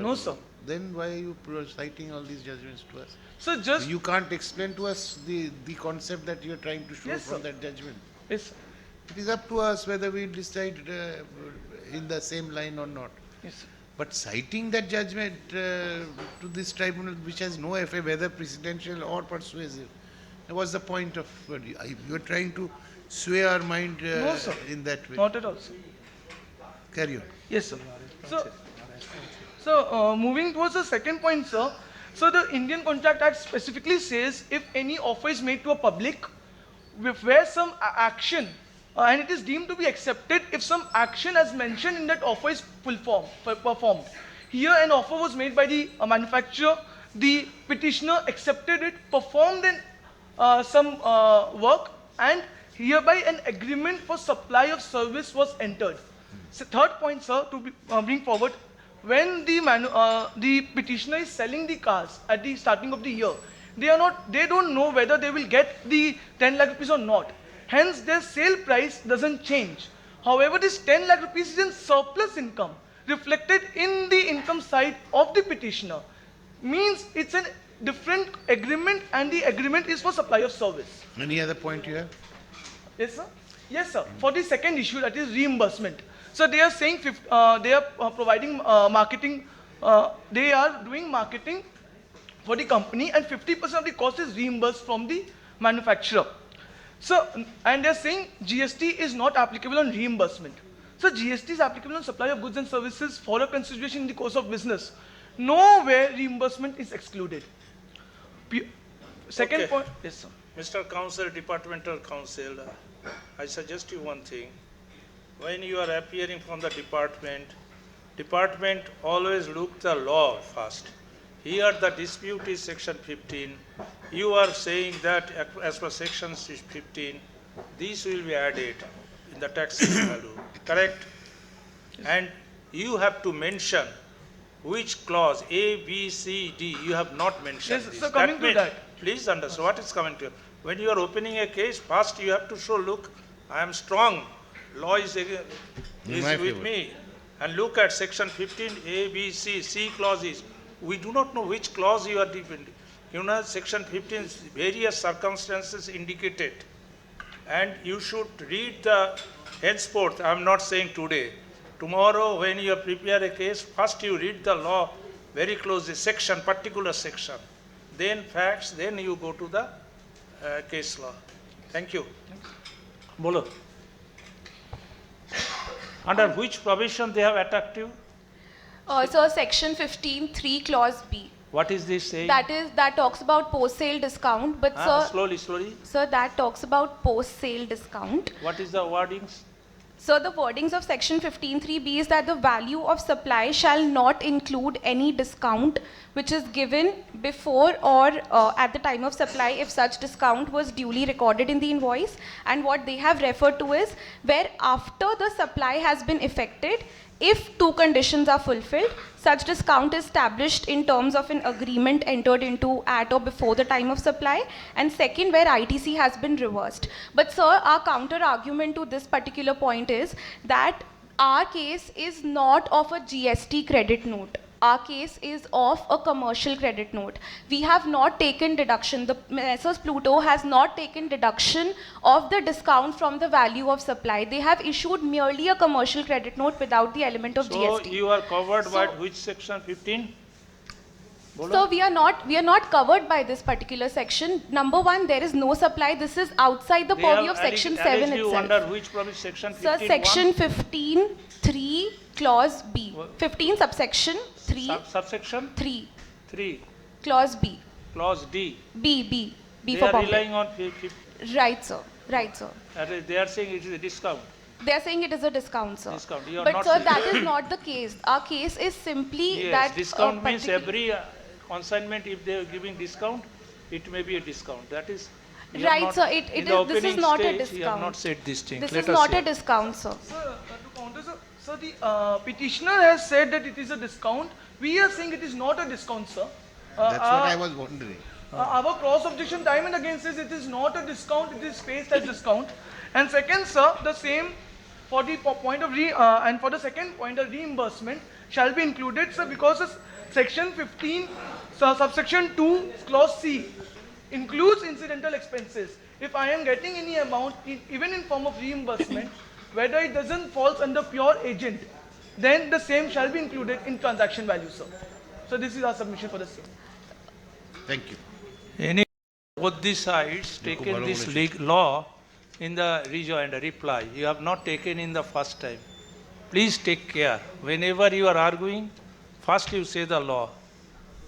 No, sir. Then why are you citing all these judgments to us? So just you can't explain to us the concept that you are trying to show Yes, from sir. that judgment. Yes, sir. It is up to us whether we decide in the same line or not. Yes, sir. But citing that judgment to this tribunal, which has no effect, whether precedential or persuasive, what's the point of? You are trying to sway our mind No, sir. in that way. Not at all, sir. Carry on. Yes, sir. So moving towards the second point, sir. So the Indian Contract Act specifically says if any offer is made to a public, where some action, and it is deemed to be accepted if some action as mentioned in that offer is performed. Here an offer was made by the manufacturer, the petitioner accepted it, performed some work, and hereby an agreement for supply of service was entered. So third point, sir, to bring forward, when the petitioner is selling the cars at the starting of the year, they don't know whether they will get the 10 lakh rupees or not. Hence, their sale price doesn't change. However, this 10 lakh rupees is in surplus income reflected in the income side of the petitioner. Means it's a different agreement, and the agreement is for supply of service. Any other point you have? Yes, sir. Yes, sir. For the second issue, that is reimbursement. So they are saying they are providing marketing. They are doing marketing for the company, and 50% of the cost is reimbursed from the manufacturer. So, and they are saying GST is not applicable on reimbursement. So GST is applicable on supply of goods and services for a consideration in the course of business. Nowhere reimbursement is excluded. Second Okay. point, yes, sir. Mr. Counsel, Departmental Counsel, I suggest you one thing. When you are appearing from the department always look the law first. Here the dispute is section 15. You are saying that as per section 15, these will be added in the taxation value, correct? And you have to mention which clause, A, B, C, D, you have not mentioned. Yes, this. so coming to means- that. Please understand what is coming to. When you are opening a case, first you have to show, look, I am strong. Law is my with favor. me. And look at section 15, A, B, C clauses. We do not know which clause you are defending. You know, section 15, various circumstances indicated. And you should read the henceforth, I am not saying today. Tomorrow when you prepare a case, first you read the law very closely, section, particular section. Then facts, then you go to the case law. Thank you. Bolo. Under which provision they have attacked you? So section 15(3) clause B. What is this saying? That talks about post-sale discount, but sir, Slowly. sir, that talks about post-sale discount. What is the wordings? So the wordings of section 15(3)(b) is that the value of supply shall not include any discount which is given before or at the time of supply if such discount was duly recorded in the invoice. And what they have referred to is where after the supply has been effected, If two conditions are fulfilled, such discount is established in terms of an agreement entered into at or before the time of supply, and second, where ITC has been reversed. But sir, our counter argument to this particular point is that our case is not of a GST credit note. Our case is of a commercial credit note. We have not taken deduction. The Messrs. Pluto has not taken deduction of the discount from the value of supply. They have issued merely a commercial credit note without the element of So GST. you are covered by which section 15? So we are not covered by this particular section. Number one, there is no supply. This is outside the They purview have of section alleged 7 you itself. under which provision? Section 15? Sir, section 15, 3, clause B. 15, subsection 3. Subsection? 3. 3. Clause B. Clause D. B They for are Bombay. relying on Right, sir. Right, sir. they are saying it is a discount. They are saying it is a discount, sir. Discount. You are But not sir, saying that is not the case. Our case is simply Yes, that discount means every consignment, if they are giving discount, it may be a discount. That is. you have Right, not- sir. in the This is opening not a stage, discount. You have not said this thing. This Let is us not hear. a discount, sir. To counter, sir, so the petitioner has said that it is a discount. We are saying it is not a discount, sir. That's what I was wondering. Our cross objection time and again says it is not a discount, it is spaced as discount. And second, sir, the same for the point of and for the second point, the reimbursement shall be included, sir, because section 15, subsection 2, clause C includes incidental expenses. If I am getting any amount, even in form of reimbursement, whether it doesn't falls under pure agent, then the same shall be included in transaction value, sir. So this is our submission for the same. Thank you. Any both the sides taken this law in the rejoinder reply. You have not taken in the first time. Please take care. Whenever you are arguing, first you say the law,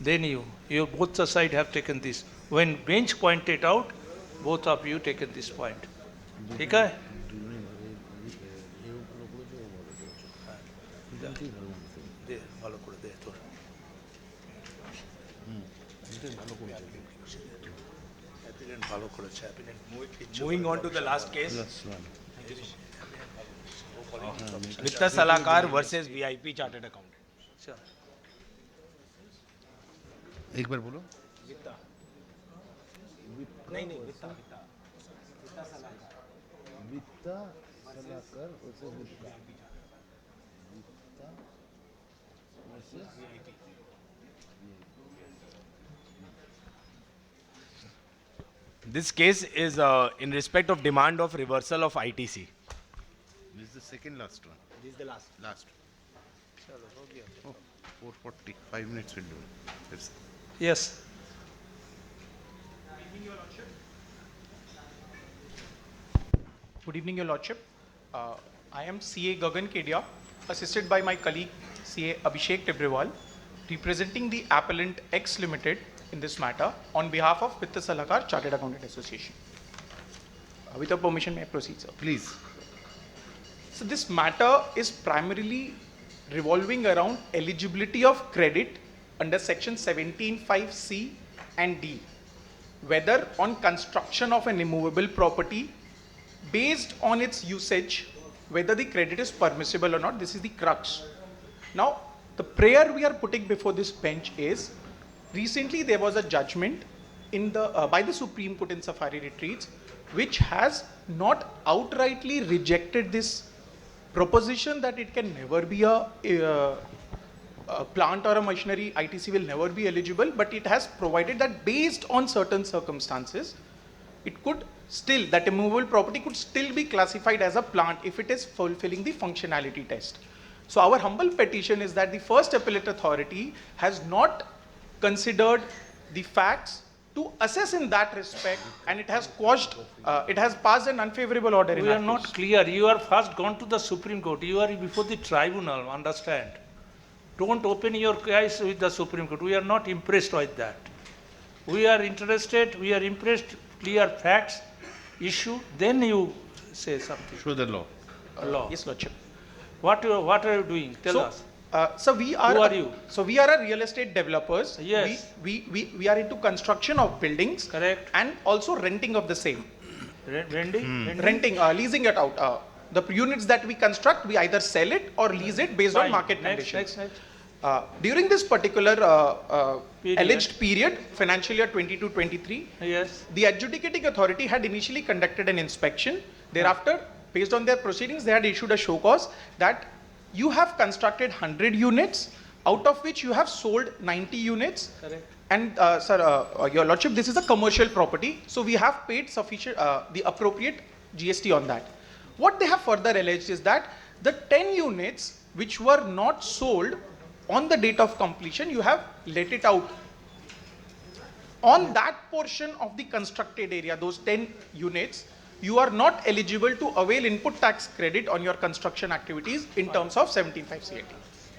then you both the side have taken this. When bench pointed out, both of you taken this point. Okay? Moving on to the last case. Vitta Salakar versus VIP Chartered Accountant. एक बार बोलो. वित्ता. नहीं वित्ता. वित्ता सलाहकार. वित्ता सलाहकार versus वित्ता. वित्ता versus VIP. This case is in respect of demand of reversal of ITC. This is the second last one. This is the last. Last. Oh, 4:40. 5 minutes will do. Yes. Yes. Good evening, Your Lordship. I am CA Gagan Kedia, assisted by my colleague CA Abhishek Tibrewal, representing the appellant X Limited in this matter on behalf of Vitta Salakar Chartered Accountant Association. With your permission, may I proceed, sir? Please. So this matter is primarily revolving around eligibility of credit under section 17(5)(c) and D, whether on construction of an immovable property based on its usage, whether the credit is permissible or not. This is the crux. Now, the prayer we are putting before this bench is, recently there was a judgment in the by the Supreme Court in Safari Retreats, which has not outrightly rejected this proposition that it can never be a plant or a machinery, ITC will never be eligible, but it has provided that based on certain circumstances, it could still, that immovable property could still be classified as a plant if it is fulfilling the functionality test. So our humble petition is that the first appellate authority has not considered the facts to assess in that respect, and it has quashed, it has passed an unfavorable order in We our are not case. clear. You are first gone to the Supreme Court. You are before the tribunal, understand? Don't open your eyes with the Supreme Court. We are not impressed with that. We are interested, we are impressed, clear facts, issue, then you say something. Show the law. Law. Yes, Lordship. What are you doing? Tell us. So we are. Who are you? So we are a real estate developers. Yes. We are into construction of buildings. Correct. And also renting of the same. Renting? Renting, leasing it out. the units that we construct, we either sell it or lease it based on Fine. market Next, conditions. next. During this particular Period. alleged period, financial year 22-23, Yes. the adjudicating authority had initially conducted an inspection. Thereafter, based on their proceedings, they had issued a show cause that you have constructed 100 units, out of which you have sold 90 units. Correct. And sir, your lordship, this is a commercial property, so we have paid sufficient, the appropriate GST on that. What they have further alleged is that the 10 units which were not sold on the date of completion, you have let it out. On that portion of the constructed area, those 10 units, you are not eligible to avail input tax credit on your construction activities in terms of 17.5 CAT.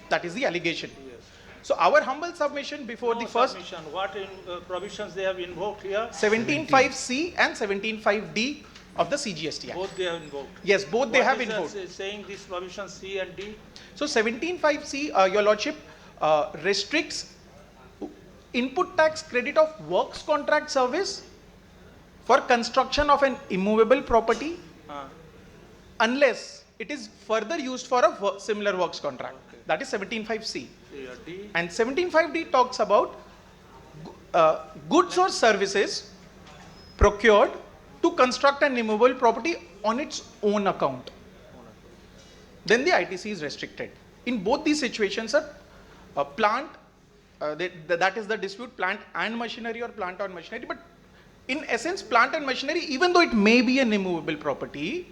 That is the allegation. So our humble submission before the first Submission. What provisions they have invoked here? 17.5C and 17.5D of the CGST Act. Both they have invoked. Yes, both they have What is invoked. saying these provisions C and D? So 17.5C, your lordship, restricts input tax credit of works contract service for construction of an immovable property unless it is further used for a similar works contract. That is 17.5C. D. And 17.5D talks about goods or services procured to construct an immovable property on its own account. Then the ITC is restricted. In both these situations, sir, plant, that is the dispute, plant and machinery or plant on machinery. But in essence, plant and machinery, even though it may be an immovable property,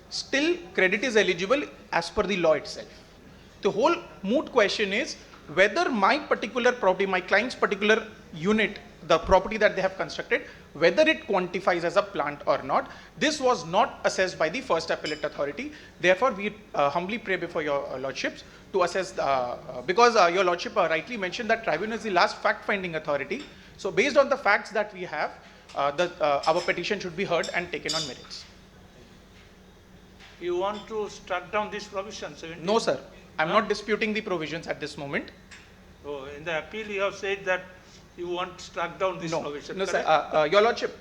still credit is eligible as per the law itself. The whole moot question is whether my particular property, my client's particular unit, the property that they have constructed, whether it quantifies as a plant or not. This was not assessed by the first appellate authority. Therefore, we humbly pray before your lordships to assess, because your lordship rightly mentioned that tribunal is the last fact-finding authority. So based on the facts that we have, our petition should be heard and taken on merits. You want to strike down this provision? 17? No, sir. I'm not disputing the provisions at this moment. Oh, in the appeal you have said that you want struck down this provision. No, correct? sir. Your lordship,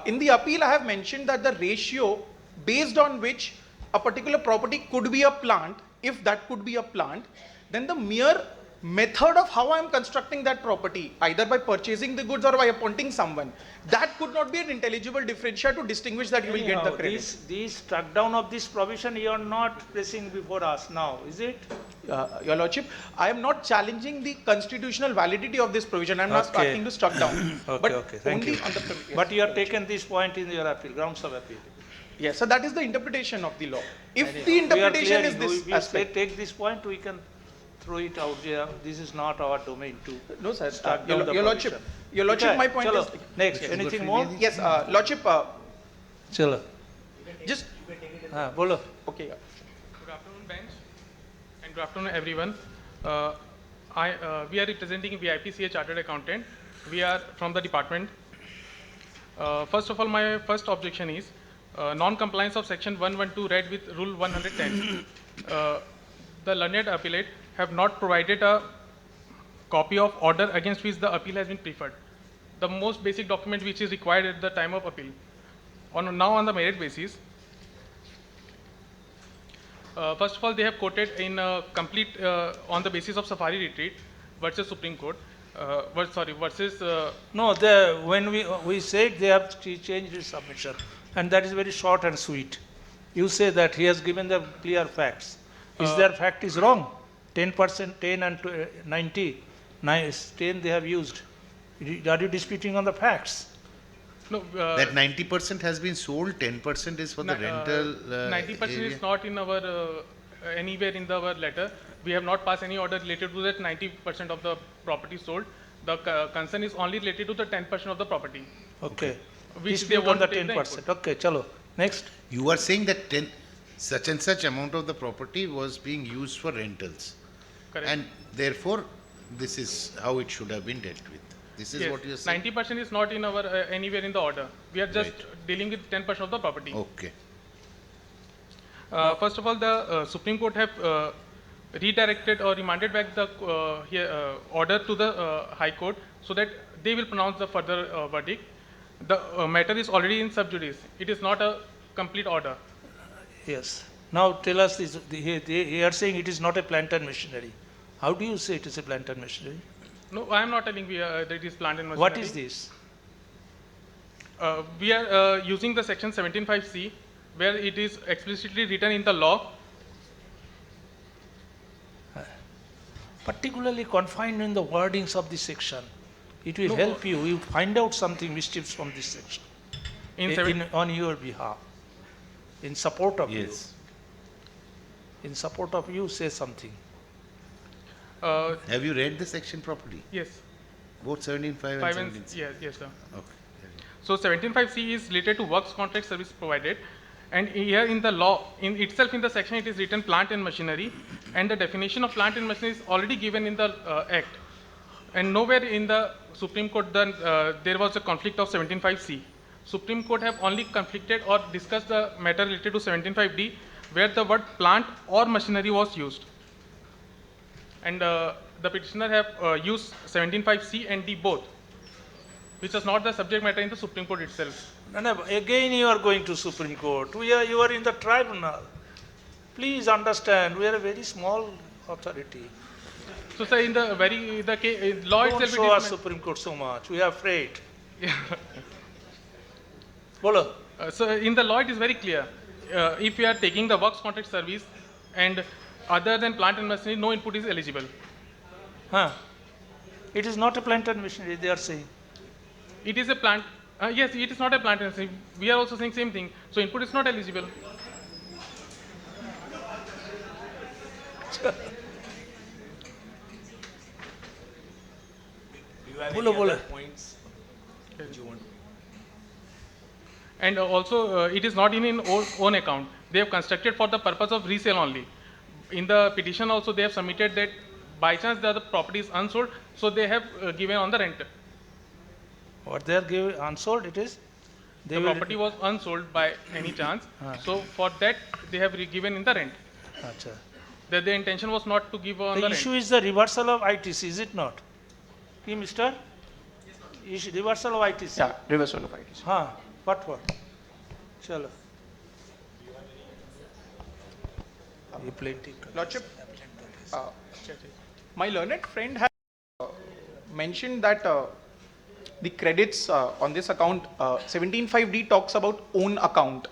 in the appeal I have mentioned that the ratio based on which a particular property could be a plant, if that could be a plant, then the mere method of how I am constructing that property, either by purchasing the goods or by appointing someone, that could not be an intelligible differentiator to distinguish that you will get the Anyhow, credit. This struck down of this provision you are not pressing before us now, is it? Your lordship, I am not challenging the constitutional validity of this provision. I am not Okay. asking to struck down. Okay, thank only you. on the But you have taken this point in your appeal, grounds of appeal. Yes, so that is the interpretation of the law. If Anyhow, the we are interpretation is clearing. this We aspect. take this point, we can throw it out here. This is not our domain to No, sir. struck down the Your lordship, provision. my point Chalo. is. Next, Yes. anything more? Yes, lordship. Chalo. Just. Bolo. Okay. Good afternoon, bench, and good afternoon, everyone. We are representing VIPCA Chartered Accountant. We are from the department. First of all, my first objection is non-compliance of section 112 read with rule 110. The learned appellate have not provided a copy of order against which the appeal has been preferred. The most basic document which is required at the time of appeal. Now on the merit basis, first of all, they have quoted in complete on the basis of Safari Retreat versus Supreme Court, versus. No, when we said they have changed his submission, and that is very short and sweet. You say that he has given the clear facts. Is their fact is wrong? 10%, 10 and 90, 10 they have used. Are you disputing on the facts? No. That 90% has been sold, 10% is for the rental. 90% area. is not in our anywhere in our letter. We have not passed any order related to that 90% of the property sold. The concern is only related to the 10% of the property. Okay. Which Dispute they on want the to take the 10%. input. Okay, chalo. Next. You are saying that such and such amount of the property was being used for rentals. Correct. And therefore, this is how it should have been dealt with. This is Yes, what you are saying. 90% is not in our anywhere in the order. We are just dealing with 10% of the property. Okay. First of all, the Supreme Court have redirected or remanded back the order to the High Court so that they will pronounce the further verdict. The matter is already in sub judice. It is not a complete order. Yes. Now tell us this, they are saying it is not a plant and machinery. How do you say it is a plant and machinery? No, I am not telling that it is plant and machinery. What is this? We are using the section 17.5c, where it is explicitly written in the law. Particularly confined in the wordings of this section. It will help you. You find out something mischiefs from this section. On your behalf. In support of you. In support of you, say something. Have you read the section properly? Yes. Both 17.5 and 17.6? Yes, sir. Okay. So 17.5c is related to works contract service provided, and here in the law, in itself in the section it is written plant and machinery, and the definition of plant and machinery is already given in the Act, and nowhere in the Supreme Court there was a conflict of 17.5c. Supreme Court have only conflicted or discussed the matter related to 17.5d, where the word plant or machinery was used, and the petitioner have used 17.5c and d both, which is not the subject matter in the Supreme Court itself. No, again you are going to Supreme Court. You are in the tribunal. Please understand, we are a very small authority. So, sir, in the law Don't itself, show us Supreme Court so much. We are afraid. Bolo. So, in the law, it is very clear. If you are taking the works contract service and other than plant and machinery, no input is eligible. It is not a plant and machinery, they are saying. It is a plant. Yes, it is not a plant and machinery. We are also saying same thing. So, input is not eligible. Do you have Bolo, any bolo. other points that you want? And also, it is not in own account. They have constructed for the purpose of resale only. In the petition also, they have submitted that by chance the property is unsold, so they have given on the rent. What they are giving unsold, it is? The property was unsold by any chance, so for that they have given in the rent. Achha. That the intention was not to give on the The rent. issue is the reversal of ITC, is it not? Ki, mister? Reversal of ITC. Yeah, reversal of ITC. What? Chalo. Lordship, my learned friend has mentioned that the credits on this account, 17.5d talks about own account.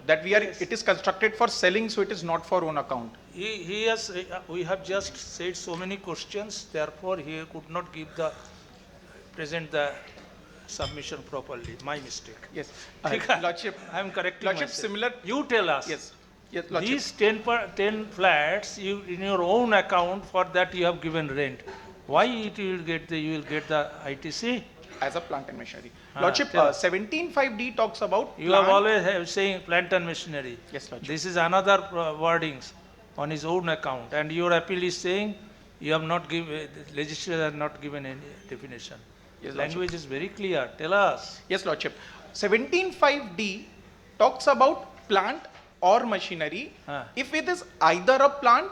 That it is constructed for selling, so it is not for own account. He has, we have just said so many questions, therefore he could not present the submission properly. My mistake. Yes. Lordship, I am correcting Lordship, myself. similar. You tell us. Yes. Yes, Lordship. These 10 flats, you in your own account, for that you have given rent. Why you will get the ITC? As a plant and machinery. Lordship, 17.5d talks about. You have always saying plant and machinery. Yes, Lordship. This is another wordings on his own account, and your appeal is saying you have not given, the legislature has not given any definition. Yes, Language is very clear. Tell us. Yes, Lordship. 17.5d talks about plant or machinery. If it is either a plant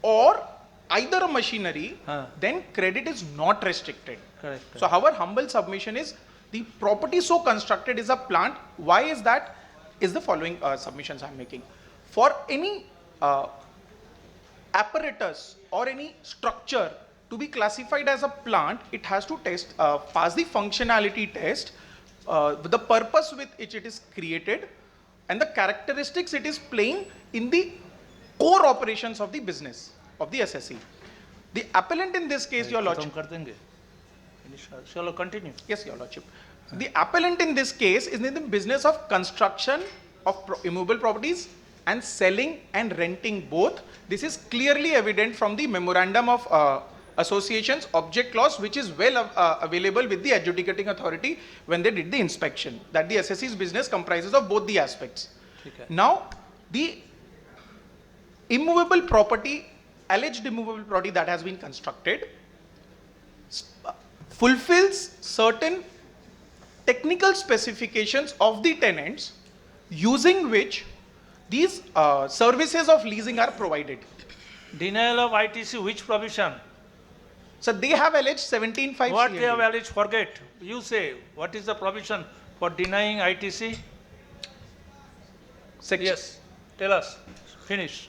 or either a machinery, then credit is not restricted. Correct. So our humble submission is the property so constructed is a plant. Why is that? Is the following submissions I am making. For any apparatus or any structure to be classified as a plant, it has to pass the functionality test, the purpose with which it is created, and the characteristics it is playing in the core operations of the business of the SSE. The appellant in this case, Your Lordship. Shall I continue? Yes, Your Lordship. The appellant in this case is in the business of construction of immovable properties and selling and renting both. This is clearly evident from the memorandum of association's object clause, which is well available with the adjudicating authority when they did the inspection, that the SSE's business comprises of both the aspects. Okay. Now, the immovable property, alleged immovable property that has been constructed, fulfills certain technical specifications of the tenants using which these services of leasing are provided. Denial of ITC, which provision? So they have alleged 17.5. What they have alleged, forget. You say, what is the provision for denying ITC? Section. Yes, tell us. Finish.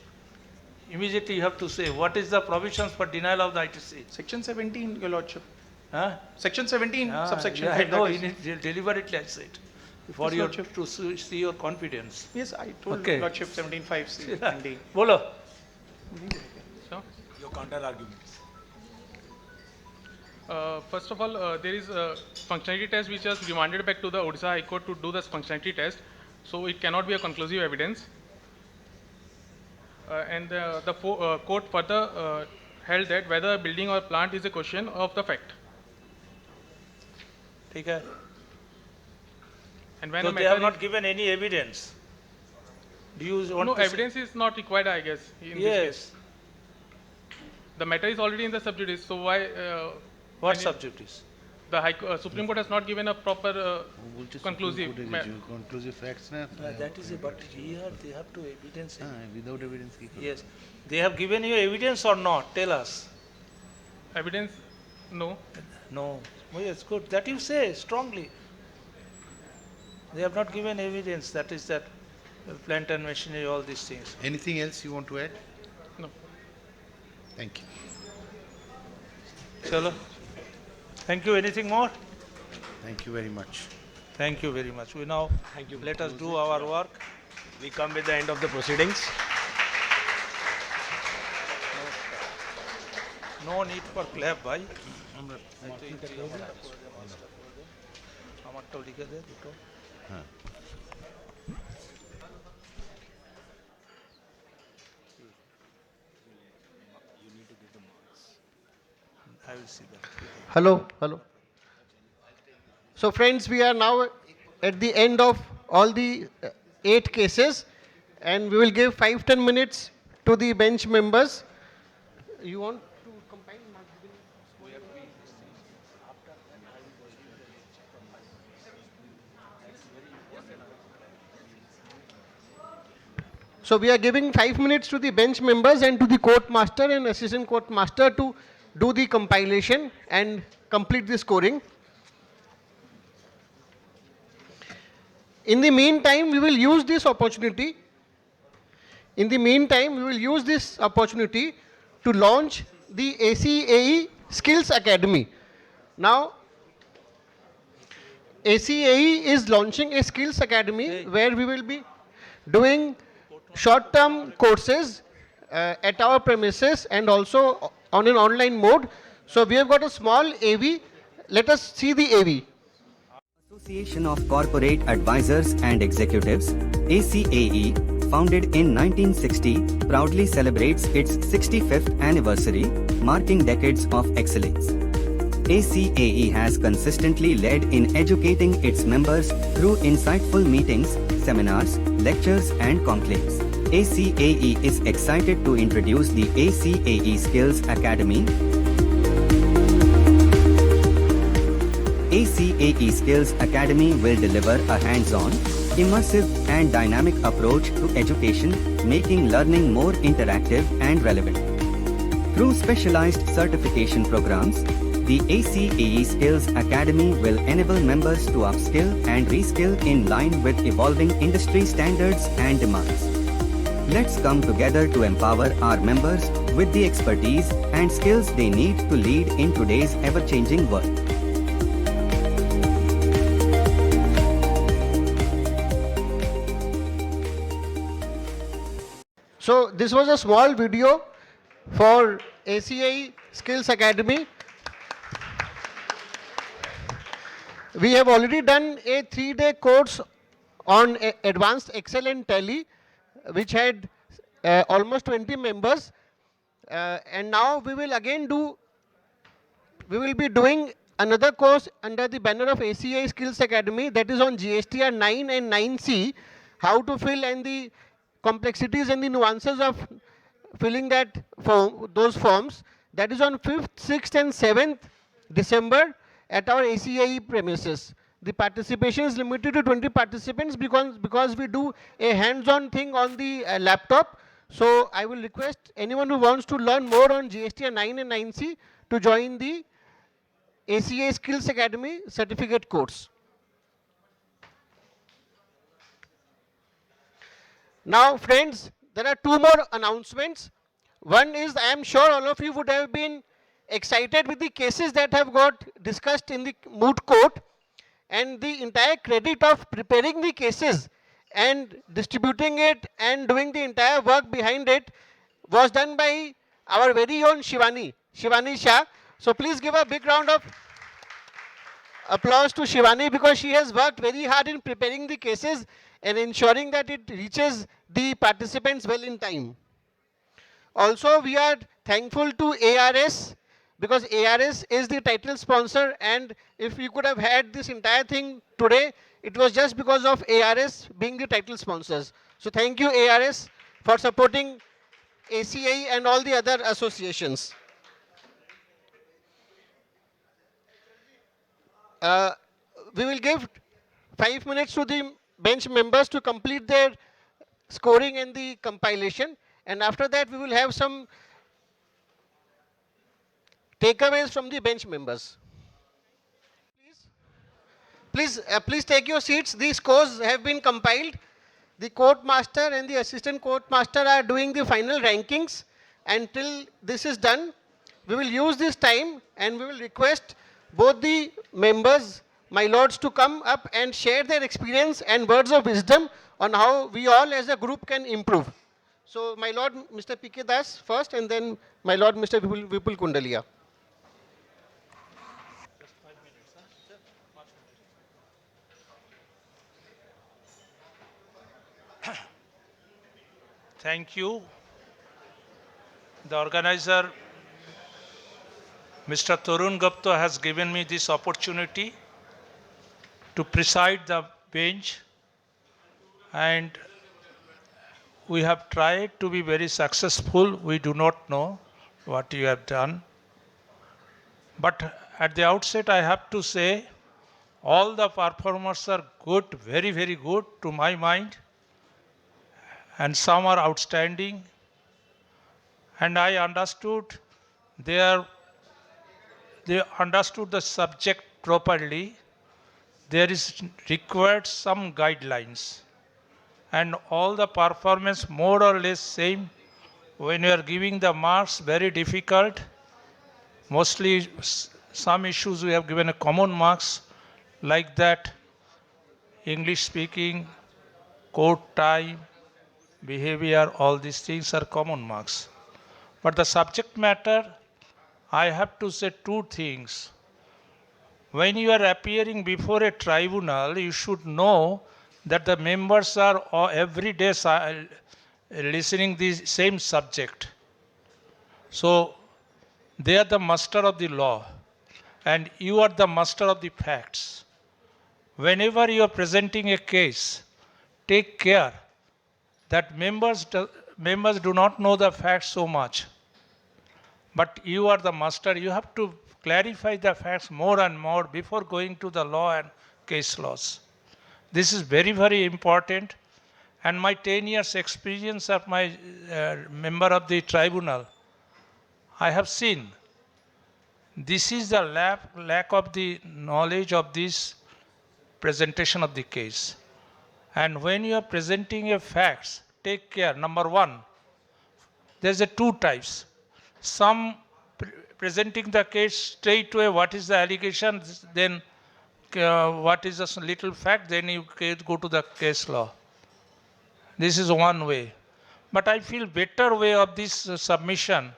Immediately you have to say, what is the provisions for denial of the ITC? Section 17, Your Lordship. Huh? Section 17, subsection yeah, 5. I know, that you is- need deliberately I said. For Yes, your, Lordship. to see your confidence. Yes, I told Okay. Lordship 17.5C and D. Bolo. Sure. Your counter arguments. First of all, there is a functionality test which was remanded back to the Odisha High Court to do this functionality test. So it cannot be a conclusive evidence. And the court further held that whether a building or plant is a question of the fact. ठीक है. And when So a they have matter not given any evidence. Do you want no to say- evidence is not required, I guess. In this Yes. case. The matter is already in the sub judice, so why? What sub judice? The Supreme Court has not given a proper conclusive. Conclusive facts na. That is it, but here they have to evidence it. Without evidence. Yes. They have given you evidence or not? Tell us. Evidence? No. No. Oh, yes, good. That you say strongly. They have not given evidence. That is that plant and machinery, all these things. Anything else you want to add? No. Thank you. Chalo. Thank you. Anything more? Thank you very much. Thank you very much. We now Thank you. let us do our work. We come with the end of the proceedings. No need for clap, bhai. আমারটাও লিখে দে দুটো I will see that. Hello, hello. So friends, we are now at the end of all the 8 cases, and we will give 5-10 minutes to the bench members. You want to combine? So we are giving 5 minutes to the bench members and to the court master and assistant court master to do the compilation and complete the scoring. In the meantime, we will use this opportunity. In the meantime, we will use this opportunity to launch the ACAE Skills Academy. Now, ACAE is launching a Skills Academy where we will be doing short-term courses at our premises and also on an online mode. So we have got a small AV. Let us see the AV. Association of Corporate Advisors and Executives, ACAE, founded in 1960, proudly celebrates its 65th anniversary, marking decades of excellence. ACAE has consistently led in educating its members through insightful meetings, seminars, lectures and conclaves. ACAE is excited to introduce the ACAE Skills Academy. ACAE Skills Academy will deliver a hands-on, immersive and dynamic approach to education, making learning more interactive and relevant. Through specialized certification programs, the ACAE Skills Academy will enable members to upskill and reskill in line with evolving industry standards and demands. Let's come together to empower our members with the expertise and skills they need to lead in today's ever-changing world. So this was a small video for ACAE Skills Academy. We have already done a 3-day course on Advanced Excel and Tally, which had almost 20 members. And now we will be doing another course under the banner of ACAE Skills Academy, that is on GSTR 9 and 9C, how to fill and the complexities and the nuances of filling those forms. That is on 5th, 6th and 7th December at our ACAE premises. The participation is limited to 20 participants because we do a hands-on thing on the laptop. So I will request anyone who wants to learn more on GSTR 9 and 9C to join the ACAE Skills Academy certificate course. Now friends, there are two more announcements. One is, I am sure all of you would have been excited with the cases that have got discussed in the moot court, and the entire credit of preparing the cases and distributing it and doing the entire work behind it was done by our very own Shivani Shah. So please give a big round of applause to Shivani, because she has worked very hard in preparing the cases and ensuring that it reaches the participants well in time. Also, we are thankful to ARS, because ARS is the title sponsor, and if we could have had this entire thing today, it was just because of ARS being the title sponsors. So thank you, ARS, for supporting ACA and all the other associations. We will give 5 minutes to the bench members to complete their scoring and the compilation, and after that we will have some takeaways from the bench members. Please take your seats. These scores have been compiled. The court master and the assistant court master are doing the final rankings. Until this is done, we will use this time and we will request both the members, my lords, to come up and share their experience and words of wisdom on how we all as a group can improve. So my lord, Mr. P.K. Das first, and then my lord, Mr. Vipul Kundalia. Thank you. The organizer, Mr. Tarun Gupta, has given me this opportunity to preside the bench, and we have tried to be very successful. We do not know what you have done. But at the outset, I have to say, all the performers are good, very, very good to my mind, and some are outstanding. And I understood they understood the subject properly. There is required some guidelines, and all the performance more or less same. When you are giving the marks, very difficult. Mostly some issues we have given a common marks, like that English speaking, court time, behavior, all these things are common marks. But the subject matter, I have to say two things. When you are appearing before a tribunal, you should know that the members are every day listening the same subject. So they are the master of the law, and you are the master of the facts. Whenever you are presenting a case, take care that members do not know the facts so much. But you are the master. You have to clarify the facts more and more before going to the law and case laws. This is very, very important. And my 10 years experience of my member of the tribunal, I have seen this is the lack of the knowledge of this presentation of the case. And when you are presenting a facts, take care. Number one, there's a two types. Some presenting the case straight away, what is the allegation, then what is a little fact, then you go to the case law. This is one way. But I feel better way of this submission,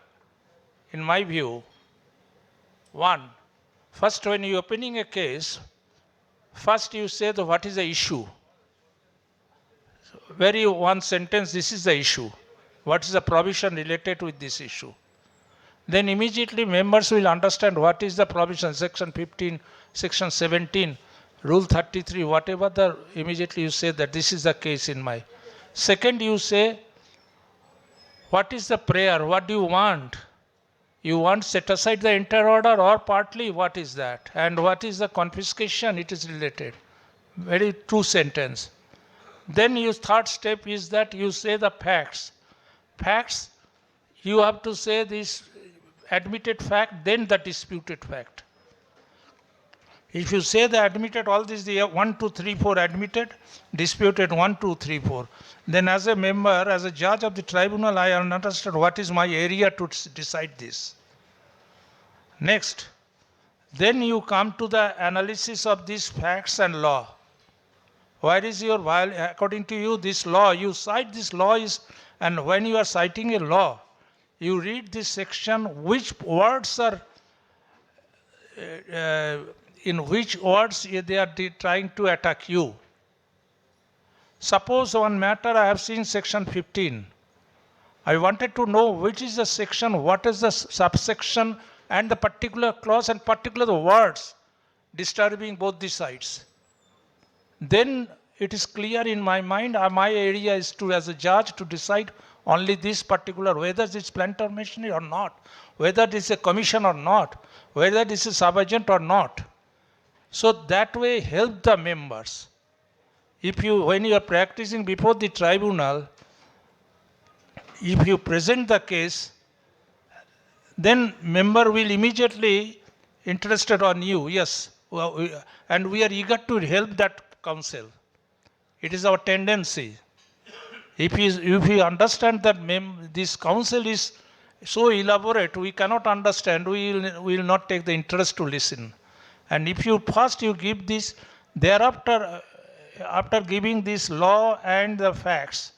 in my view. One, first when you are opening a case, first you say what is the issue. Very one sentence, this is the issue. What is the provision related with this issue? Then immediately members will understand what is the provision, section 15, section 17, rule 33, whatever immediately you say that this is the case in my. Second, you say, what is the prayer? What do you want? You want set aside the entire order or partly? What is that? And what is the confiscation? It is related. Very true sentence. Then your third step is that you say the facts. Facts, you have to say this admitted fact, then the disputed fact. If you say the admitted, all this, the 1, 2, 3, 4 admitted, disputed 1, 2, 3, 4. Then as a member, as a judge of the tribunal, I understand what is my area to decide this. Next, then you come to the analysis of these facts and law. Where is your, according to you, this law, you cite this law is, and when you are citing a law, you read this section, which words are, in which words they are trying to attack you. Suppose one matter I have seen section 15. I wanted to know which is the section, what is the subsection, and the particular clause and particular words disturbing both the sides. Then it is clear in my mind, my area is to, as a judge, to decide only this particular, whether it's planter machinery or not, whether it is a commission or not, whether it is a sub-agent or not. So that way help the members. If you, when you are practicing before the tribunal, if you present the case, then member will immediately interested on you, yes, and we are eager to help that counsel. It is our tendency. If we understand that this counsel is so elaborate, we cannot understand, we will not take the interest to listen. And if you first you give this, thereafter, after giving this law and the facts,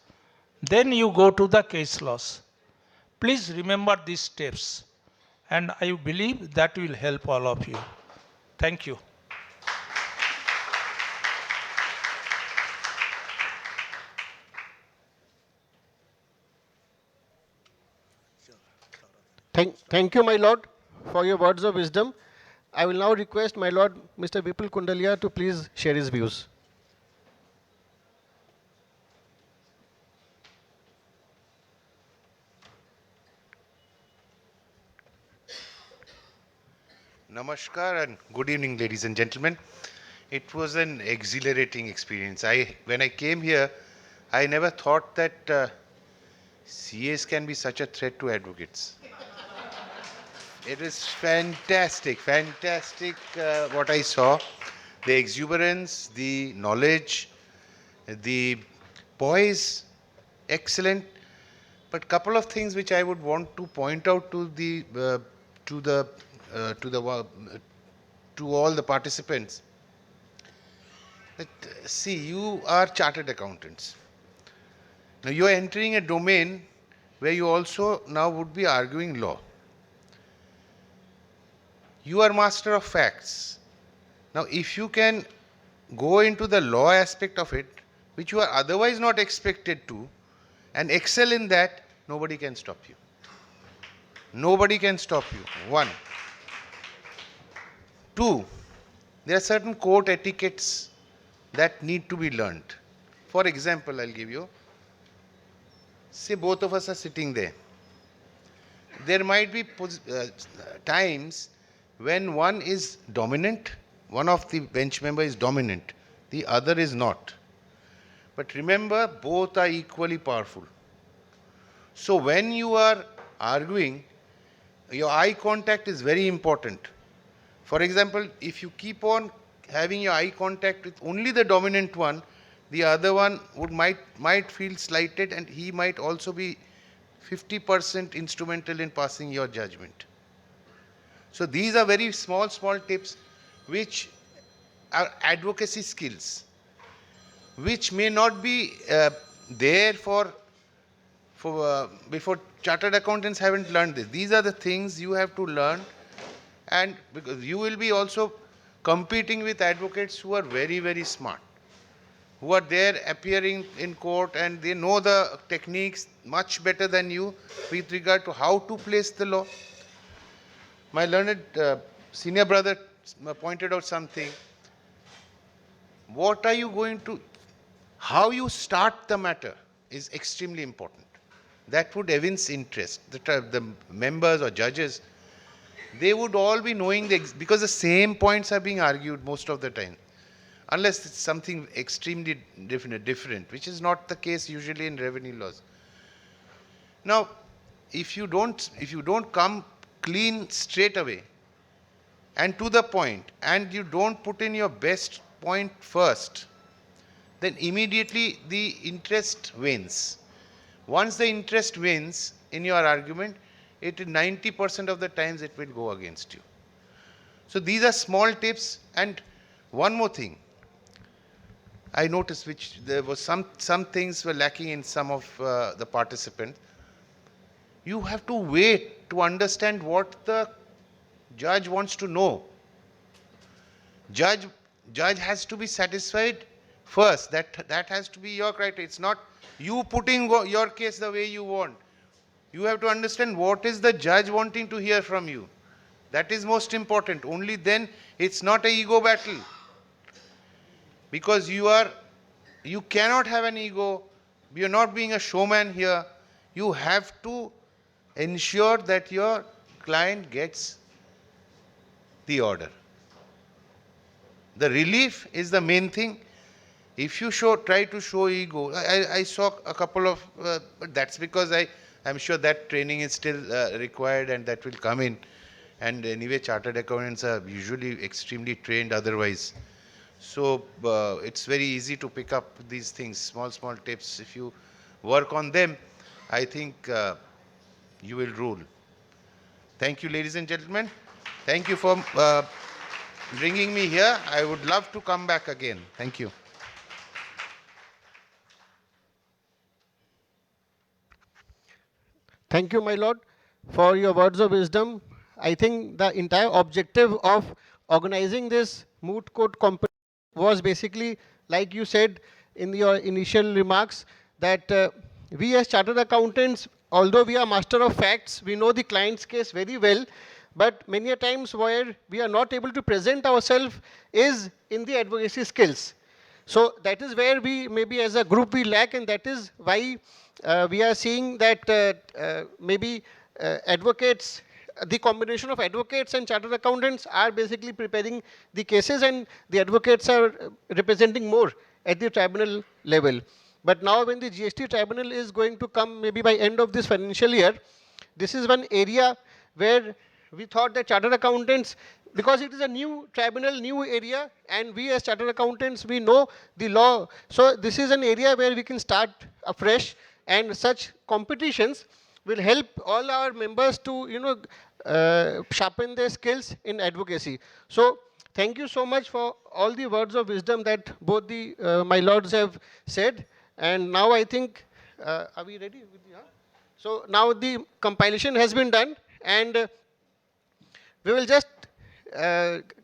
then you go to the case laws. Please remember these steps, and I believe that will help all of you. Thank you. Thank you, my lord, for your words of wisdom. I will now request my lord, Mr. Vipul Kundalia, to please share his views. Namaskar and good evening, ladies and gentlemen. It was an exhilarating experience. When I came here, I never thought that CAs can be such a threat to advocates. It is fantastic what I saw. The exuberance, the knowledge, the poise, excellent. But couple of things which I would want to point out to all the participants. That, see, you are chartered accountants. Now you are entering a domain where you also now would be arguing law. You are master of facts. Now if you can go into the law aspect of it, which you are otherwise not expected to, and excel in that, nobody can stop you. Nobody can stop you. 1. 2, there are certain court etiquettes that need to be learned. For example, I'll give you, say both of us are sitting there. There might be times when one is dominant, one of the bench member is dominant, the other is not. But remember, both are equally powerful. So when you are arguing, your eye contact is very important. For example, if you keep on having your eye contact with only the dominant one, the other one might feel slighted, and he might also be 50% instrumental in passing your judgment. So these are very small tips which are advocacy skills, which may not be there before chartered accountants haven't learned this. These are the things you have to learn, and because you will be also competing with advocates who are very, very smart, who are there appearing in court, and they know the techniques much better than you with regard to how to place the law. My learned senior brother pointed out something. What are you going to, how you start the matter is extremely important. That would evince interest. The members or judges, they would all be knowing, because the same points are being argued most of the time. Unless it's something extremely different, which is not the case usually in revenue laws. Now, if you don't come clean straight away, and to the point, and you don't put in your best point first, then immediately the interest wins. Once the interest wins in your argument, 90% of the times it will go against you. So these are small tips. And one more thing I noticed, which there was some things were lacking in some of the participants. You have to wait to understand what the judge wants to know. Judge has to be satisfied first. That has to be your criteria. It's not you putting your case the way you want. You have to understand what is the judge wanting to hear from you. That is most important. Only then it's not a ego battle. Because you cannot have an ego. You're not being a showman here. You have to ensure that your client gets the order. The relief is the main thing. If you try to show ego, I saw a couple of, but that's because I'm sure that training is still required, and that will come in. And anyway, chartered accountants are usually extremely trained otherwise. So it's very easy to pick up these things, small tips. If you work on them, I think you will rule. Thank you, ladies and gentlemen. Thank you for bringing me here. I would love to come back again. Thank you. Thank you, my lord, for your words of wisdom. I think the entire objective of organizing this moot court competition was basically, like you said in your initial remarks, that we as chartered accountants, although we are master of facts, we know the client's case very well, but many a times where we are not able to present ourselves is in the advocacy skills. So that is where we maybe as a group we lack, and that is why we are seeing that maybe advocates, the combination of advocates and chartered accountants are basically preparing the cases, and the advocates are representing more at the tribunal level. But now when the GST tribunal is going to come maybe by end of this financial year, this is one area where we thought that chartered accountants, because it is a new tribunal, new area, and we as chartered accountants, we know the law. So this is an area where we can start afresh, and such competitions will help all our members to, sharpen their skills in advocacy. So thank you so much for all the words of wisdom that both the my lords have said. And now I think, are we ready? So now the compilation has been done, and we will just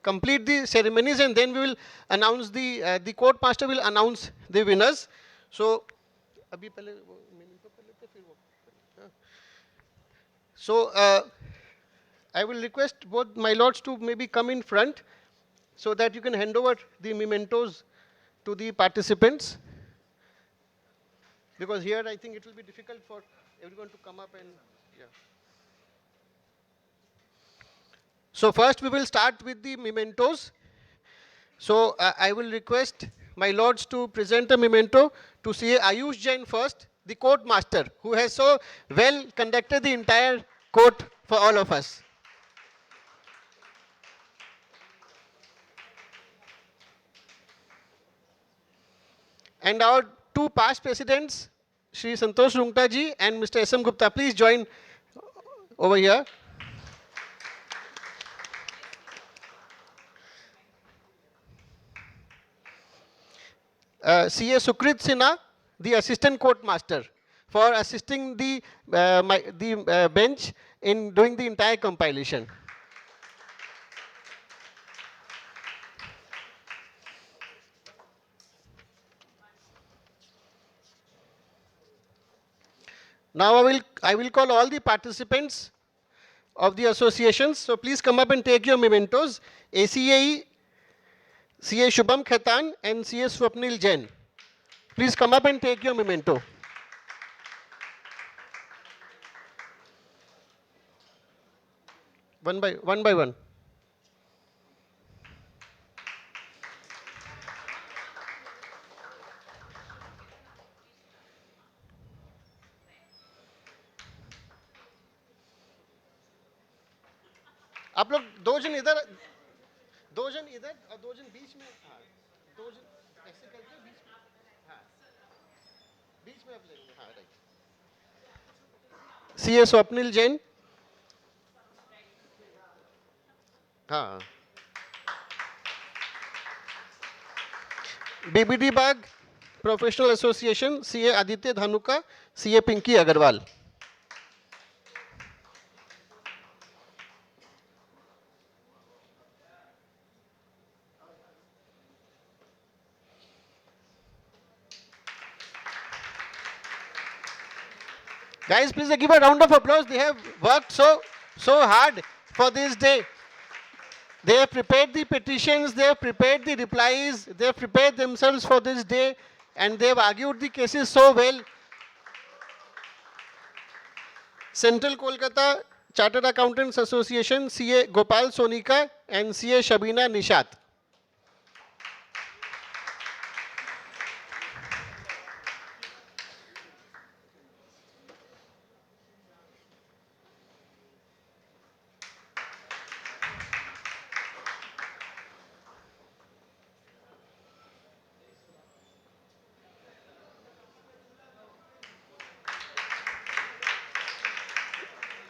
complete the ceremonies, and then we will announce the court master will announce the winners. So, I will request both my lords to maybe come in front so that you can hand over the mementos to the participants. Because here I think it will be difficult for everyone to come up and, yeah. So first we will start with the mementos. So I will request my lords to present a memento to CA Ayush Jain first, the court master, who has so well conducted the entire court for all of us. And our two past presidents, Shri Santosh Rungta ji and Mr. S.M. Gupta, please join over here. CA Sukrit Sinha, the assistant court master, for assisting the bench in doing the entire compilation. Now I will call all the participants of the associations. So please come up and take your mementos. ACAE, CA Shubham Khaitan and CA Swapnil Jain. Please come up and take your memento. One by one. आप लोग दो जन इधर दो जन इधर और दो जन बीच में, हाँ, दो जन ऐसे करके बीच में, हाँ, बीच में आप लेंगे, हाँ, राइट। सीए स्वप्निल जैन, हाँ। BBD Bagh professional association, CA Aditya Dhanuka, CA Pinky Agarwal. Guys, please give a round of applause. They have worked so hard for this day. They have prepared the petitions, they have prepared the replies, they have prepared themselves for this day, and they have argued the cases so well. Central Kolkata Chartered Accountants Association, CA Gopal Sonika and CA Shabina Nishat.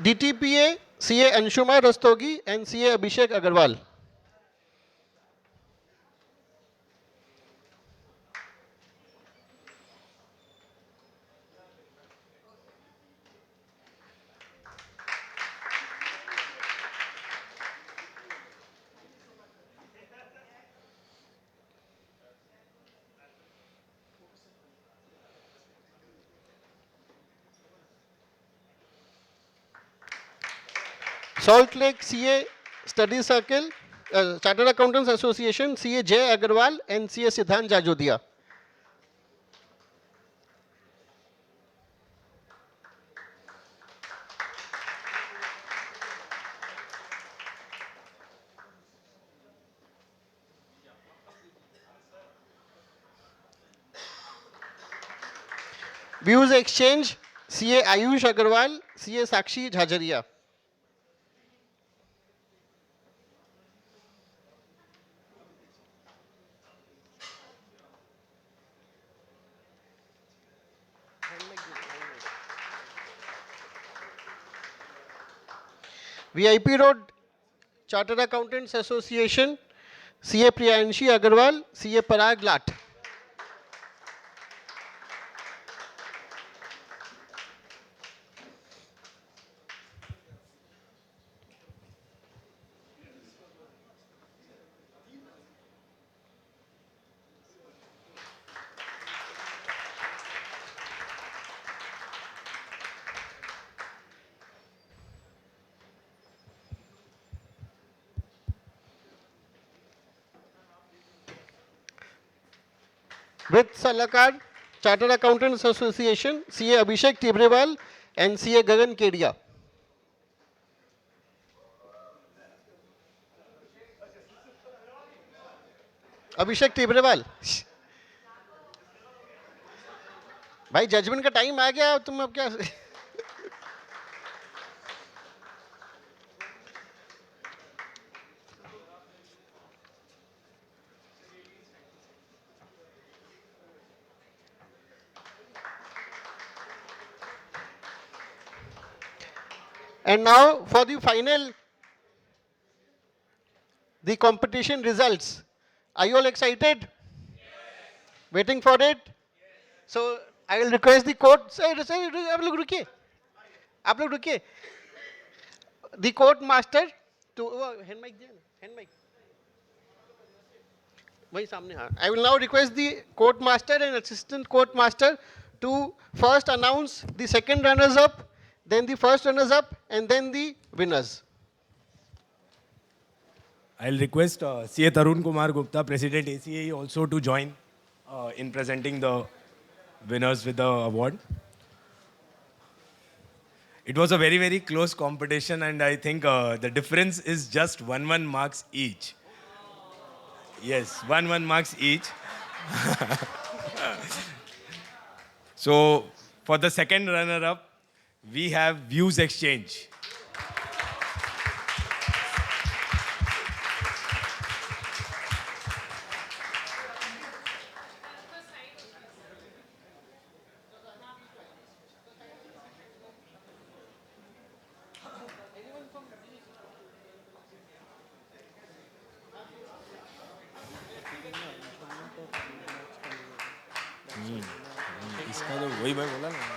DTPA, CA Anshuma Rastogi and CA Abhishek Agarwal. Salt Lake CA Study Circle, Chartered Accountants Association, CA Jay Agarwal and CA Siddhant Jajodia. Views Exchange, CA Ayush Agarwal, CA Sakshi Jhajaria. VIP Road Chartered Accountants Association, CA Priyanshi Agarwal, CA Parag Lat. With Salakar Chartered Accountants Association, CA Abhishek Tibrewal and CA Gagan Kedia. अभिषेक टिब्रेवाल, भाई judgement का time आ गया, तुम अब क्या? And now for the final, the competition results. Are you all excited? Yes. Waiting for it? Yes. So I will request the court. आप लोग रुकिए. The court master to hand mic दिया ना, hand mic. वही सामने हाँ. I will now request the court master and assistant court master to first announce the second runners up, then the first runners up, and then the winners. I'll request CA Tarun Kumar Gupta, President ACAE, also to join in presenting the winners with the award. It was a very, very close competition, and I think the difference is just 1 marks each. Yes, 1 marks each. So, for the second runner-up, we have Views Exchange. तो वही मैं बोला ना.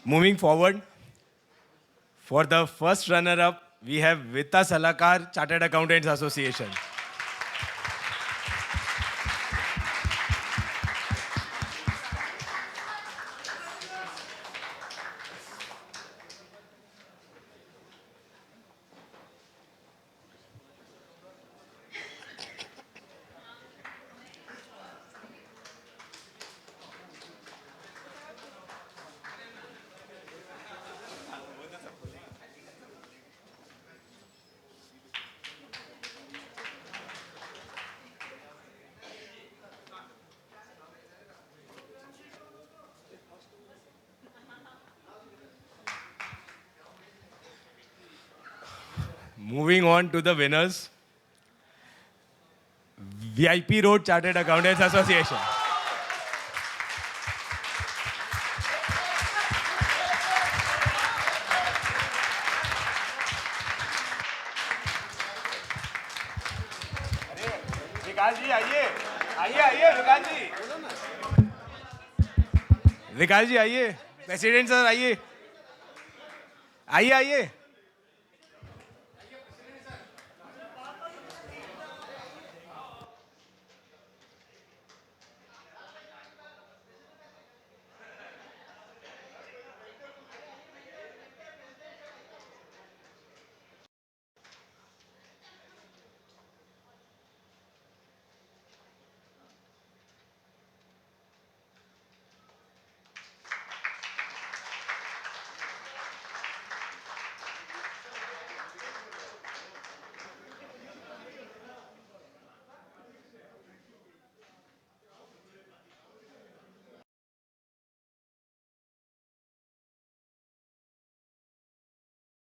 Moving forward, for the first runner-up, we have Vitta Salakar, Chartered Accountants Association. Moving on to the winners, VIP Road Chartered Accountants Association. विकास जी आइए, आइए विकास जी. विकास जी आइए, president sir आइए, आइए.